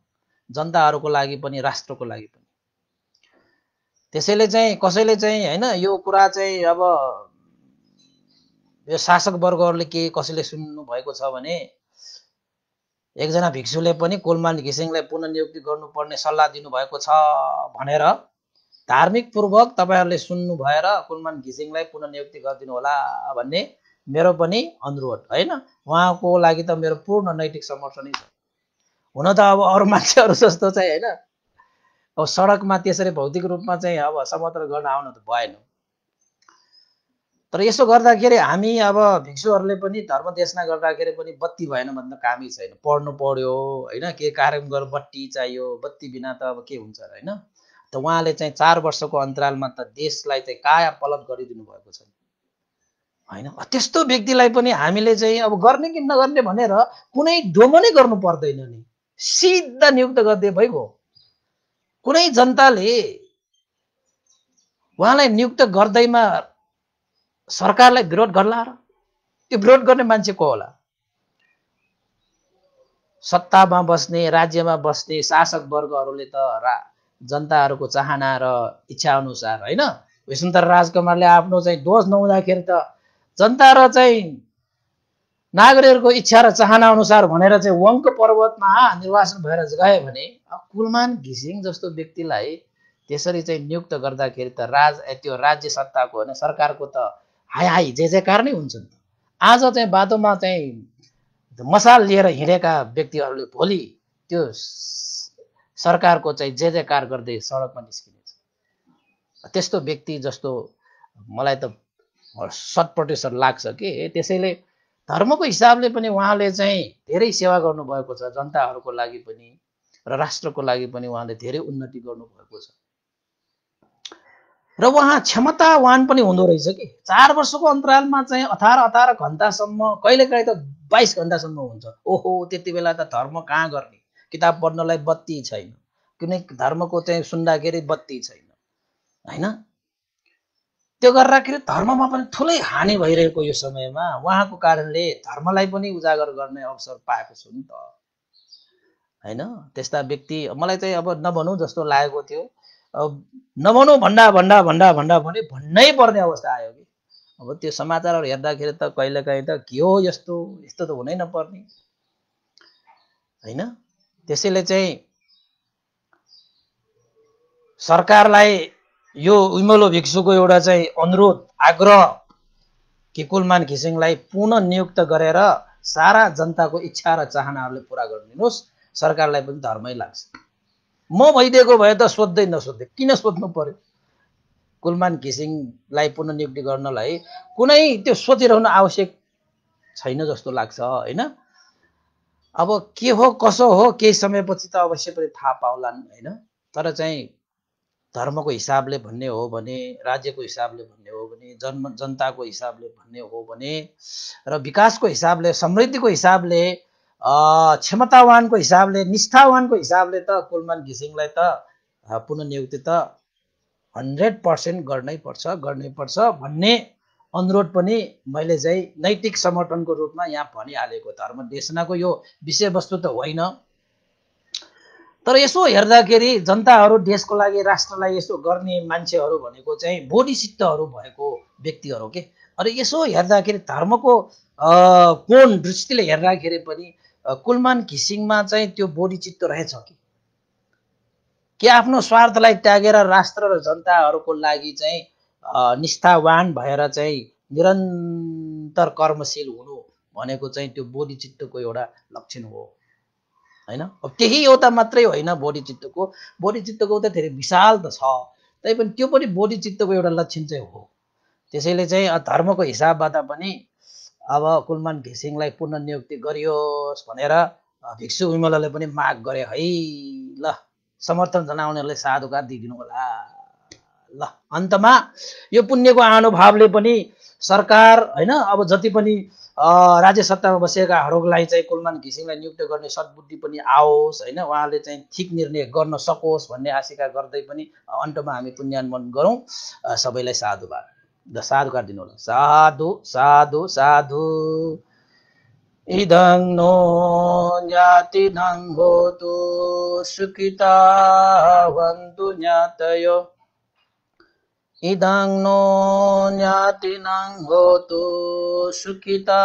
जनताहरूको लागि पनि राष्ट्रको लागि पनि। त्यसैले चाहिँ कसैले चाहिँ हैन यो कुरा चाहिँ अब यो शासक वर्गहरूले के कसैले सुन्नु भएको छ भने एकजना भिक्षुले पनि कुलमान घिसिङलाई पुनर्नियुक्ति गर्नुपर्ने सल्लाह दिनुभएको छ भनेर धार्मिक पूर्वक तपाईहरुले सुन्नु भएर कुलमान घिसिङलाई पुनर्नियुक्ति गरिदिनु होला भन्ने मेरो पनि अनुरोध हैन। उहाँको लागि त मेरो पूर्ण नैतिक समर्थनै छ। हुन त अब अरु मान्छेहरु जस्तो चाहिँ हैन अब सडकमा त्यसरी भौतिक रूपमा चाहिँ अब समर्थन गर्न आउन त भएन। तर यसो गर्दाखेरि हामी अब भिक्षुहरुले पनि धर्म देशना गर्दाखेरि पनि बत्ती भएन भन्ने कामै छैन। पढ्नु पर्यो हैन, के कार्यक्रम गर्न बत्ती चाहियो, बत्ती बिना त अब के हुन्छ हैन। त उहाँले चाहिँ 4 वर्षको अन्तरालमा त देशलाई चाहिँ काया पलट गरिदिनु भएको छ हैन। त्यस्तो व्यक्तिलाई पनि हामीले चाहिँ अब गर्ने कि नगर्ने भनेर कुनै डोमो नै गर्नु पर्दैन नि, सिधा नियुक्त गर्दै भइगयो। कुनै जनताले उहाँलाई नियुक्त गर्दैमा सरकारलाई विरोध गर्ला र? त्यो विरोध गर्ने मान्छे को होला? सत्तामा बस्ने, राज्यमा बस्ने शासक वर्गहरूले त जनताहरूको चाहना र इच्छा अनुसार हैन वैशन्तर राजकुमारले आफ्नो चाहिँ दोष नहुँदाखेरि त जनता र चाहिँ नागरिकहरूको इच्छा र चाहना अनुसार भनेर चाहिँ वंक पर्वतमा निर्वाचन भएर गए भने कुलमान घिसिङ जस्तो व्यक्तिलाई त्यसरी चाहिँ नियुक्त गर्दाखेरि त त्यो राज्य सत्ताको होइन सरकारको त हाई हाई जय जयकार नै हुन्छ नि त। आज चाहिँ बाटोमा चाहिँ मसाल लिएर हिँडेका व्यक्तिहरूले भोलि त्यो सरकारको चाहिँ जय जयकार गर्दै सडकमा निस्किनेछ। त्यस्तो व्यक्ति जस्तो मलाई त 100% लाग्छ कि त्यसैले धर्मको हिसाबले पनि उहाँले चाहिँ धेरै सेवा गर्नुभएको छ, जनताहरूको लागि पनि र राष्ट्रको लागि पनि उहाँले धेरै उन्नति गर्नुभएको छ र उहाँ क्षमतावान पनि हुँदो रहेछ कि 4 वर्षको अन्तरालमा चाहिँ 18 घण्टासम्म कहिलेकाहीँ त 22 घण्टासम्म हुन्छ। ओहो त्यति बेला त धर्म कहाँ गर्ने, किताब पढ्नलाई बत्ती छैन, कुनै धर्मको चाहिँ सुन्दाखेरि बत्ती छैन हैन। त्यो गर्दाखेरि धर्ममा पनि ठुलै हानि भइरहेको यो समयमा उहाँको कारणले धर्मलाई पनि उजागर गर्ने अवसर पाएको छु नि त हैन। त्यस्ता व्यक्ति मलाई चाहिँ अब नभनौँ जस्तो लागेको थियो। नभनौँ भन्दा पनि भन्नै पर्ने अवस्था आयो कि अब त्यो समाचारहरू हेर्दाखेरि त कहिलेकाहीँ त के हो यस्तो त हुनै नपर्ने हैन। त्यसैले चाहिँ सरकारलाई यो उमलो भिक्षुको एउटा चाहिँ अनुरोध आग्रह कि कुलमान घिसिङलाई पुनः नियुक्त गरेर सारा जनताको इच्छा र चाहनाहरूले पुरा गरिदिनुहोस्। सरकारलाई पनि धर्मै लाग्छ। म भइदिएको भए त सोध्दै नसोध्दै किन सोध्नु पर्यो? कुलमान घिसिङलाई पुनः नियुक्ति गर्नलाई कुनै त्यो सोचिरहनु आवश्यक छैन जस्तो लाग्छ हैन। अब के हो कसो हो केही समयपछि त अवश्य पनि थाहा पाउलान् हैन। तर चाहिँ धर्मको हिसाबले भन्ने हो भने, राज्यको हिसाबले भन्ने हो भने, जनताको हिसाबले भन्ने हो भने र विकासको हिसाबले, समृद्धिको हिसाबले, क्षमतावानको हिसाबले, निष्ठावानको हिसाबले त कुलमान घिसिङलाई त पुनः नियुक्ति त 100% गर्नै पर्छ भन्ने अनुरोध पनि मैले चाहिँ नैतिक समर्थनको रूपमा यहाँ भनिहालेको। धर्म देशनाको यो विषयवस्तु त होइन, तर यसो हेर्दाखेरि जनताहरू देशको लागि राष्ट्रलाई यसो गर्ने मान्छेहरू भनेको चाहिँ बोधिचित्तहरू भएको व्यक्तिहरू के। अनि यसो हेर्दाखेरि धर्मको कोण दृष्टिले हेर्दाखेरि पनि कुलमान घिसिङमा चाहिँ त्यो बोधिचित्त रहेछ कि आफ्नो स्वार्थलाई त्यागेर राष्ट्र र जनताहरूको लागि चाहिँ निष्ठावान भएर चाहिँ निरन्तर कर्मशील हुनु भनेको चाहिँ त्यो बोधिचित्तको एउटा लक्षण हो हैन। अब त्यही एउटा मात्रै होइन बोधिचित्तको त धेरै विशाल त छ, तैपनि त्यो पनि बोधिचित्तको एउटा लक्षण चाहिँ हो। त्यसैले चाहिँ धर्मको हिसाबबाट पनि अब कुलमान घिसिङलाई पुनः नियुक्ति गरियोस् भनेर भिक्षु विमलले पनि माग गरे है। ल समर्थन जनाउनेहरूले साधुकार दिइदिनु होला। ल अन्तमा यो पुण्यको अनुभवले पनि सरकार हैन अब जति पनि राज्य सत्तामा बसेकाहरूलाई चाहिँ कुलमान घिसिङलाई नियुक्त गर्ने सद्बुद्धि पनि आओस् हैन, उहाँले चाहिँ ठिक निर्णय गर्न सकोस् भन्ने आशिका गर्दै पनि अन्तमा हामी पुण्यानुमोदन गरौँ। सबैलाई साधुकार दिनु होला। साधु साधु साधु। इदं नो ज्ञातिनं होतु सुखिता भवन्तु ज्ञातयो। इदं नो ज्ञातिनं होतु सुखिता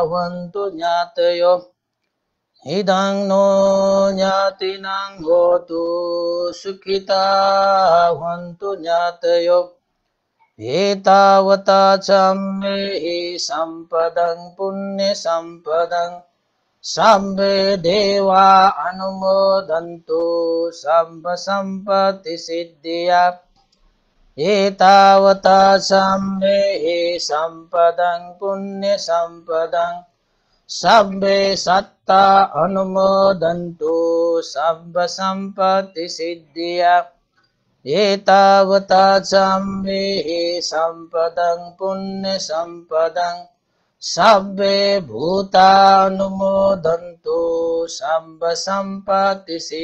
भवन्तु ज्ञातयो। इदं नो ज्ञातिनं होतु सुखिता भवन्तु ज्ञातयो। एतावता चम्मेहि सम्पदं पुण्यसम्पदं सम्बे देवा अनुमोदन्तु सम्पत्तिसिद्धिया। एतावता सम्मेहि सम्पदं पुण्यसम्पदं सम्बे सत्ता अनुमोदन्तु सम्पत्तिसिद्धिया। एतावता सम्मेहि सम्पदं पुण्यसम्पदं सम्बे भूतानुमोदन्तु सम्पत्तिसिद्धिया।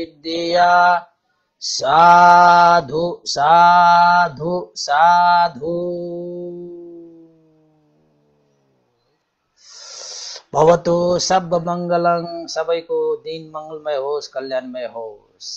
साधु साधु साधु। भवतु सर्वमङ्गलं। सबैको दिन मङ्गलमय होस्, कल्याणमय होस्।